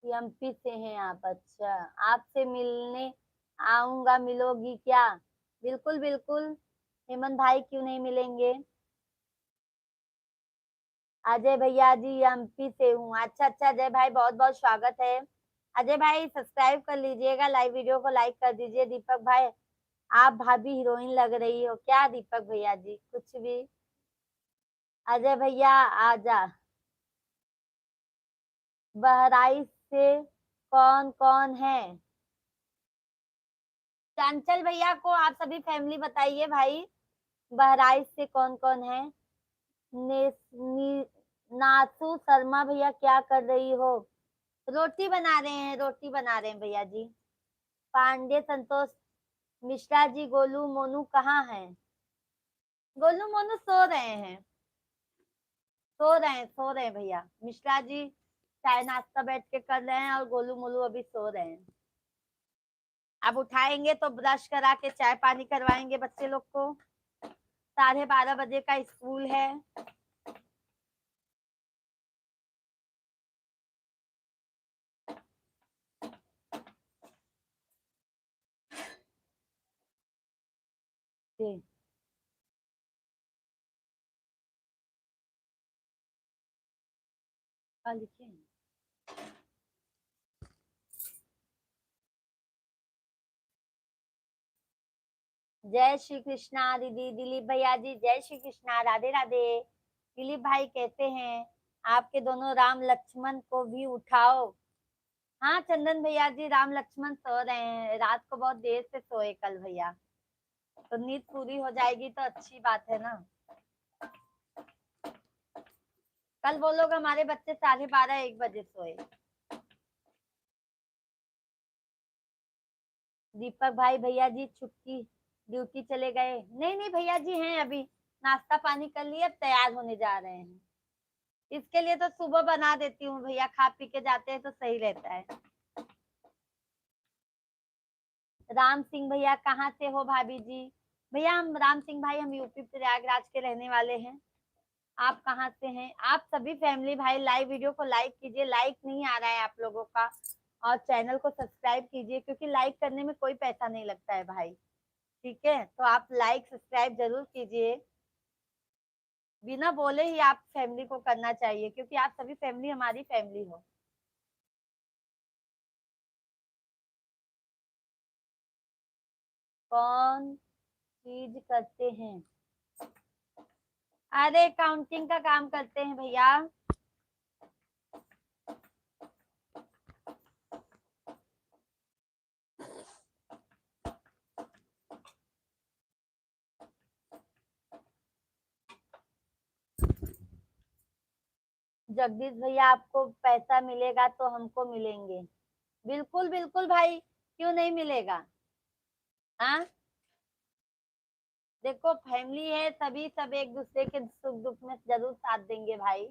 Speaker 1: एमपी से हैं आप? अच्छा, आपसे मिलने आऊंगा, मिलोगी क्या? बिल्कुल बिल्कुल, हेमंत भाई क्यों नहीं मिलेंगे। अजय भैया जी, एमपी से हूँ। अच्छा अच्छा अजय भाई, बहुत बहुत स्वागत है। अजय भाई सब्सक्राइब कर लीजिएगा, लाइव वीडियो को लाइक कर दीजिए। दीपक भाई, आप भाभी हीरोइन लग रही हो क्या? दीपक भैया जी, कुछ भी। अजय भैया आजा। बहराइच से कौन कौन है? चंचल भैया को आप सभी फैमिली बताइए भाई, बहराइच से कौन कौन है? नासू शर्मा भैया, क्या कर रही हो? रोटी बना रहे हैं, रोटी बना रहे हैं भैया जी। पांडे संतोष मिश्रा जी, गोलू मोनू कहाँ है? गोलू मोनू सो रहे हैं, सो रहे हैं भैया। मिश्रा जी चाय नाश्ता बैठ के कर रहे हैं, और गोलू मोलू अभी सो रहे हैं। अब उठाएंगे तो ब्रश करा के चाय पानी करवाएंगे बच्चे लोग को। 12:30 बजे का स्कूल है। जी, लिखिए। जय श्री कृष्णा दीदी, दिलीप भैया जी, जय श्री कृष्णा, राधे राधे। दिलीप भाई कैसे हैं? आपके दोनों राम लक्ष्मण को भी उठाओ। हाँ चंदन भैया जी, राम लक्ष्मण सो रहे हैं, रात को बहुत देर से सोए कल भैया, तो नींद पूरी हो जाएगी तो अच्छी बात है ना। कल वो लोग हमारे बच्चे 12:30 1 बजे सोए। दीपक भाई, भैया जी छुट्टी, ड्यूटी चले गए? नहीं नहीं भैया जी हैं अभी, नाश्ता पानी कर लिए, अब तैयार होने जा रहे हैं। इसके लिए तो सुबह बना देती हूँ भैया, खा पी के जाते हैं तो सही रहता है। राम सिंह भैया, कहाँ से हो भाभी जी? भैया हम राम सिंह भाई, हम यूपी प्रयागराज के रहने वाले हैं। आप कहाँ से हैं? आप सभी फैमिली भाई लाइव वीडियो को लाइक कीजिए, लाइक नहीं आ रहा है आप लोगों का, और चैनल को सब्सक्राइब कीजिए, क्योंकि लाइक करने में कोई पैसा नहीं लगता है भाई। ठीक है, तो आप लाइक सब्सक्राइब जरूर कीजिए। बिना बोले ही आप फैमिली को करना चाहिए, क्योंकि आप सभी फैमिली हमारी फैमिली हो। कौन चीज करते हैं? अरे काउंटिंग का काम करते हैं भैया। जगदीश भैया, आपको पैसा मिलेगा तो हमको मिलेंगे। बिल्कुल बिल्कुल भाई, क्यों नहीं मिलेगा? हाँ, देखो फैमिली है सभी, सब एक दूसरे के सुख दुख में जरूर साथ देंगे भाई।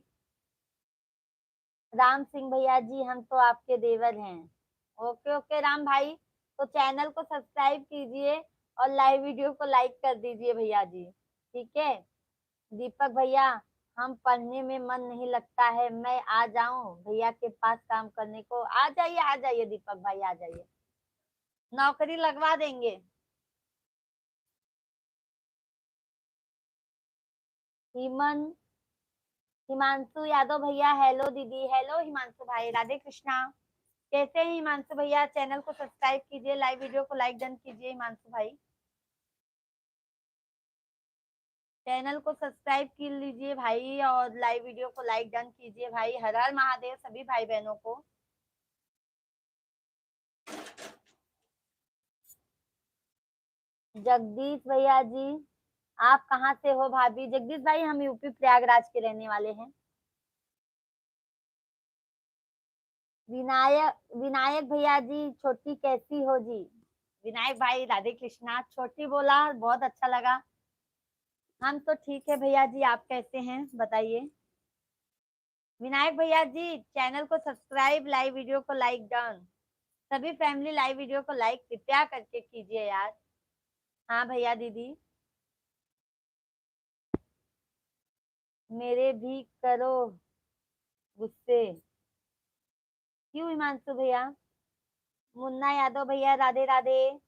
Speaker 1: राम सिंह भैया जी, हम तो आपके देवर हैं। ओके ओके राम भाई, तो चैनल को सब्सक्राइब कीजिए और लाइव वीडियो को लाइक कर दीजिए भैया जी, ठीक है। दीपक भैया, हम पढ़ने में मन नहीं लगता है, मैं आ जाऊं भैया के पास काम करने को? आ जाइए दीपक भाई, आ जाइए, नौकरी लगवा देंगे। हिमन हिमांशु यादव भैया, हेलो दीदी, हेलो हिमांशु भाई, राधे कृष्णा। कैसे हैं हिमांशु भैया? चैनल को सब्सक्राइब कीजिए, लाइव वीडियो को लाइक डन कीजिए हिमांशु भाई। चैनल को सब्सक्राइब कर लीजिए भाई और लाइव वीडियो को लाइक डन कीजिए भाई। हर हर महादेव सभी भाई बहनों को। जगदीश भैया जी, आप कहाँ से हो भाभी? जगदीश भाई, हम यूपी प्रयागराज के रहने वाले हैं। विनायक विनायक भैया जी, छोटी कैसी हो जी? विनायक भाई, राधे कृष्णा। छोटी बोला, बहुत अच्छा लगा। हम तो ठीक है भैया जी, आप कैसे हैं बताइए? विनायक भैया जी, चैनल को सब्सक्राइब, लाइव वीडियो को लाइक डन। सभी फैमिली लाइव वीडियो को लाइक कृपया करके कीजिए यार। हाँ भैया दीदी, मेरे भी करो गुस्से। क्यों हिमांशु भैया? मुन्ना यादव भैया, राधे राधे।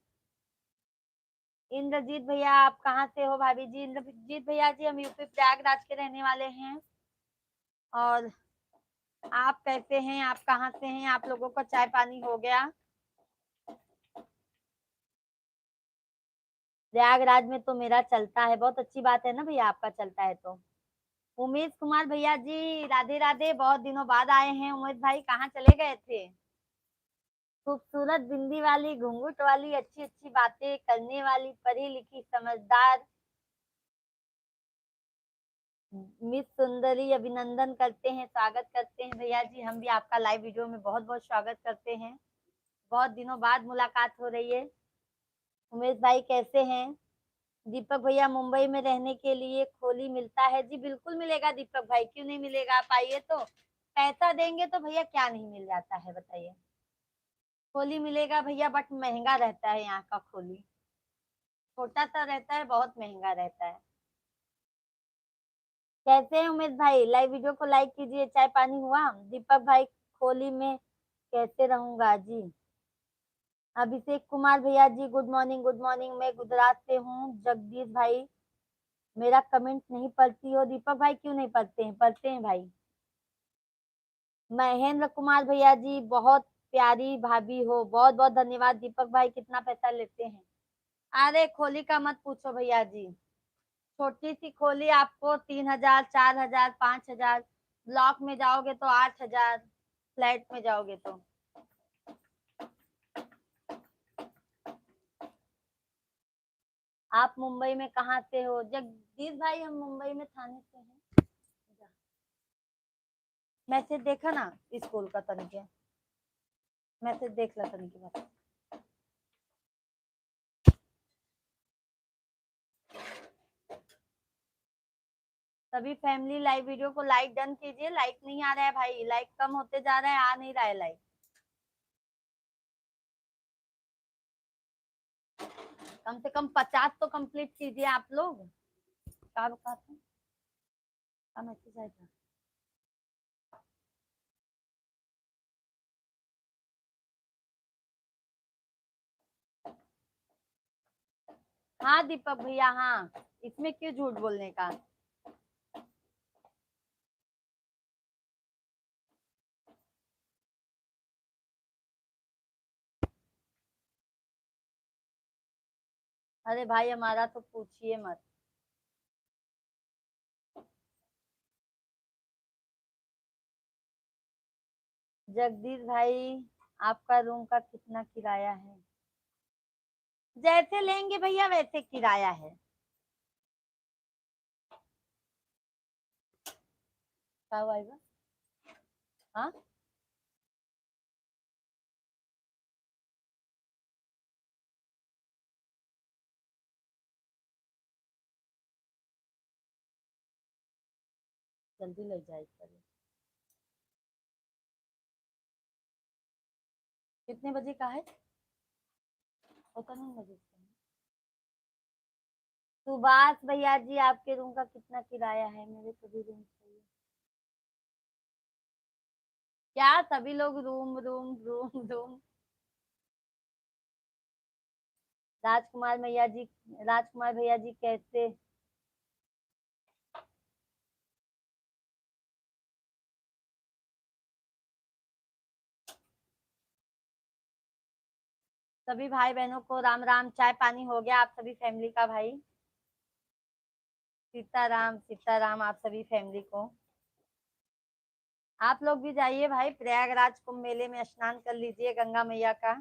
Speaker 1: इंद्रजीत भैया, आप कहाँ से हो भाभी जी? इंद्रजीत भैया जी, हम यूपी प्रयागराज के रहने वाले हैं। और आप कैसे हैं? आप कहाँ से हैं? आप लोगों का चाय पानी हो गया? प्रयागराज में तो मेरा चलता है, बहुत अच्छी बात है ना भैया, आपका चलता है तो। उमेश कुमार भैया जी, राधे राधे, बहुत दिनों बाद आए हैं। उमेश भाई कहाँ चले गए थे? खूबसूरत बिंदी वाली, घूंघट वाली, अच्छी अच्छी बातें करने वाली, पढ़ी लिखी समझदार मिस सुंदरी, अभिनंदन करते हैं, स्वागत करते हैं भैया जी। हम भी आपका लाइव वीडियो में बहुत बहुत स्वागत करते हैं। बहुत दिनों बाद मुलाकात हो रही है। उमेश भाई कैसे हैं? दीपक भैया, मुंबई में रहने के लिए खोली मिलता है जी? बिल्कुल मिलेगा दीपक भाई, क्यों नहीं मिलेगा? आप आइए तो, पैसा देंगे तो भैया क्या नहीं मिल जाता है बताइए। खोली मिलेगा भैया, बट महंगा रहता है यहाँ का खोली। छोटा सा रहता है, बहुत महंगा रहता है। कैसे हैं उमेश भाई? लाइव वीडियो को लाइक कीजिए। चाय पानी हुआ? दीपक भाई, खोली में कैसे रहूंगा जी? अभिषेक कुमार भैया ji, good morning good morning, मैं गुजरात से हूँ। जगदीश भाई, मेरा कमेंट नहीं पढ़ती हो? दीपक भाई क्यों नहीं पढ़ते हैं? पढ़ते हैं भाई। महेंद्र कुमार भैया जी, बहुत प्यारी भाभी हो, बहुत बहुत धन्यवाद। दीपक भाई, कितना पैसा लेते हैं? अरे खोली का मत पूछो भैया जी। छोटी सी खोली आपको 3,000, 4,000, 5,000। ब्लॉक में जाओगे तो 8,000, फ्लैट में जाओगे तो। आप मुंबई में कहाँ से हो? जगदीश भाई, हम मुंबई में थाने से हैं। मैसेज देखा ना स्कूल का? तनिके मैसेज देख ला तनिके बस। सभी फैमिली लाइव वीडियो को लाइक डन कीजिए। लाइक नहीं आ रहा है भाई, लाइक कम होते जा रहा है, आ नहीं रहा है लाइक। कम से कम 50 तो कंप्लीट कीजिए आप लोग। क्या बता था? क्या मैसेज आया था? हाँ दीपक भैया, हाँ, इसमें क्यों झूठ बोलने का? अरे भाई हमारा तो पूछिए मत। जगदीश भाई, आपका रूम का कितना किराया है? जैसे लेंगे भैया वैसे किराया है। क्या हुआ आएगा? हाँ, जल्दी ले जाए करिए। कितने बजे का है? पता नहीं बजे का है। सुभाष भैया जी, आपके रूम का कितना किराया है? मेरे को भी रूम चाहिए। क्या सभी लोग रूम रूम रूम रूम? राजकुमार भैया जी, राजकुमार भैया जी कैसे? सभी भाई बहनों को राम राम। चाय पानी हो गया आप सभी फैमिली का भाई? सीताराम सीताराम आप सभी फैमिली को। आप लोग भी जाइए भाई, प्रयागराज कुंभ मेले में स्नान कर लीजिए गंगा मैया का।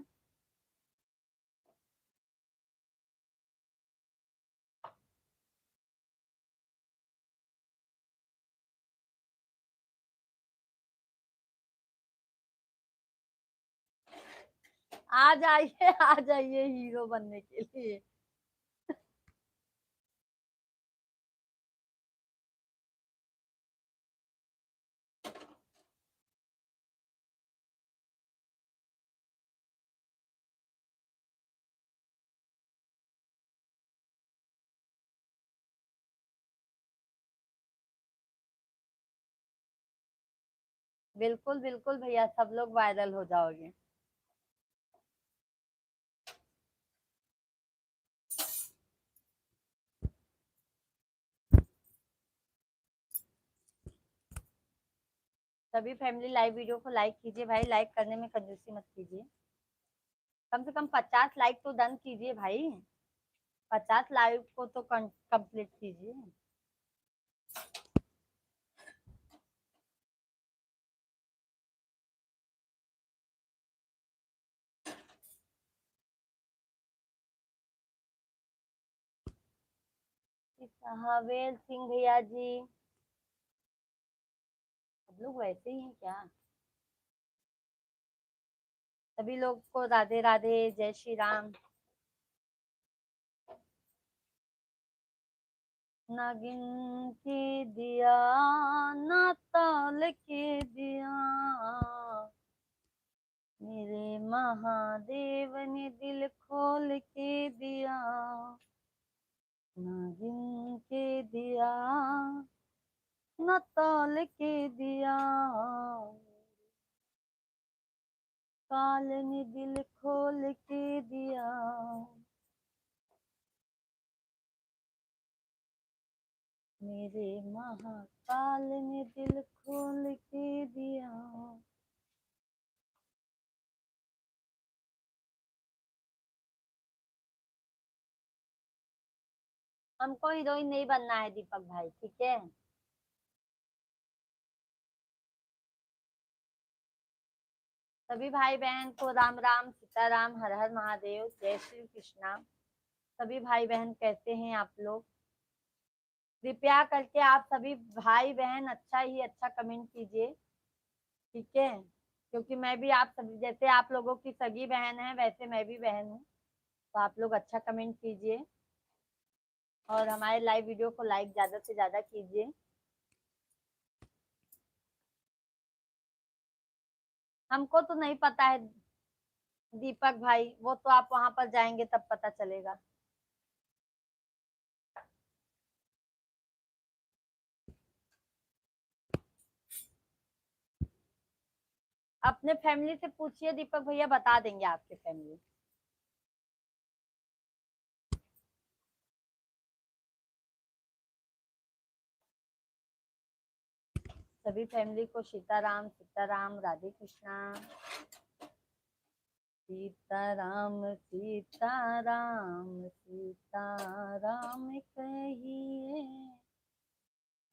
Speaker 1: आ जाइए आ जाइए हीरो बनने के लिए। बिल्कुल बिल्कुल भैया, सब लोग वायरल हो जाओगे। सभी फैमिली लाइव वीडियो को लाइक कीजिए भाई, लाइक करने में कंजूसी मत कीजिए। कम से कम 50 लाइक तो डन कीजिए भाई। 50 लाइक को तो कंप्लीट कीजिए। हवेल सिंह भैया जी, सब लोग वैसे ही हैं क्या? सभी लोग को राधे राधे, जय श्री राम। नागिन के दिया, ना ताल के दिया, मेरे महादेव ने दिल खोल के दिया। नागिन के दिया, ना ताल के दिया, काल ने दिल खोल के दिया। मेरे महाकाल ने दिल खोल के दिया। हमको हीरोइन नहीं बनना है दीपक भाई, ठीक है? सभी भाई बहन को राम राम सीताराम, हर हर महादेव, जय श्री कृष्णा। सभी भाई बहन कैसे हैं आप लोग? कृपया करके आप सभी भाई बहन अच्छा ही अच्छा कमेंट कीजिए, ठीक है? क्योंकि मैं भी आप सभी जैसे आप लोगों की सगी बहन है वैसे मैं भी बहन हूँ। तो आप लोग अच्छा कमेंट कीजिए और हमारे लाइव वीडियो को लाइक ज्यादा से ज्यादा कीजिए। हमको तो नहीं पता है दीपक भाई, वो तो आप वहां पर जाएंगे तब पता चलेगा। अपने फैमिली से पूछिए दीपक भैया, बता देंगे आपके फैमिली। सभी फैमिली को सीताराम सीताराम, राधे कृष्णा। सीताराम सीताराम सीताराम कहिए,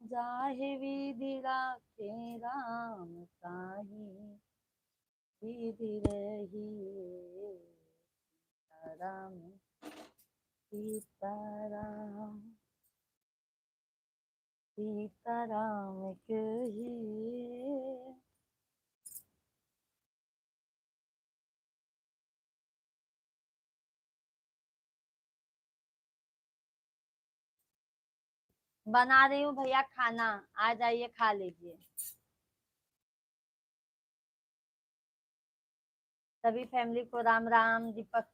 Speaker 1: जाहे विधि राखे राम ताहि विधि रहिए। सीताराम सीताराम सीताराम कहिए। बना रही हूँ भैया खाना, आ जाइए खा लीजिए। सभी फैमिली को राम राम। दीपक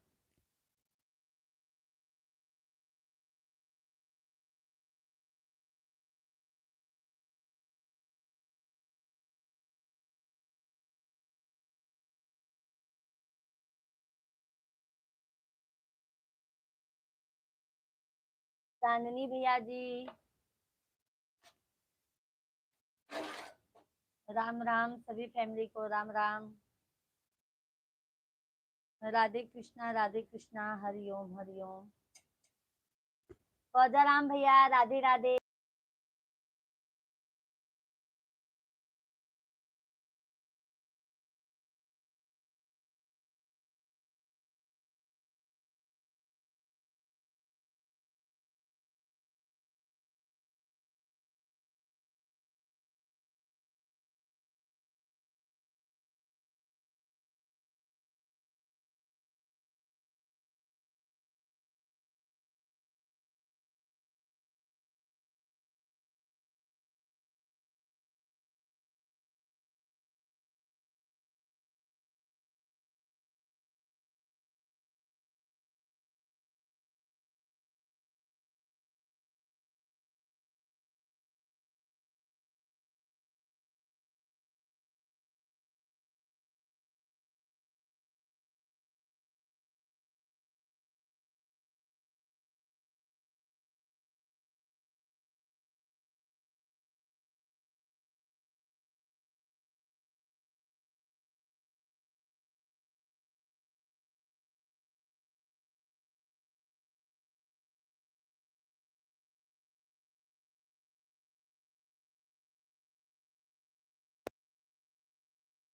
Speaker 1: चांदनी भैया जी राम राम। सभी फैमिली को राम राम। राधे कृष्णा हरिओम हरिओम। पौधा राम भैया राधे राधे।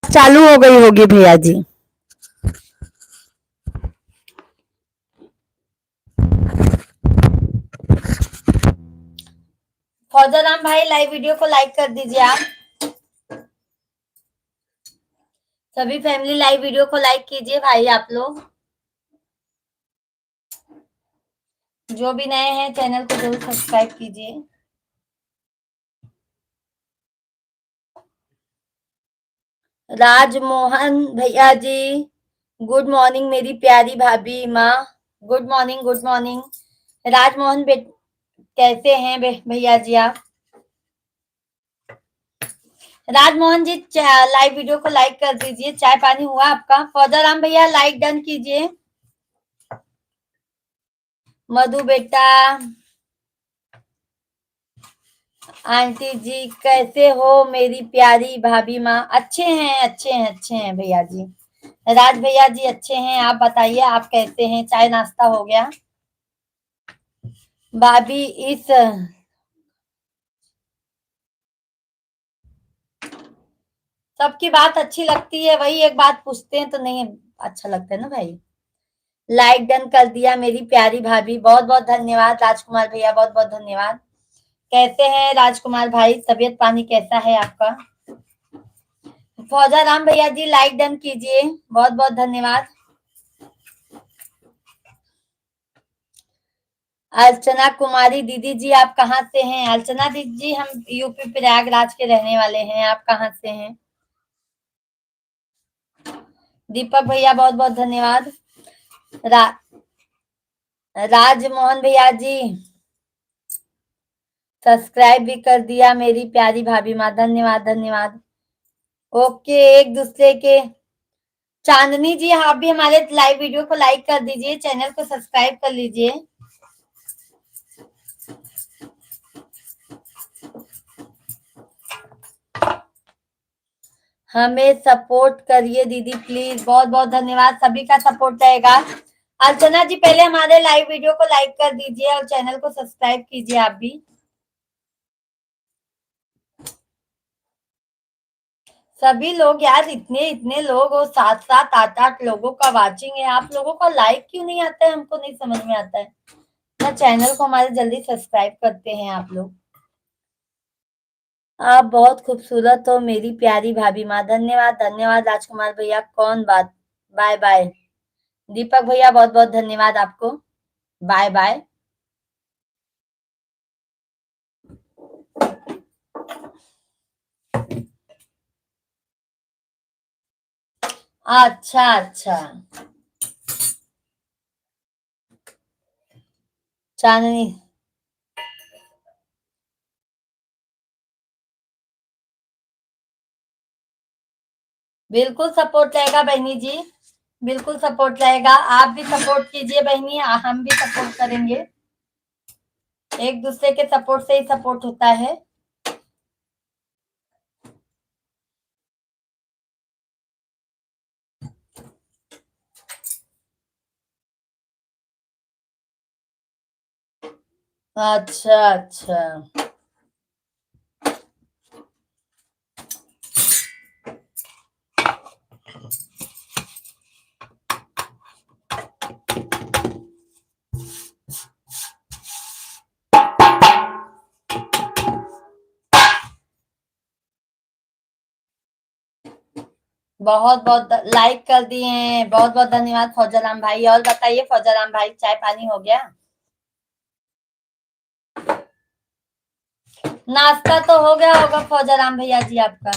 Speaker 1: चालू हो गई होगी भैया जी। फौजाराम भाई लाइव वीडियो को लाइक कर दीजिए आप। सभी फैमिली लाइव वीडियो को लाइक कीजिए भाई आप लोग। जो भी नए हैं चैनल को जरूर सब्सक्राइब कीजिए। राजमोहन भैया जी गुड मॉर्निंग मेरी प्यारी भाभी माँ। Good morning good morning. Rajmohan कैसे हैं भैया जी आप? राजमोहन जी लाइव वीडियो को लाइक कर दीजिए। चाय पानी हुआ आपका? फौजाराम भैया लाइक डन कीजिए। मधु बेटा आंटी जी कैसे हो मेरी प्यारी भाभी माँ? अच्छे हैं अच्छे हैं अच्छे हैं भैया जी। राज भैया जी अच्छे हैं। आप बताइए आप कैसे हैं? चाय नाश्ता हो गया? भाभी इस सबकी बात अच्छी लगती है, वही एक बात पूछते हैं तो नहीं अच्छा लगता है ना भाई। लाइक डन कर दिया मेरी प्यारी भाभी, बहुत बहुत धन्यवाद। राजकुमार भैया बहुत बहुत धन्यवाद। कैसे हैं राजकुमार भाई? तबीयत पानी कैसा है आपका? फौजा राम भैया जी लाइक डन कीजिए, बहुत बहुत धन्यवाद। अर्चना कुमारी दीदी जी आप कहाँ से हैं? अर्चना दीदी जी हम यूपी प्रयागराज के रहने वाले हैं। आप कहाँ से हैं? दीपक भैया बहुत बहुत धन्यवाद। रा, राजमोहन भैया जी सब्सक्राइब भी कर दिया मेरी प्यारी भाभी माँ, धन्यवाद धन्यवाद। ओके एक दूसरे के। चांदनी जी आप भी हमारे लाइव वीडियो को लाइक कर दीजिए, चैनल को सब्सक्राइब कर लीजिए। हमें सपोर्ट करिए दीदी प्लीज। बहुत बहुत धन्यवाद, सभी का सपोर्ट रहेगा। अर्चना जी पहले हमारे लाइव वीडियो को लाइक कर दीजिए और चैनल को सब्सक्राइब कीजिए आप भी। सभी लोग यार, इतने इतने लोग हो, 7-7 8-8 लोगों का वाचिंग है, आप लोगों का लाइक क्यों नहीं आता है, हमको नहीं समझ में आता है ना। चैनल को हमारे जल्दी सब्सक्राइब करते हैं आप लोग। आप बहुत खूबसूरत हो मेरी प्यारी भाभी माँ। धन्यवाद धन्यवाद राजकुमार भैया। कौन बात, बाय बाय। दीपक भैया बहुत बहुत धन्यवाद आपको। Bye bye. अच्छा अच्छा, चांदनी बिल्कुल सपोर्ट रहेगा बहनी जी, बिल्कुल सपोर्ट रहेगा। आप भी सपोर्ट कीजिए बहनी, हम भी सपोर्ट करेंगे। एक दूसरे के सपोर्ट से ही सपोर्ट होता है। अच्छा अच्छा, बहुत बहुत लाइक कर दिए हैं, बहुत बहुत धन्यवाद फौजाराम भाई। और बताइए फौजाराम भाई, चाय पानी हो गया? नाश्ता तो हो गया होगा फौजाराम भैया जी आपका।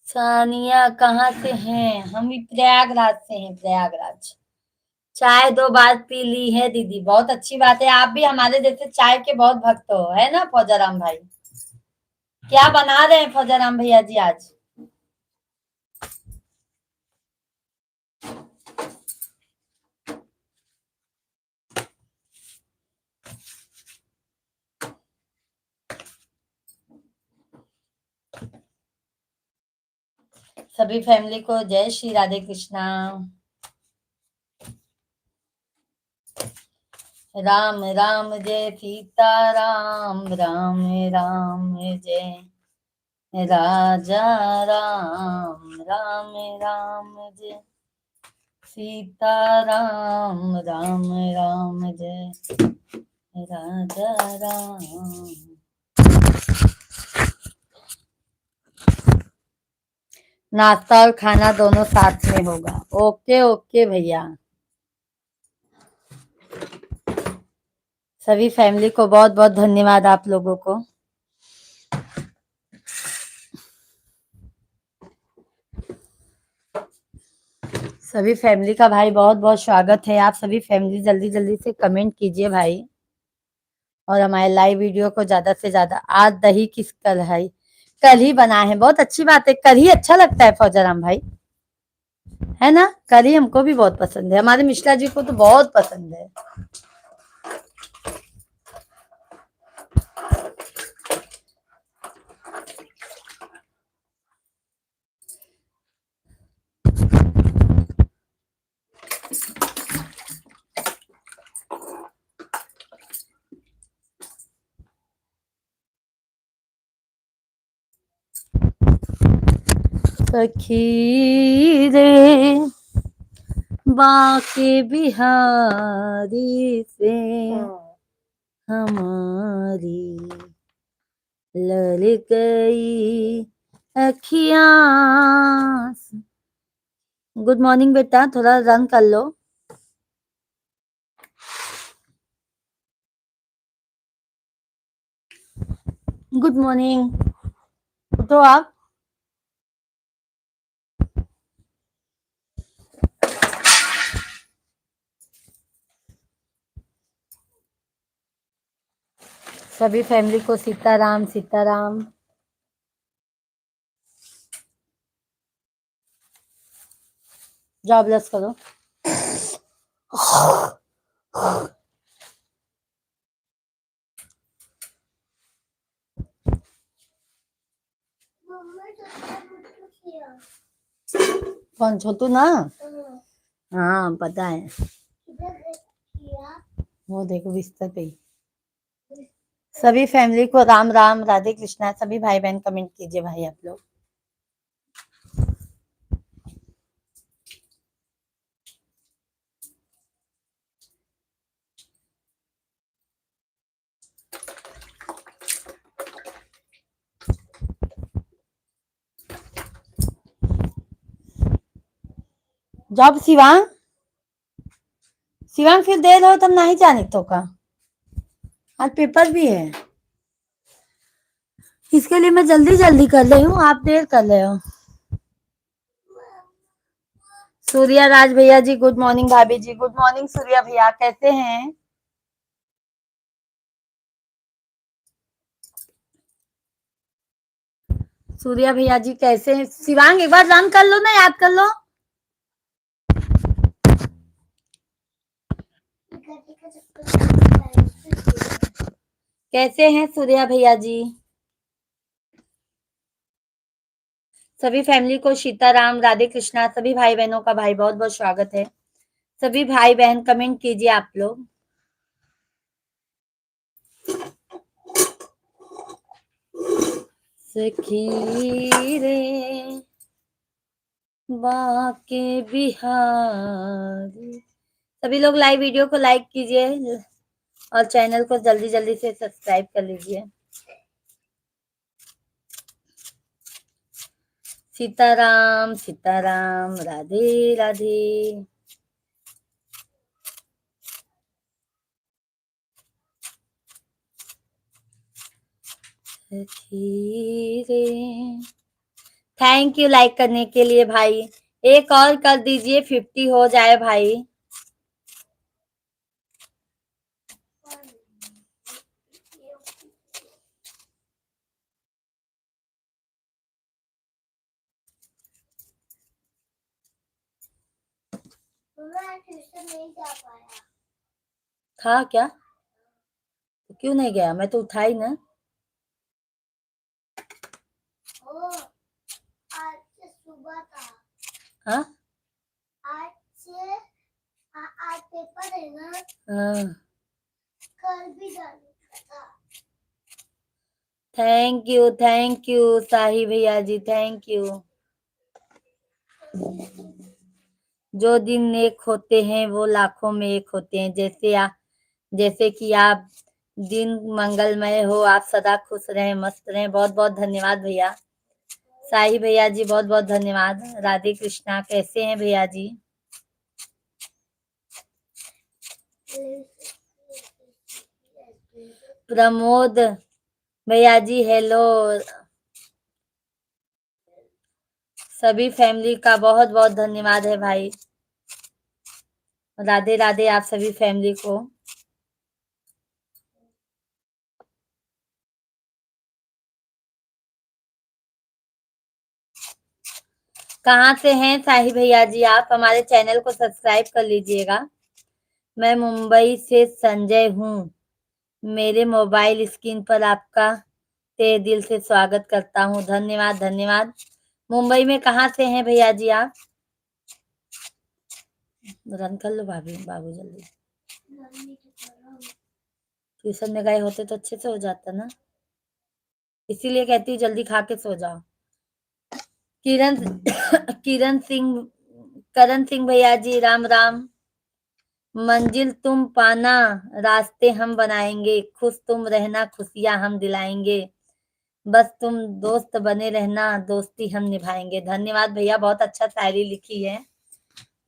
Speaker 1: सानिया कहाँ से हैं? हम भी प्रयागराज से हैं, प्रयागराज। चाय 2 बार पी ली है दीदी, बहुत अच्छी बात है। आप भी हमारे जैसे चाय के बहुत भक्त हो, है ना फौजाराम भाई? क्या बना रहे हैं फौजाराम भैया जी आज? सभी फैमिली को जय श्री राधे कृष्णा। राम राम जय सीता राम, राम राम जय राजा राम, राम राम जय सीता राम, राम राम जय राजा राम। नाश्ता और खाना दोनों साथ में होगा। ओके ओके भैया। सभी फैमिली को बहुत बहुत धन्यवाद आप लोगों को। सभी फैमिली का भाई बहुत बहुत स्वागत है। आप सभी फैमिली जल्दी जल्दी से कमेंट कीजिए भाई, और हमारे लाइव वीडियो को ज्यादा से ज्यादा। आज दही किस कल है? कल ही बना है, बहुत अच्छी बात है। कल ही अच्छा लगता है फौजाराम भाई, है ना? कल ही हमको भी बहुत पसंद है, हमारे मिश्रा जी को तो बहुत पसंद है। सखी रे बाके बिहारी से हमारी लड़ गई अखियां। गुड मॉर्निंग बेटा, थोड़ा रन कर लो। गुड मॉर्निंग, उठो आप। सभी फैमिली को सीताराम सीताराम। जॉबलेस करो। कौन छोटू ना? हाँ पता है। वो देखो बिस्तर पे ही। सभी फैमिली को राम राम राधे कृष्णा। सभी भाई बहन कमेंट कीजिए भाई आप लोग। जॉब शिवांग शिवांग फिर दे दो तब नहीं जाने तो का। आज पेपर भी है इसके लिए मैं जल्दी जल्दी कर रही हूँ, आप देर कर रहे हो। सूर्या राज भैया जी गुड मॉर्निंग। भाभी जी गुड मॉर्निंग। सूर्या भैया कैसे हैं? सूर्या भैया जी कैसे हैं? शिवांग एक बार रन कर लो ना, याद कर लो। कैसे हैं सूर्या भैया जी? सभी फैमिली को सीताराम राधे कृष्णा। सभी भाई बहनों का भाई बहुत बहुत स्वागत है। सभी भाई बहन कमेंट कीजिए आप लोग। सखी रे बाके बिहारी। सभी लोग लाइव वीडियो को लाइक कीजिए और चैनल को जल्दी जल्दी से सब्सक्राइब कर लीजिए। सीताराम सीताराम राधे राधे। सखी रे। थैंक यू लाइक करने के लिए भाई। एक और कर दीजिए 50 हो जाए भाई। नहीं जा पाया था क्या? तो क्यों नहीं गया? मैं तो उठाई ना। आज सुबह था। हाँ आज पेपर है ना। हाँ कल भी जाना था। थैंक यू साही भैया जी, थैंक यू। जो दिन नेक होते हैं वो लाखों में एक होते हैं। जैसे कि आप दिन मंगलमय हो, आप सदा खुश रहें मस्त रहें। बहुत बहुत धन्यवाद भैया। साई भैया जी बहुत बहुत धन्यवाद। राधे कृष्णा कैसे हैं भैया जी? प्रमोद भैया जी हेलो। सभी फैमिली का बहुत बहुत धन्यवाद है भाई। राधे राधे आप सभी फैमिली को। कहाँ से हैं साही भैया जी? आप हमारे चैनल को सब्सक्राइब कर लीजिएगा। मैं मुंबई से संजय हूँ। मेरे मोबाइल स्क्रीन पर आपका तहे दिल से स्वागत करता हूँ। धन्यवाद धन्यवाद। मुंबई में कहाँ से हैं भैया जी आप? रन कर लो भाभी बाबू जल्दी। ट्यूशन में गए होते तो अच्छे से हो जाता ना, इसीलिए कहती हूँ जल्दी खा के सो जाओ। किरण किरण सिंह करण सिंह भैया जी राम राम। मंजिल तुम पाना रास्ते हम बनाएंगे, खुश तुम रहना खुशियां हम दिलाएंगे, बस तुम दोस्त बने रहना दोस्ती हम निभाएंगे। धन्यवाद भैया, बहुत अच्छा शायरी लिखी है।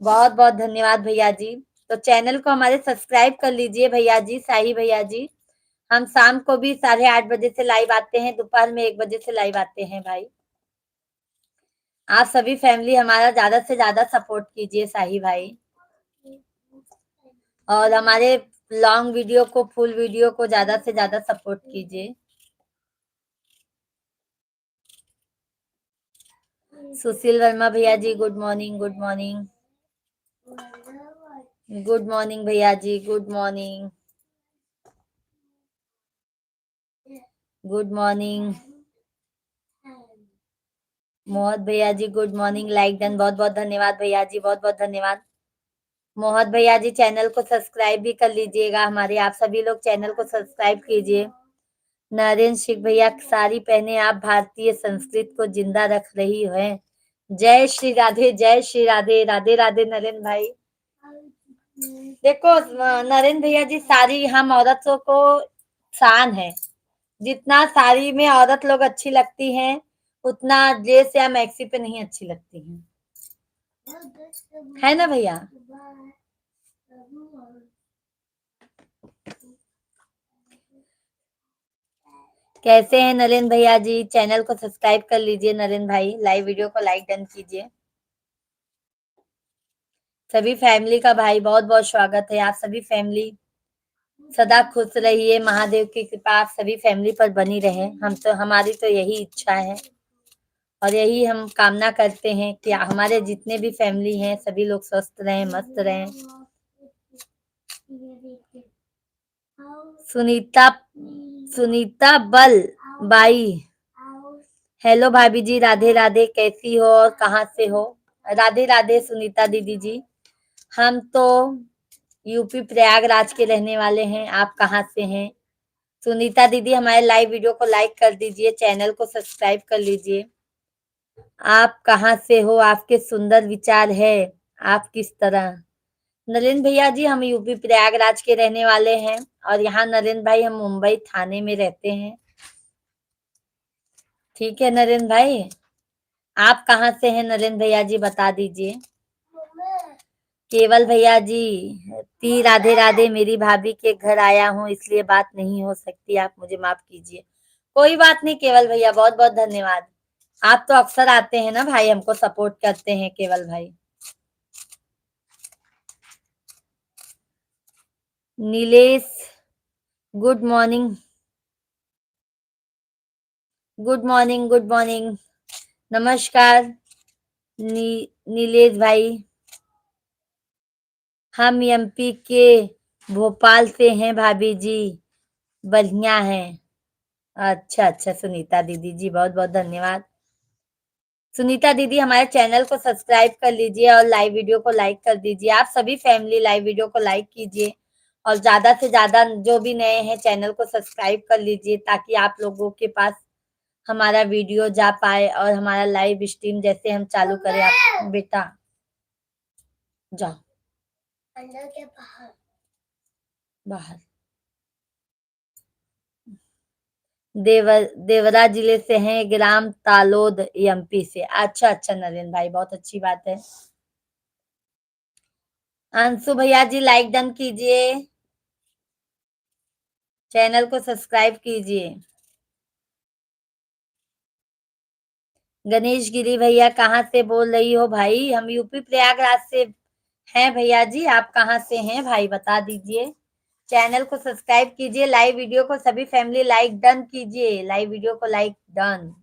Speaker 1: बहुत बहुत धन्यवाद भैया जी। तो चैनल को हमारे सब्सक्राइब कर लीजिए भैया जी, साही भैया जी। हम शाम को भी 8:30 बजे से लाइव आते हैं, दोपहर में 1 बजे से लाइव आते हैं भाई। आप सभी फैमिली हमारा ज्यादा से ज्यादा सपोर्ट कीजिए साही भाई। और हमारे लॉन्ग वीडियो को, फुल वीडियो को ज्यादा से ज्यादा सपोर्ट कीजिए। सुशील वर्मा भैया ji good morning, good morning, good morning भैया ji, good morning, good morning. Mohit भैया ji good morning, like done, बहुत बहुत धन्यवाद भैया जी, बहुत बहुत धन्यवाद। मोहत भैया जी चैनल को सब्सक्राइब भी कर लीजिएगा हमारे, आप सभी लोग चैनल को सब्सक्राइब कीजिए। नरेंद्र सिंह भैया साड़ी पहने आप भारतीय संस्कृति को जिंदा रख रही हैं। जय श्री राधे, जय श्री राधे, राधे राधे नरेंद्र भाई। देखो नरेंद्र भैया जी, साड़ी हम औरतों को शान है। जितना साड़ी में औरत लोग अच्छी लगती हैं, उतना ड्रेस या मैक्सी पे नहीं अच्छी लगती हैं, है ना भैया? कैसे हैं नरेंद्र भैया जी? चैनल को सब्सक्राइब कर लीजिए नरेंद्र भाई, लाइव वीडियो को लाइक डन कीजिए। सभी फैमिली का भाई बहुत बहुत स्वागत है। आप सभी फैमिली सदा खुश रहिए, महादेव की कृपा आप सभी फैमिली पर बनी रहे। हमारी तो यही इच्छा है और यही हम कामना करते हैं कि हमारे जितने भी फैमिली हैं सभी लोग स्वस्थ रहें, मस्त रहें। सुनीता सुनीता बल बाई, हेलो भाभी जी, राधे राधे, कैसी हो और कहाँ से हो? राधे राधे सुनीता दीदी जी। हम तो यूपी प्रयागराज के रहने वाले हैं, आप कहाँ से हैं? सुनीता दीदी हमारे लाइव वीडियो को लाइक कर दीजिए, चैनल को सब्सक्राइब कर लीजिए। आप कहाँ से हो? आपके सुंदर विचार है, आप किस तरह? नरेंद्र भैया जी हम यूपी प्रयागराज के रहने वाले हैं और यहाँ नरेंद्र भाई हम मुंबई थाने में रहते हैं। ठीक है नरेंद्र भाई, आप कहाँ से हैं नरेंद्र भैया जी बता दीजिए। केवल भैया जी, ती राधे राधे, मेरी भाभी के घर आया हूँ इसलिए बात नहीं हो सकती, आप मुझे माफ कीजिए। कोई बात नहीं केवल भैया, बहुत बहुत धन्यवाद। आप तो अक्सर आते हैं ना भाई, हमको सपोर्ट करते हैं केवल भाई। Nilesh good morning, good morning, good morning, नमस्कार। नीलेश भाई, हम एमपी के भोपाल से हैं भाभी जी, बढ़िया है। अच्छा अच्छा सुनीता दीदी जी, बहुत बहुत धन्यवाद। सुनीता दीदी हमारे चैनल को सब्सक्राइब कर लीजिए और लाइव वीडियो को लाइक कर दीजिए। आप सभी फैमिली लाइव वीडियो को लाइक कीजिए और ज्यादा से ज्यादा जो भी नए हैं चैनल को सब्सक्राइब कर लीजिए, ताकि आप लोगों के पास हमारा वीडियो जा पाए और हमारा लाइव स्ट्रीम जैसे हम चालू करें। आप बेटा जाओ अंदर के बाहर, बाहर। देवरा जिले से हैं, ग्राम तालोद एमपी से। अच्छा अच्छा नरेंद्र भाई, बहुत अच्छी बात है। अंशु भैया जी लाइक डन कीजिए, चैनल को सब्सक्राइब कीजिए। गणेश गिरी भैया कहाँ से बोल रही हो भाई? हम यूपी प्रयागराज से हैं भैया जी, आप कहाँ से हैं भाई बता दीजिए। चैनल को सब्सक्राइब कीजिए, लाइव वीडियो को सभी फैमिली लाइक डन कीजिए, लाइव वीडियो को लाइक डन।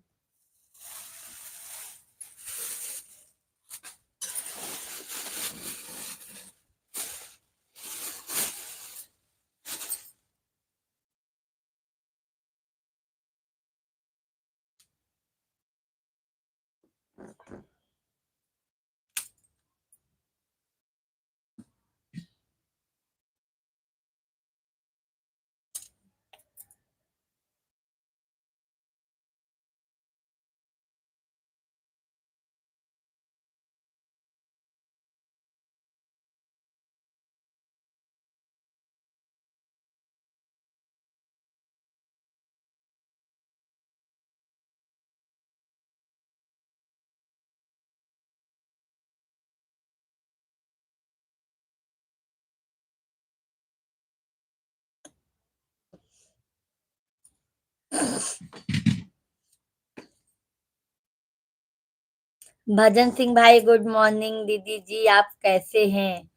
Speaker 1: भजन सिंह भाई गुड मॉर्निंग, दीदी जी आप कैसे हैं?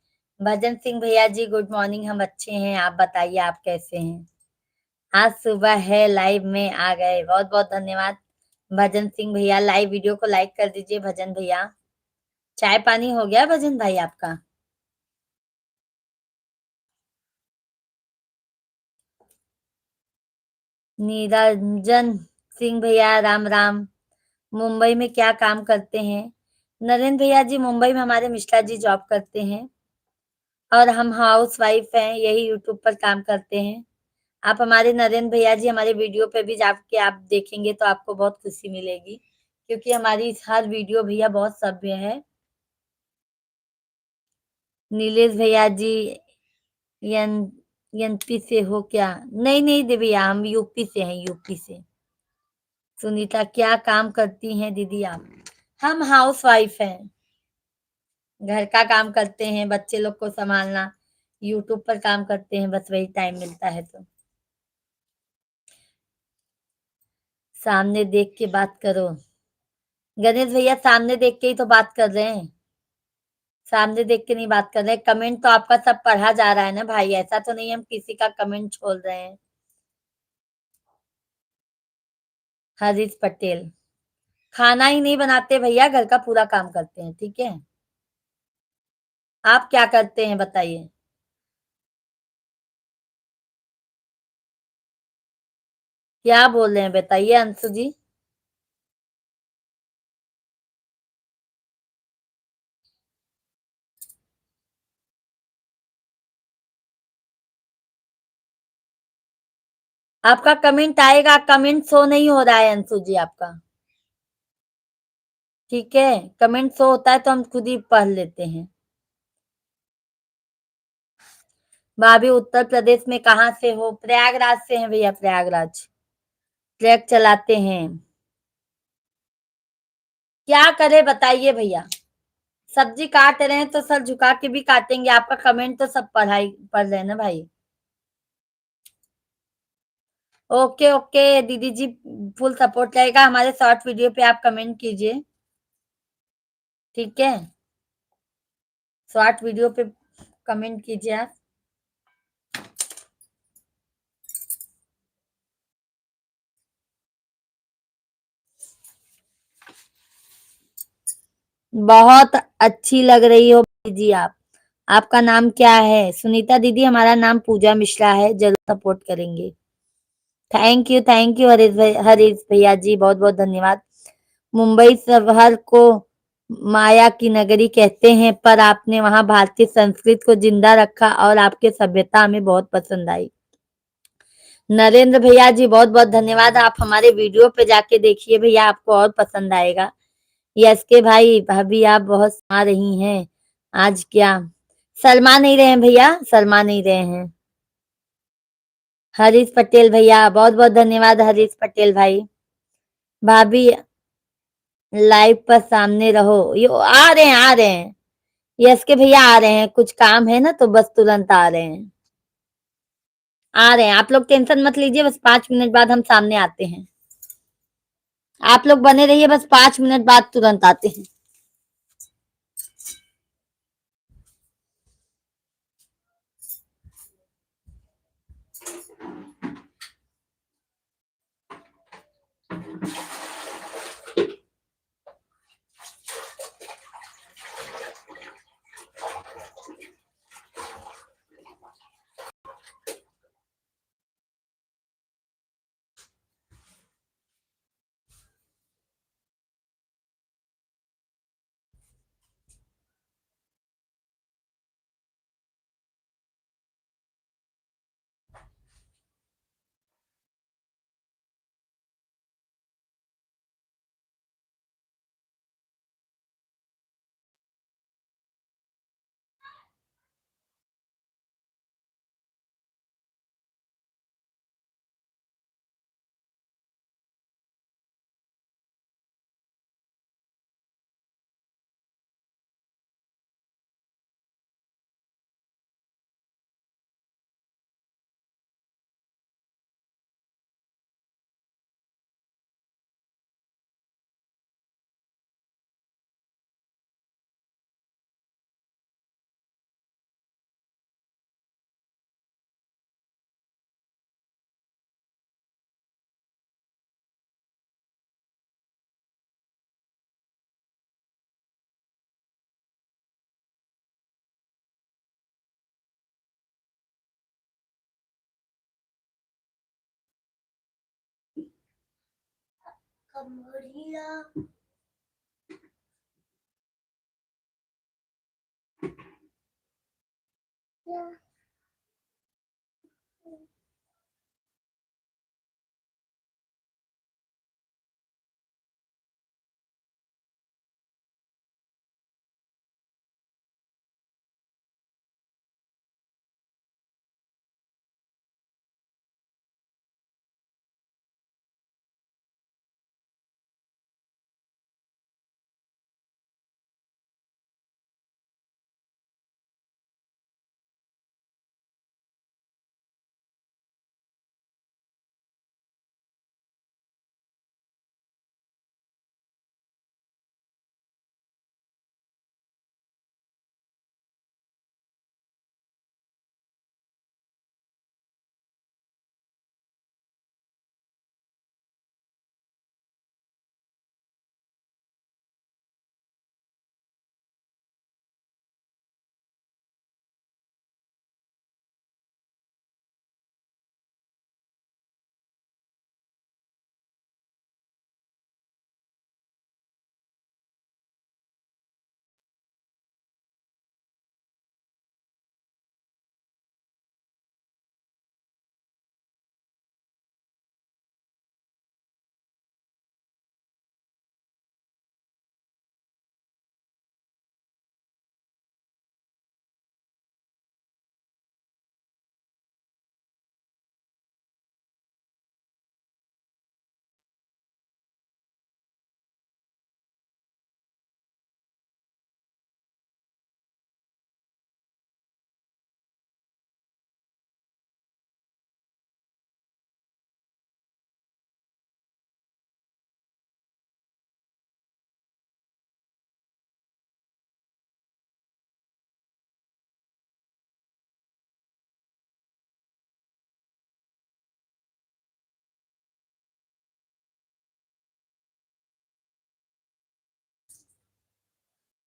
Speaker 1: भजन सिंह भैया जी गुड मॉर्निंग, हम अच्छे हैं, आप बताइए आप कैसे हैं? आज सुबह है लाइव में आ गए, बहुत बहुत धन्यवाद। भजन सिंह भैया लाइव वीडियो को लाइक कर दीजिए। भजन भैया चाय पानी हो गया भजन भाई आपका? निरंजन सिंह भैया राम राम। मुंबई में क्या काम करते हैं? नरेंद्र भैया जी मुंबई में हमारे मिश्रा जी जॉब करते हैं और हम हाउस वाइफ हैं, यही यूट्यूब पर काम करते हैं। आप हमारे नरेंद्र भैया जी हमारे वीडियो पे भी जाके आप देखेंगे तो आपको बहुत खुशी मिलेगी, क्योंकि हमारी हर वीडियो भैया बहुत सभ्य है। नीलेश भैया जी एन एनपी से हो क्या? नहीं नहीं दे भैया, हम यूपी से हैं, यूपी से। सुनीता क्या काम करती हैं दीदी आप? हम हाउस वाइफ हैं, घर का काम करते हैं, बच्चे लोग को संभालना, यूट्यूब पर काम करते हैं, बस वही टाइम मिलता है तो। सामने देख के बात करो। गणेश भैया सामने देख के ही तो बात कर रहे हैं, सामने देख के नहीं बात कर रहे। कमेंट तो आपका सब पढ़ा जा रहा है ना भाई, ऐसा तो नहीं हम किसी का कमेंट छोड़ रहे हैं। हरीश पटेल खाना ही नहीं बनाते भैया, घर का पूरा काम करते हैं, ठीक है। आप क्या करते हैं बताइए? क्या बोल रहे हैं बताइए अंशु जी। आपका कमेंट आएगा, कमेंट शो नहीं हो रहा है अंशु जी आपका, ठीक है। कमेंट शो होता है तो हम खुद ही पढ़ लेते हैं। भाभी उत्तर प्रदेश में कहाँ से हो? प्रयागराज से हैं भैया, प्रयागराज। ट्रैक चलाते हैं। क्या करे बताइए भैया, सब्जी काट रहे हैं तो सर झुका के भी काटेंगे, आपका कमेंट तो सब पढ़ाई पढ़ रहे हैं ना भाई। ओके ओके दीदी जी, फुल सपोर्ट रहेगा, हमारे शॉर्ट वीडियो पे आप कमेंट कीजिए, ठीक है। शॉर्ट वीडियो पे कमेंट कीजिए आप। बहुत अच्छी लग रही हो दीदी आप। आपका नाम क्या है? सुनीता दीदी हमारा नाम पूजा मिश्रा है, जरूर सपोर्ट करेंगे। थैंक यू हरीश भैया जी, बहुत बहुत धन्यवाद। मुंबई शहर को माया की नगरी कहते हैं, पर आपने वहां भारतीय संस्कृति को जिंदा रखा और आपके सभ्यता हमें बहुत पसंद आई। नरेंद्र भैया जी बहुत बहुत धन्यवाद, आप हमारे वीडियो पे जाके देखिए भैया, आपको और पसंद आएगा। यस के भाई भाभी आप बहुत आ रही हैं आज क्या? शर्मा नहीं रहे हैं भैया, शर्मा नहीं रहे हैं। हरीश पटेल भैया बहुत बहुत धन्यवाद, हरीश पटेल भाई। भाभी लाइव पर सामने रहो, यो आ रहे हैं, आ रहे हैं। यस के भैया आ रहे हैं, कुछ काम है ना तो बस तुरंत आ रहे हैं। आ रहे हैं, आप लोग टेंशन मत लीजिए, बस 5 मिनट बाद हम सामने आते हैं। आप लोग बने रहिए, बस 5 मिनट बाद तुरंत आते हैं।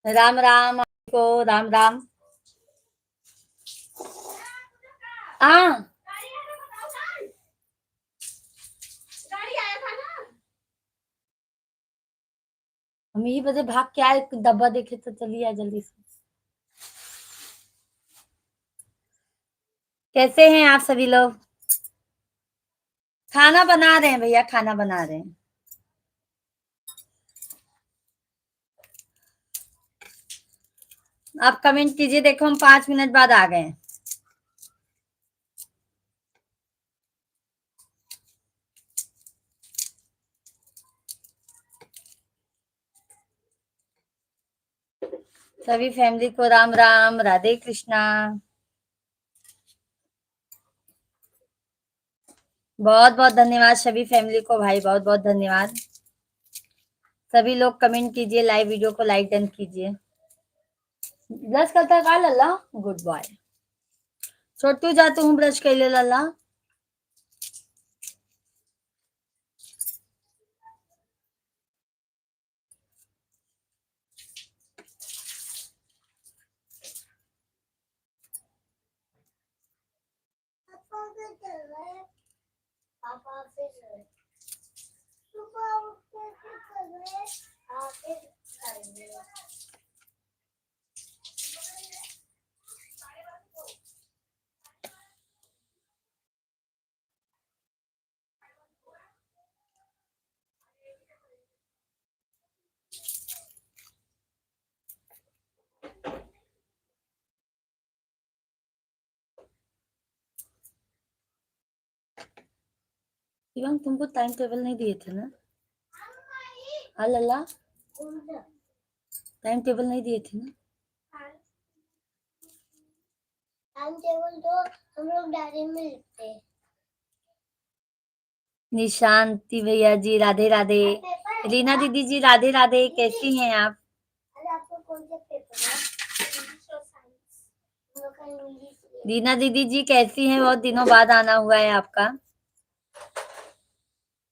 Speaker 1: राम राम आपको, राम राम। हाँ, हम यही बजे भाग के आए, डब्बा देखे तो चलिए आए जल्दी से। कैसे हैं आप सभी लोग? खाना बना रहे हैं भैया, खाना बना रहे हैं। आप कमेंट कीजिए, देखो हम 5 मिनट बाद आ गए हैं। सभी फैमिली को राम राम, राधे कृष्णा। बहुत बहुत धन्यवाद सभी फैमिली को भाई, बहुत बहुत धन्यवाद। सभी लोग कमेंट कीजिए, लाइव वीडियो को लाइक डन कीजिए। ब्रश करता का लल्ला, गुड बॉय। छोटू जातू हूँ ब्रश कैले लल्ला। शिवम तुमको टाइम टेबल नहीं दिए थे ना? हाँ लल्ला, टाइम टेबल नहीं दिए थे ना? टाइम टेबल तो हम लोग डायरी में लिखते हैं। निशांति भैया जी राधे राधे। रीना दीदी जी राधे राधे, कैसी हैं आप? आपको कौन सा पेपर है? रीना दीदी जी कैसी हैं? बहुत दिनों बाद आना हुआ है आपका।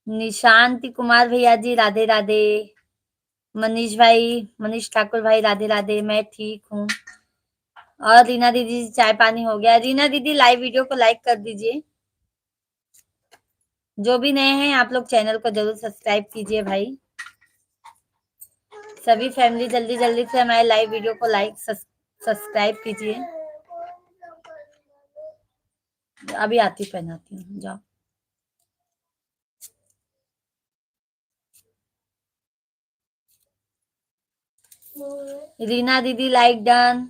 Speaker 1: निशांति कुमार भैया जी राधे राधे। मनीष भाई, मनीष ठाकुर भाई राधे राधे, मैं ठीक हूँ। और रीना दीदी चाय पानी हो गया? रीना दीदी लाइव वीडियो को लाइक कर दीजिए। जो भी नए हैं आप लोग चैनल को जरूर सब्सक्राइब कीजिए भाई। सभी फैमिली जल्दी जल्दी से हमारे लाइव वीडियो को लाइक सब्सक्राइब कीजिए। अभी आती पहनाती हूँ, जाओ। रीना दीदी लाइक डन।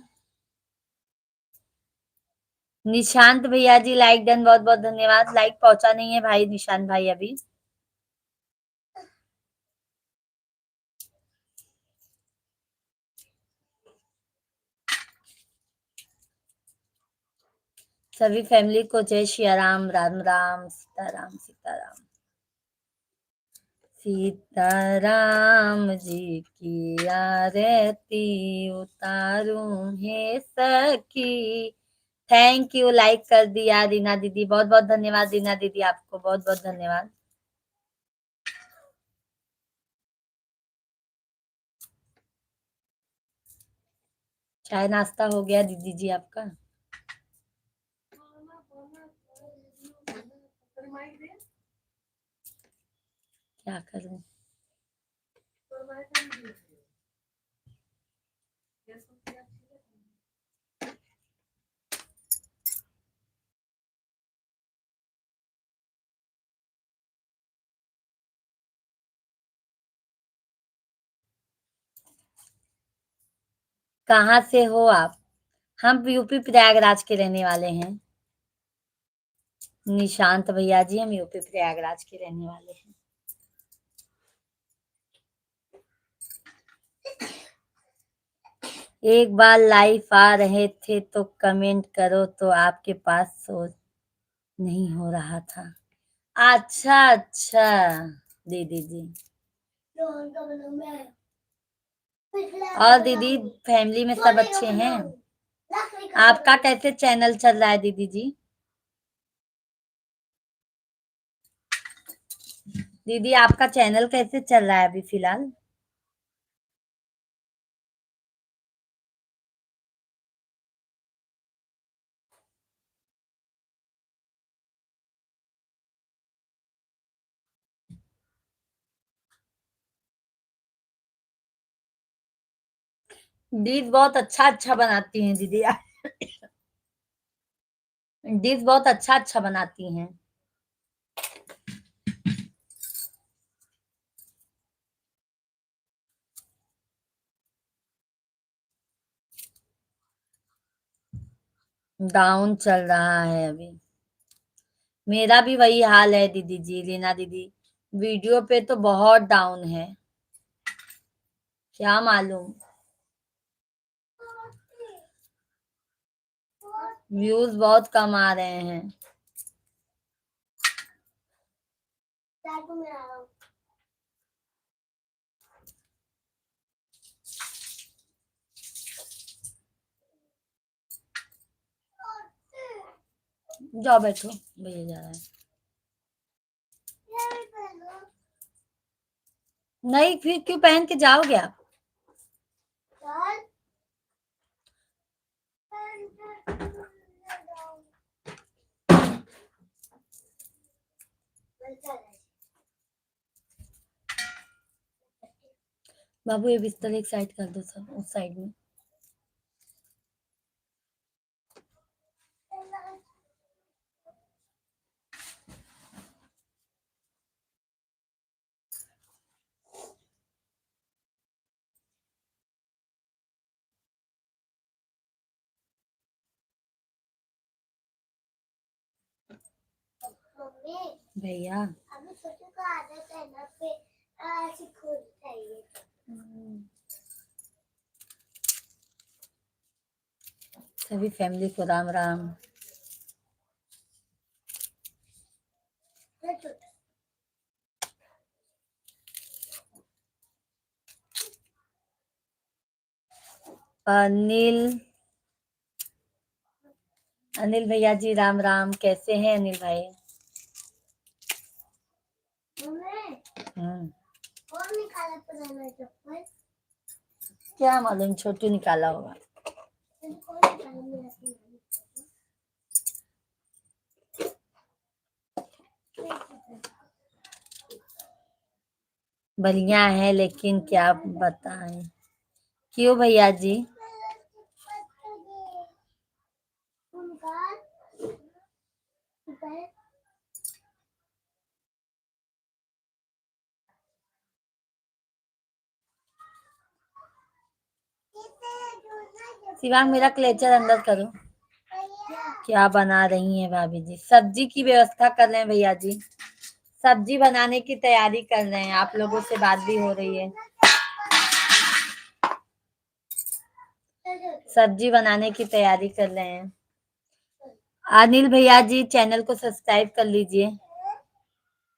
Speaker 1: निशांत भैया जी लाइक डन, बहुत बहुत धन्यवाद। लाइक पहुंचा नहीं है भाई निशांत भाई अभी। सभी फैमिली को जय श्री राम, राम राम, सीताराम सीताराम। सीताराम जी की आरती उतारूं हे सखी। थैंक यू, लाइक कर दिया रीना दीदी, बहुत बहुत धन्यवाद रीना दीदी, आपको बहुत बहुत धन्यवाद। चाय नाश्ता हो गया दीदी जी आपका? क्या करूं? कहाँ से हो आप? हम यूपी प्रयागराज के रहने वाले हैं। निशांत भैया जी, हम यूपी प्रयागराज के रहने वाले हैं। एक बार लाइव आ रहे थे तो कमेंट करो तो आपके पास सोच नहीं हो रहा था। अच्छा अच्छा दीदी जी। और दीदी फैमिली में सब अच्छे हैं? आपका कैसे चैनल चल रहा है दीदी जी? दीदी आपका चैनल कैसे चल रहा है अभी फिलहाल? डिश बहुत अच्छा अच्छा बनाती हैं दीदी। डिश बहुत अच्छा अच्छा बनाती हैं। डाउन चल रहा है अभी। मेरा भी वही हाल है दीदी जी, रीना दीदी। वीडियो पे तो बहुत डाउन है, क्या मालूम। व्यूज बहुत कम आ रहे हैं। जाओ बैठो, भैया जा रहा है। नहीं, फिर क्यों पहन के जाओगे आप? बाबू ये बिस्तर एक साइड कर दो, सब उस साइड में। भैया सभी फैमिली को राम राम। अनिल अनिल भैया जी राम राम, कैसे हैं अनिल भाई? हम्म, क्या मालूम, छोटू निकाला होगा। बढ़िया है, लेकिन क्या बताएं। क्यों भैया जी? शिवांग, मेरा क्लेचर अंदर करो। क्या बना रही हैं भाभी जी? सब्जी की व्यवस्था कर रहे हैं भैया जी। सब्जी बनाने की तैयारी कर रहे हैं। आप लोगों से बात भी हो रही है। सब्जी बनाने की तैयारी कर रहे हैं। अनिल भैया जी, चैनल को सब्सक्राइब कर लीजिए।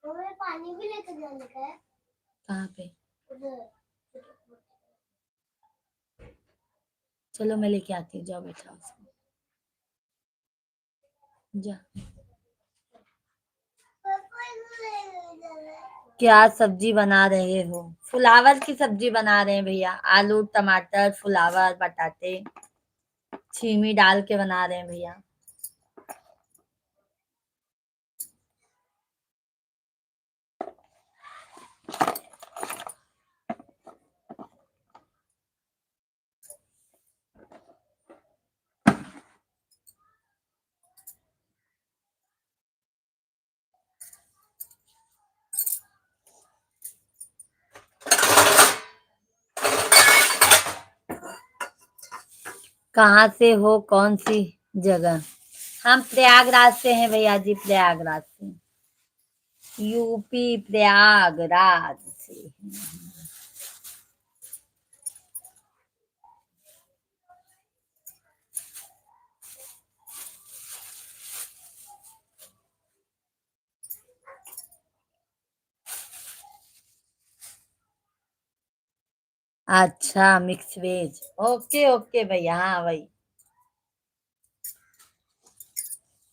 Speaker 1: पानी भी लेकर जाने का है। कहाँ पे? चलो मैं लेके आती हूँ, जाओ बैठा उसको। जा। क्या सब्जी बना रहे हो? फुलावर की सब्जी बना रहे हैं भैया। आलू टमाटर फुलावर बटाटे छीमी डाल के बना रहे हैं भैया। कहाँ से हो? कौन सी जगह? हम प्रयागराज से हैं भैया जी, प्रयागराज से। यूपी प्रयागराज से। अच्छा, मिक्स वेज। ओके ओके भैया, हाँ भाई।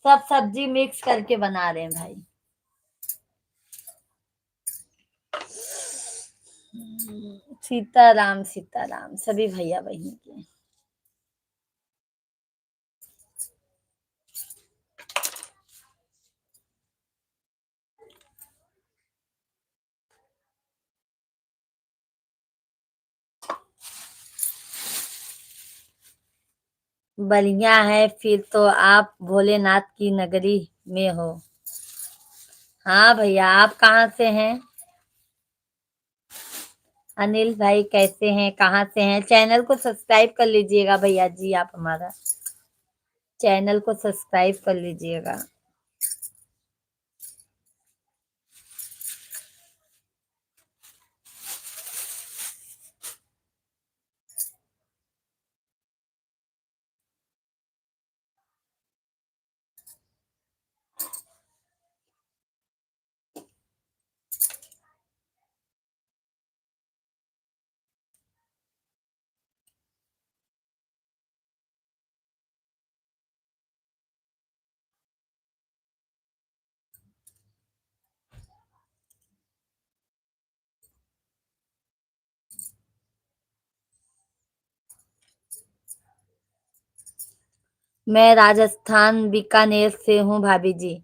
Speaker 1: सब सब्जी मिक्स करके बना रहे हैं भाई। सीताराम सीताराम सभी भैया बहन के। बढ़िया है, फिर तो आप भोलेनाथ की नगरी में हो। हाँ भैया, आप कहाँ से हैं? अनिल भाई कैसे हैं? कहाँ से हैं? चैनल को सब्सक्राइब कर लीजिएगा भैया जी, आप हमारा चैनल को सब्सक्राइब कर लीजिएगा। मैं राजस्थान बीकानेर से हूँ भाभी जी।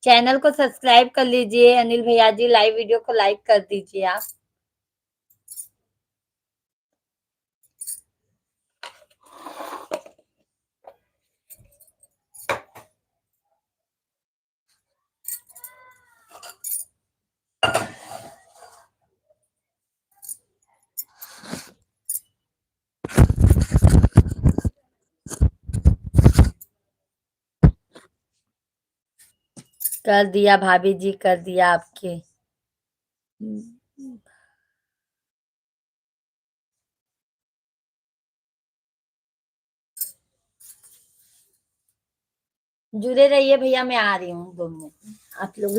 Speaker 1: चैनल को सब्सक्राइब कर लीजिए अनिल भैया जी, लाइव वीडियो को लाइक कर दीजिए आप। कर दिया भाभी जी, कर दिया आपके। जुड़े रहिए भैया, मैं आ रही हूँ 2 मिनट। आप लोग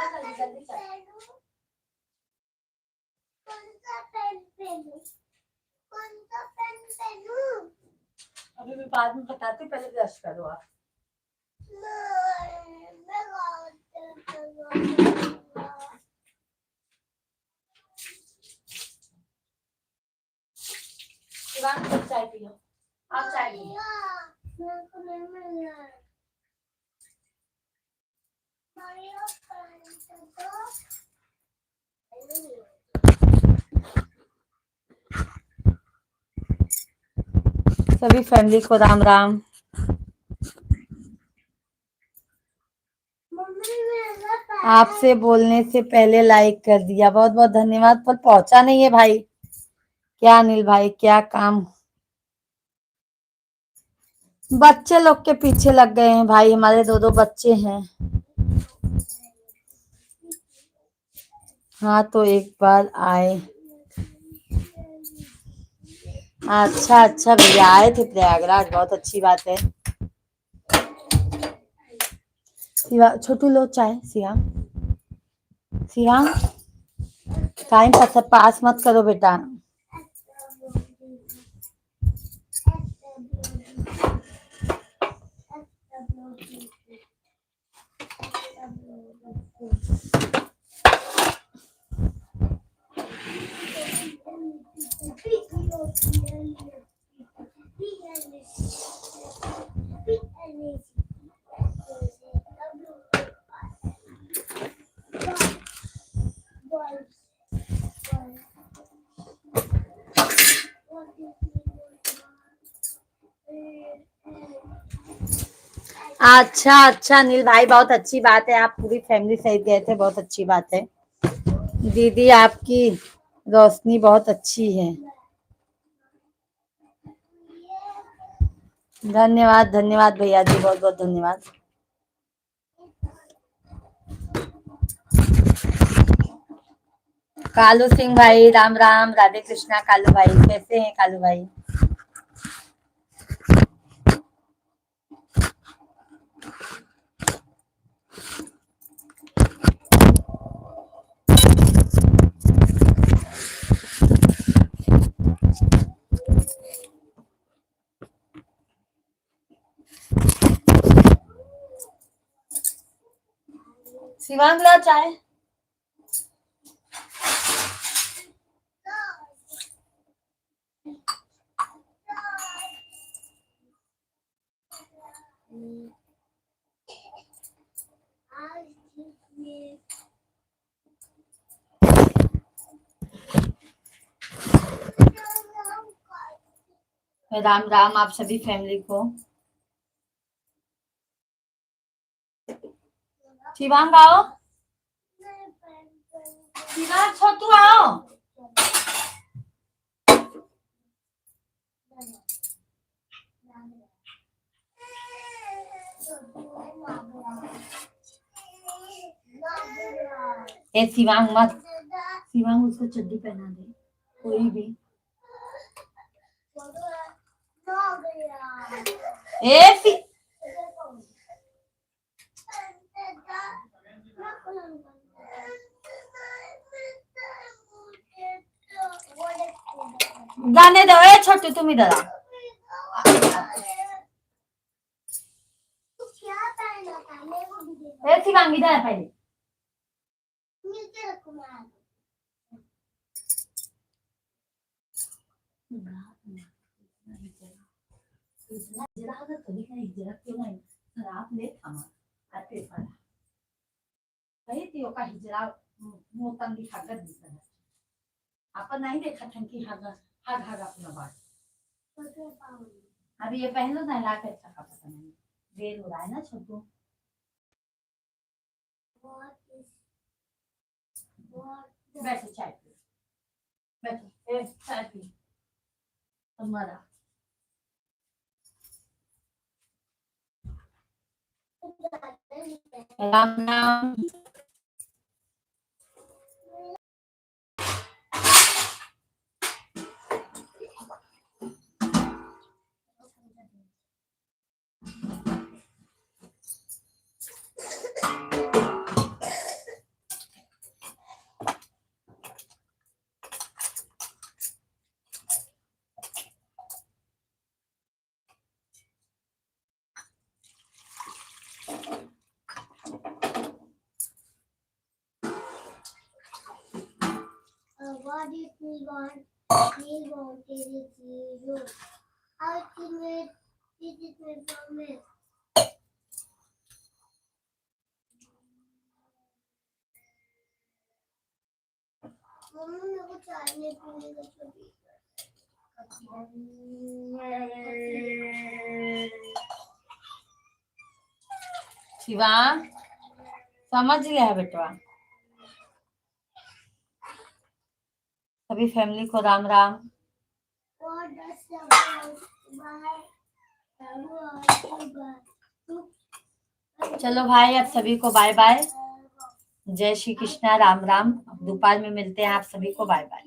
Speaker 1: जल्दी चल। अभी मैं बाद में बताती, पहले ब्रश करो आप। चाय पियो, आप चाय पियो। सभी फैमिली को राम राम। आपसे बोलने से पहले लाइक कर दिया, बहुत बहुत धन्यवाद। पर पहुंचा नहीं है भाई, क्या अनिल भाई, क्या काम। बच्चे लोग के पीछे लग गए हैं भाई, हमारे दो दो बच्चे हैं। हाँ तो एक बार आए। अच्छा अच्छा भैया आए थे प्रयागराज, बहुत अच्छी बात है। छोटू लो चाय। सियाम सियाम टाइम पास मत करो बेटा। अच्छा अच्छा अनिल भाई, बहुत अच्छी बात है, आप पूरी फैमिली सहित गए थे, बहुत अच्छी बात है। दीदी आपकी रोशनी बहुत अच्छी है। धन्यवाद धन्यवाद भैया जी, बहुत बहुत धन्यवाद। कालू सिंह भाई राम राम, राधे कृष्णा। कालू भाई कैसे हैं कालू भाई? शिवांग ला चाय। राम राम आप सभी फैमिली को। शिवांग आओ, शिवांग छोटू आओ। ए शिवांग मत, शिवांग उसको चड्डी पहना दे कोई भी। ए जाने दो। ए छोटू तुम इधर आ। ए शिवांग इधर आ पहले। आपण नाही देखा था कि हाग हाग अपना बात। अभी ये पहन लो ना, लाके अच्छा का पता नहीं, देर हो रहा है ना छोटू। बैठो चाय पी, बैठो ए चाय पी तुम्हारा। राम राम। शिवा समझ लिया है बेटवा। सभी फैमिली को राम राम। चलो भाई अब सभी को बाय बाय, जय श्री कृष्णा, राम राम। दोपहर में मिलते हैं, आप सभी को बाय बाय।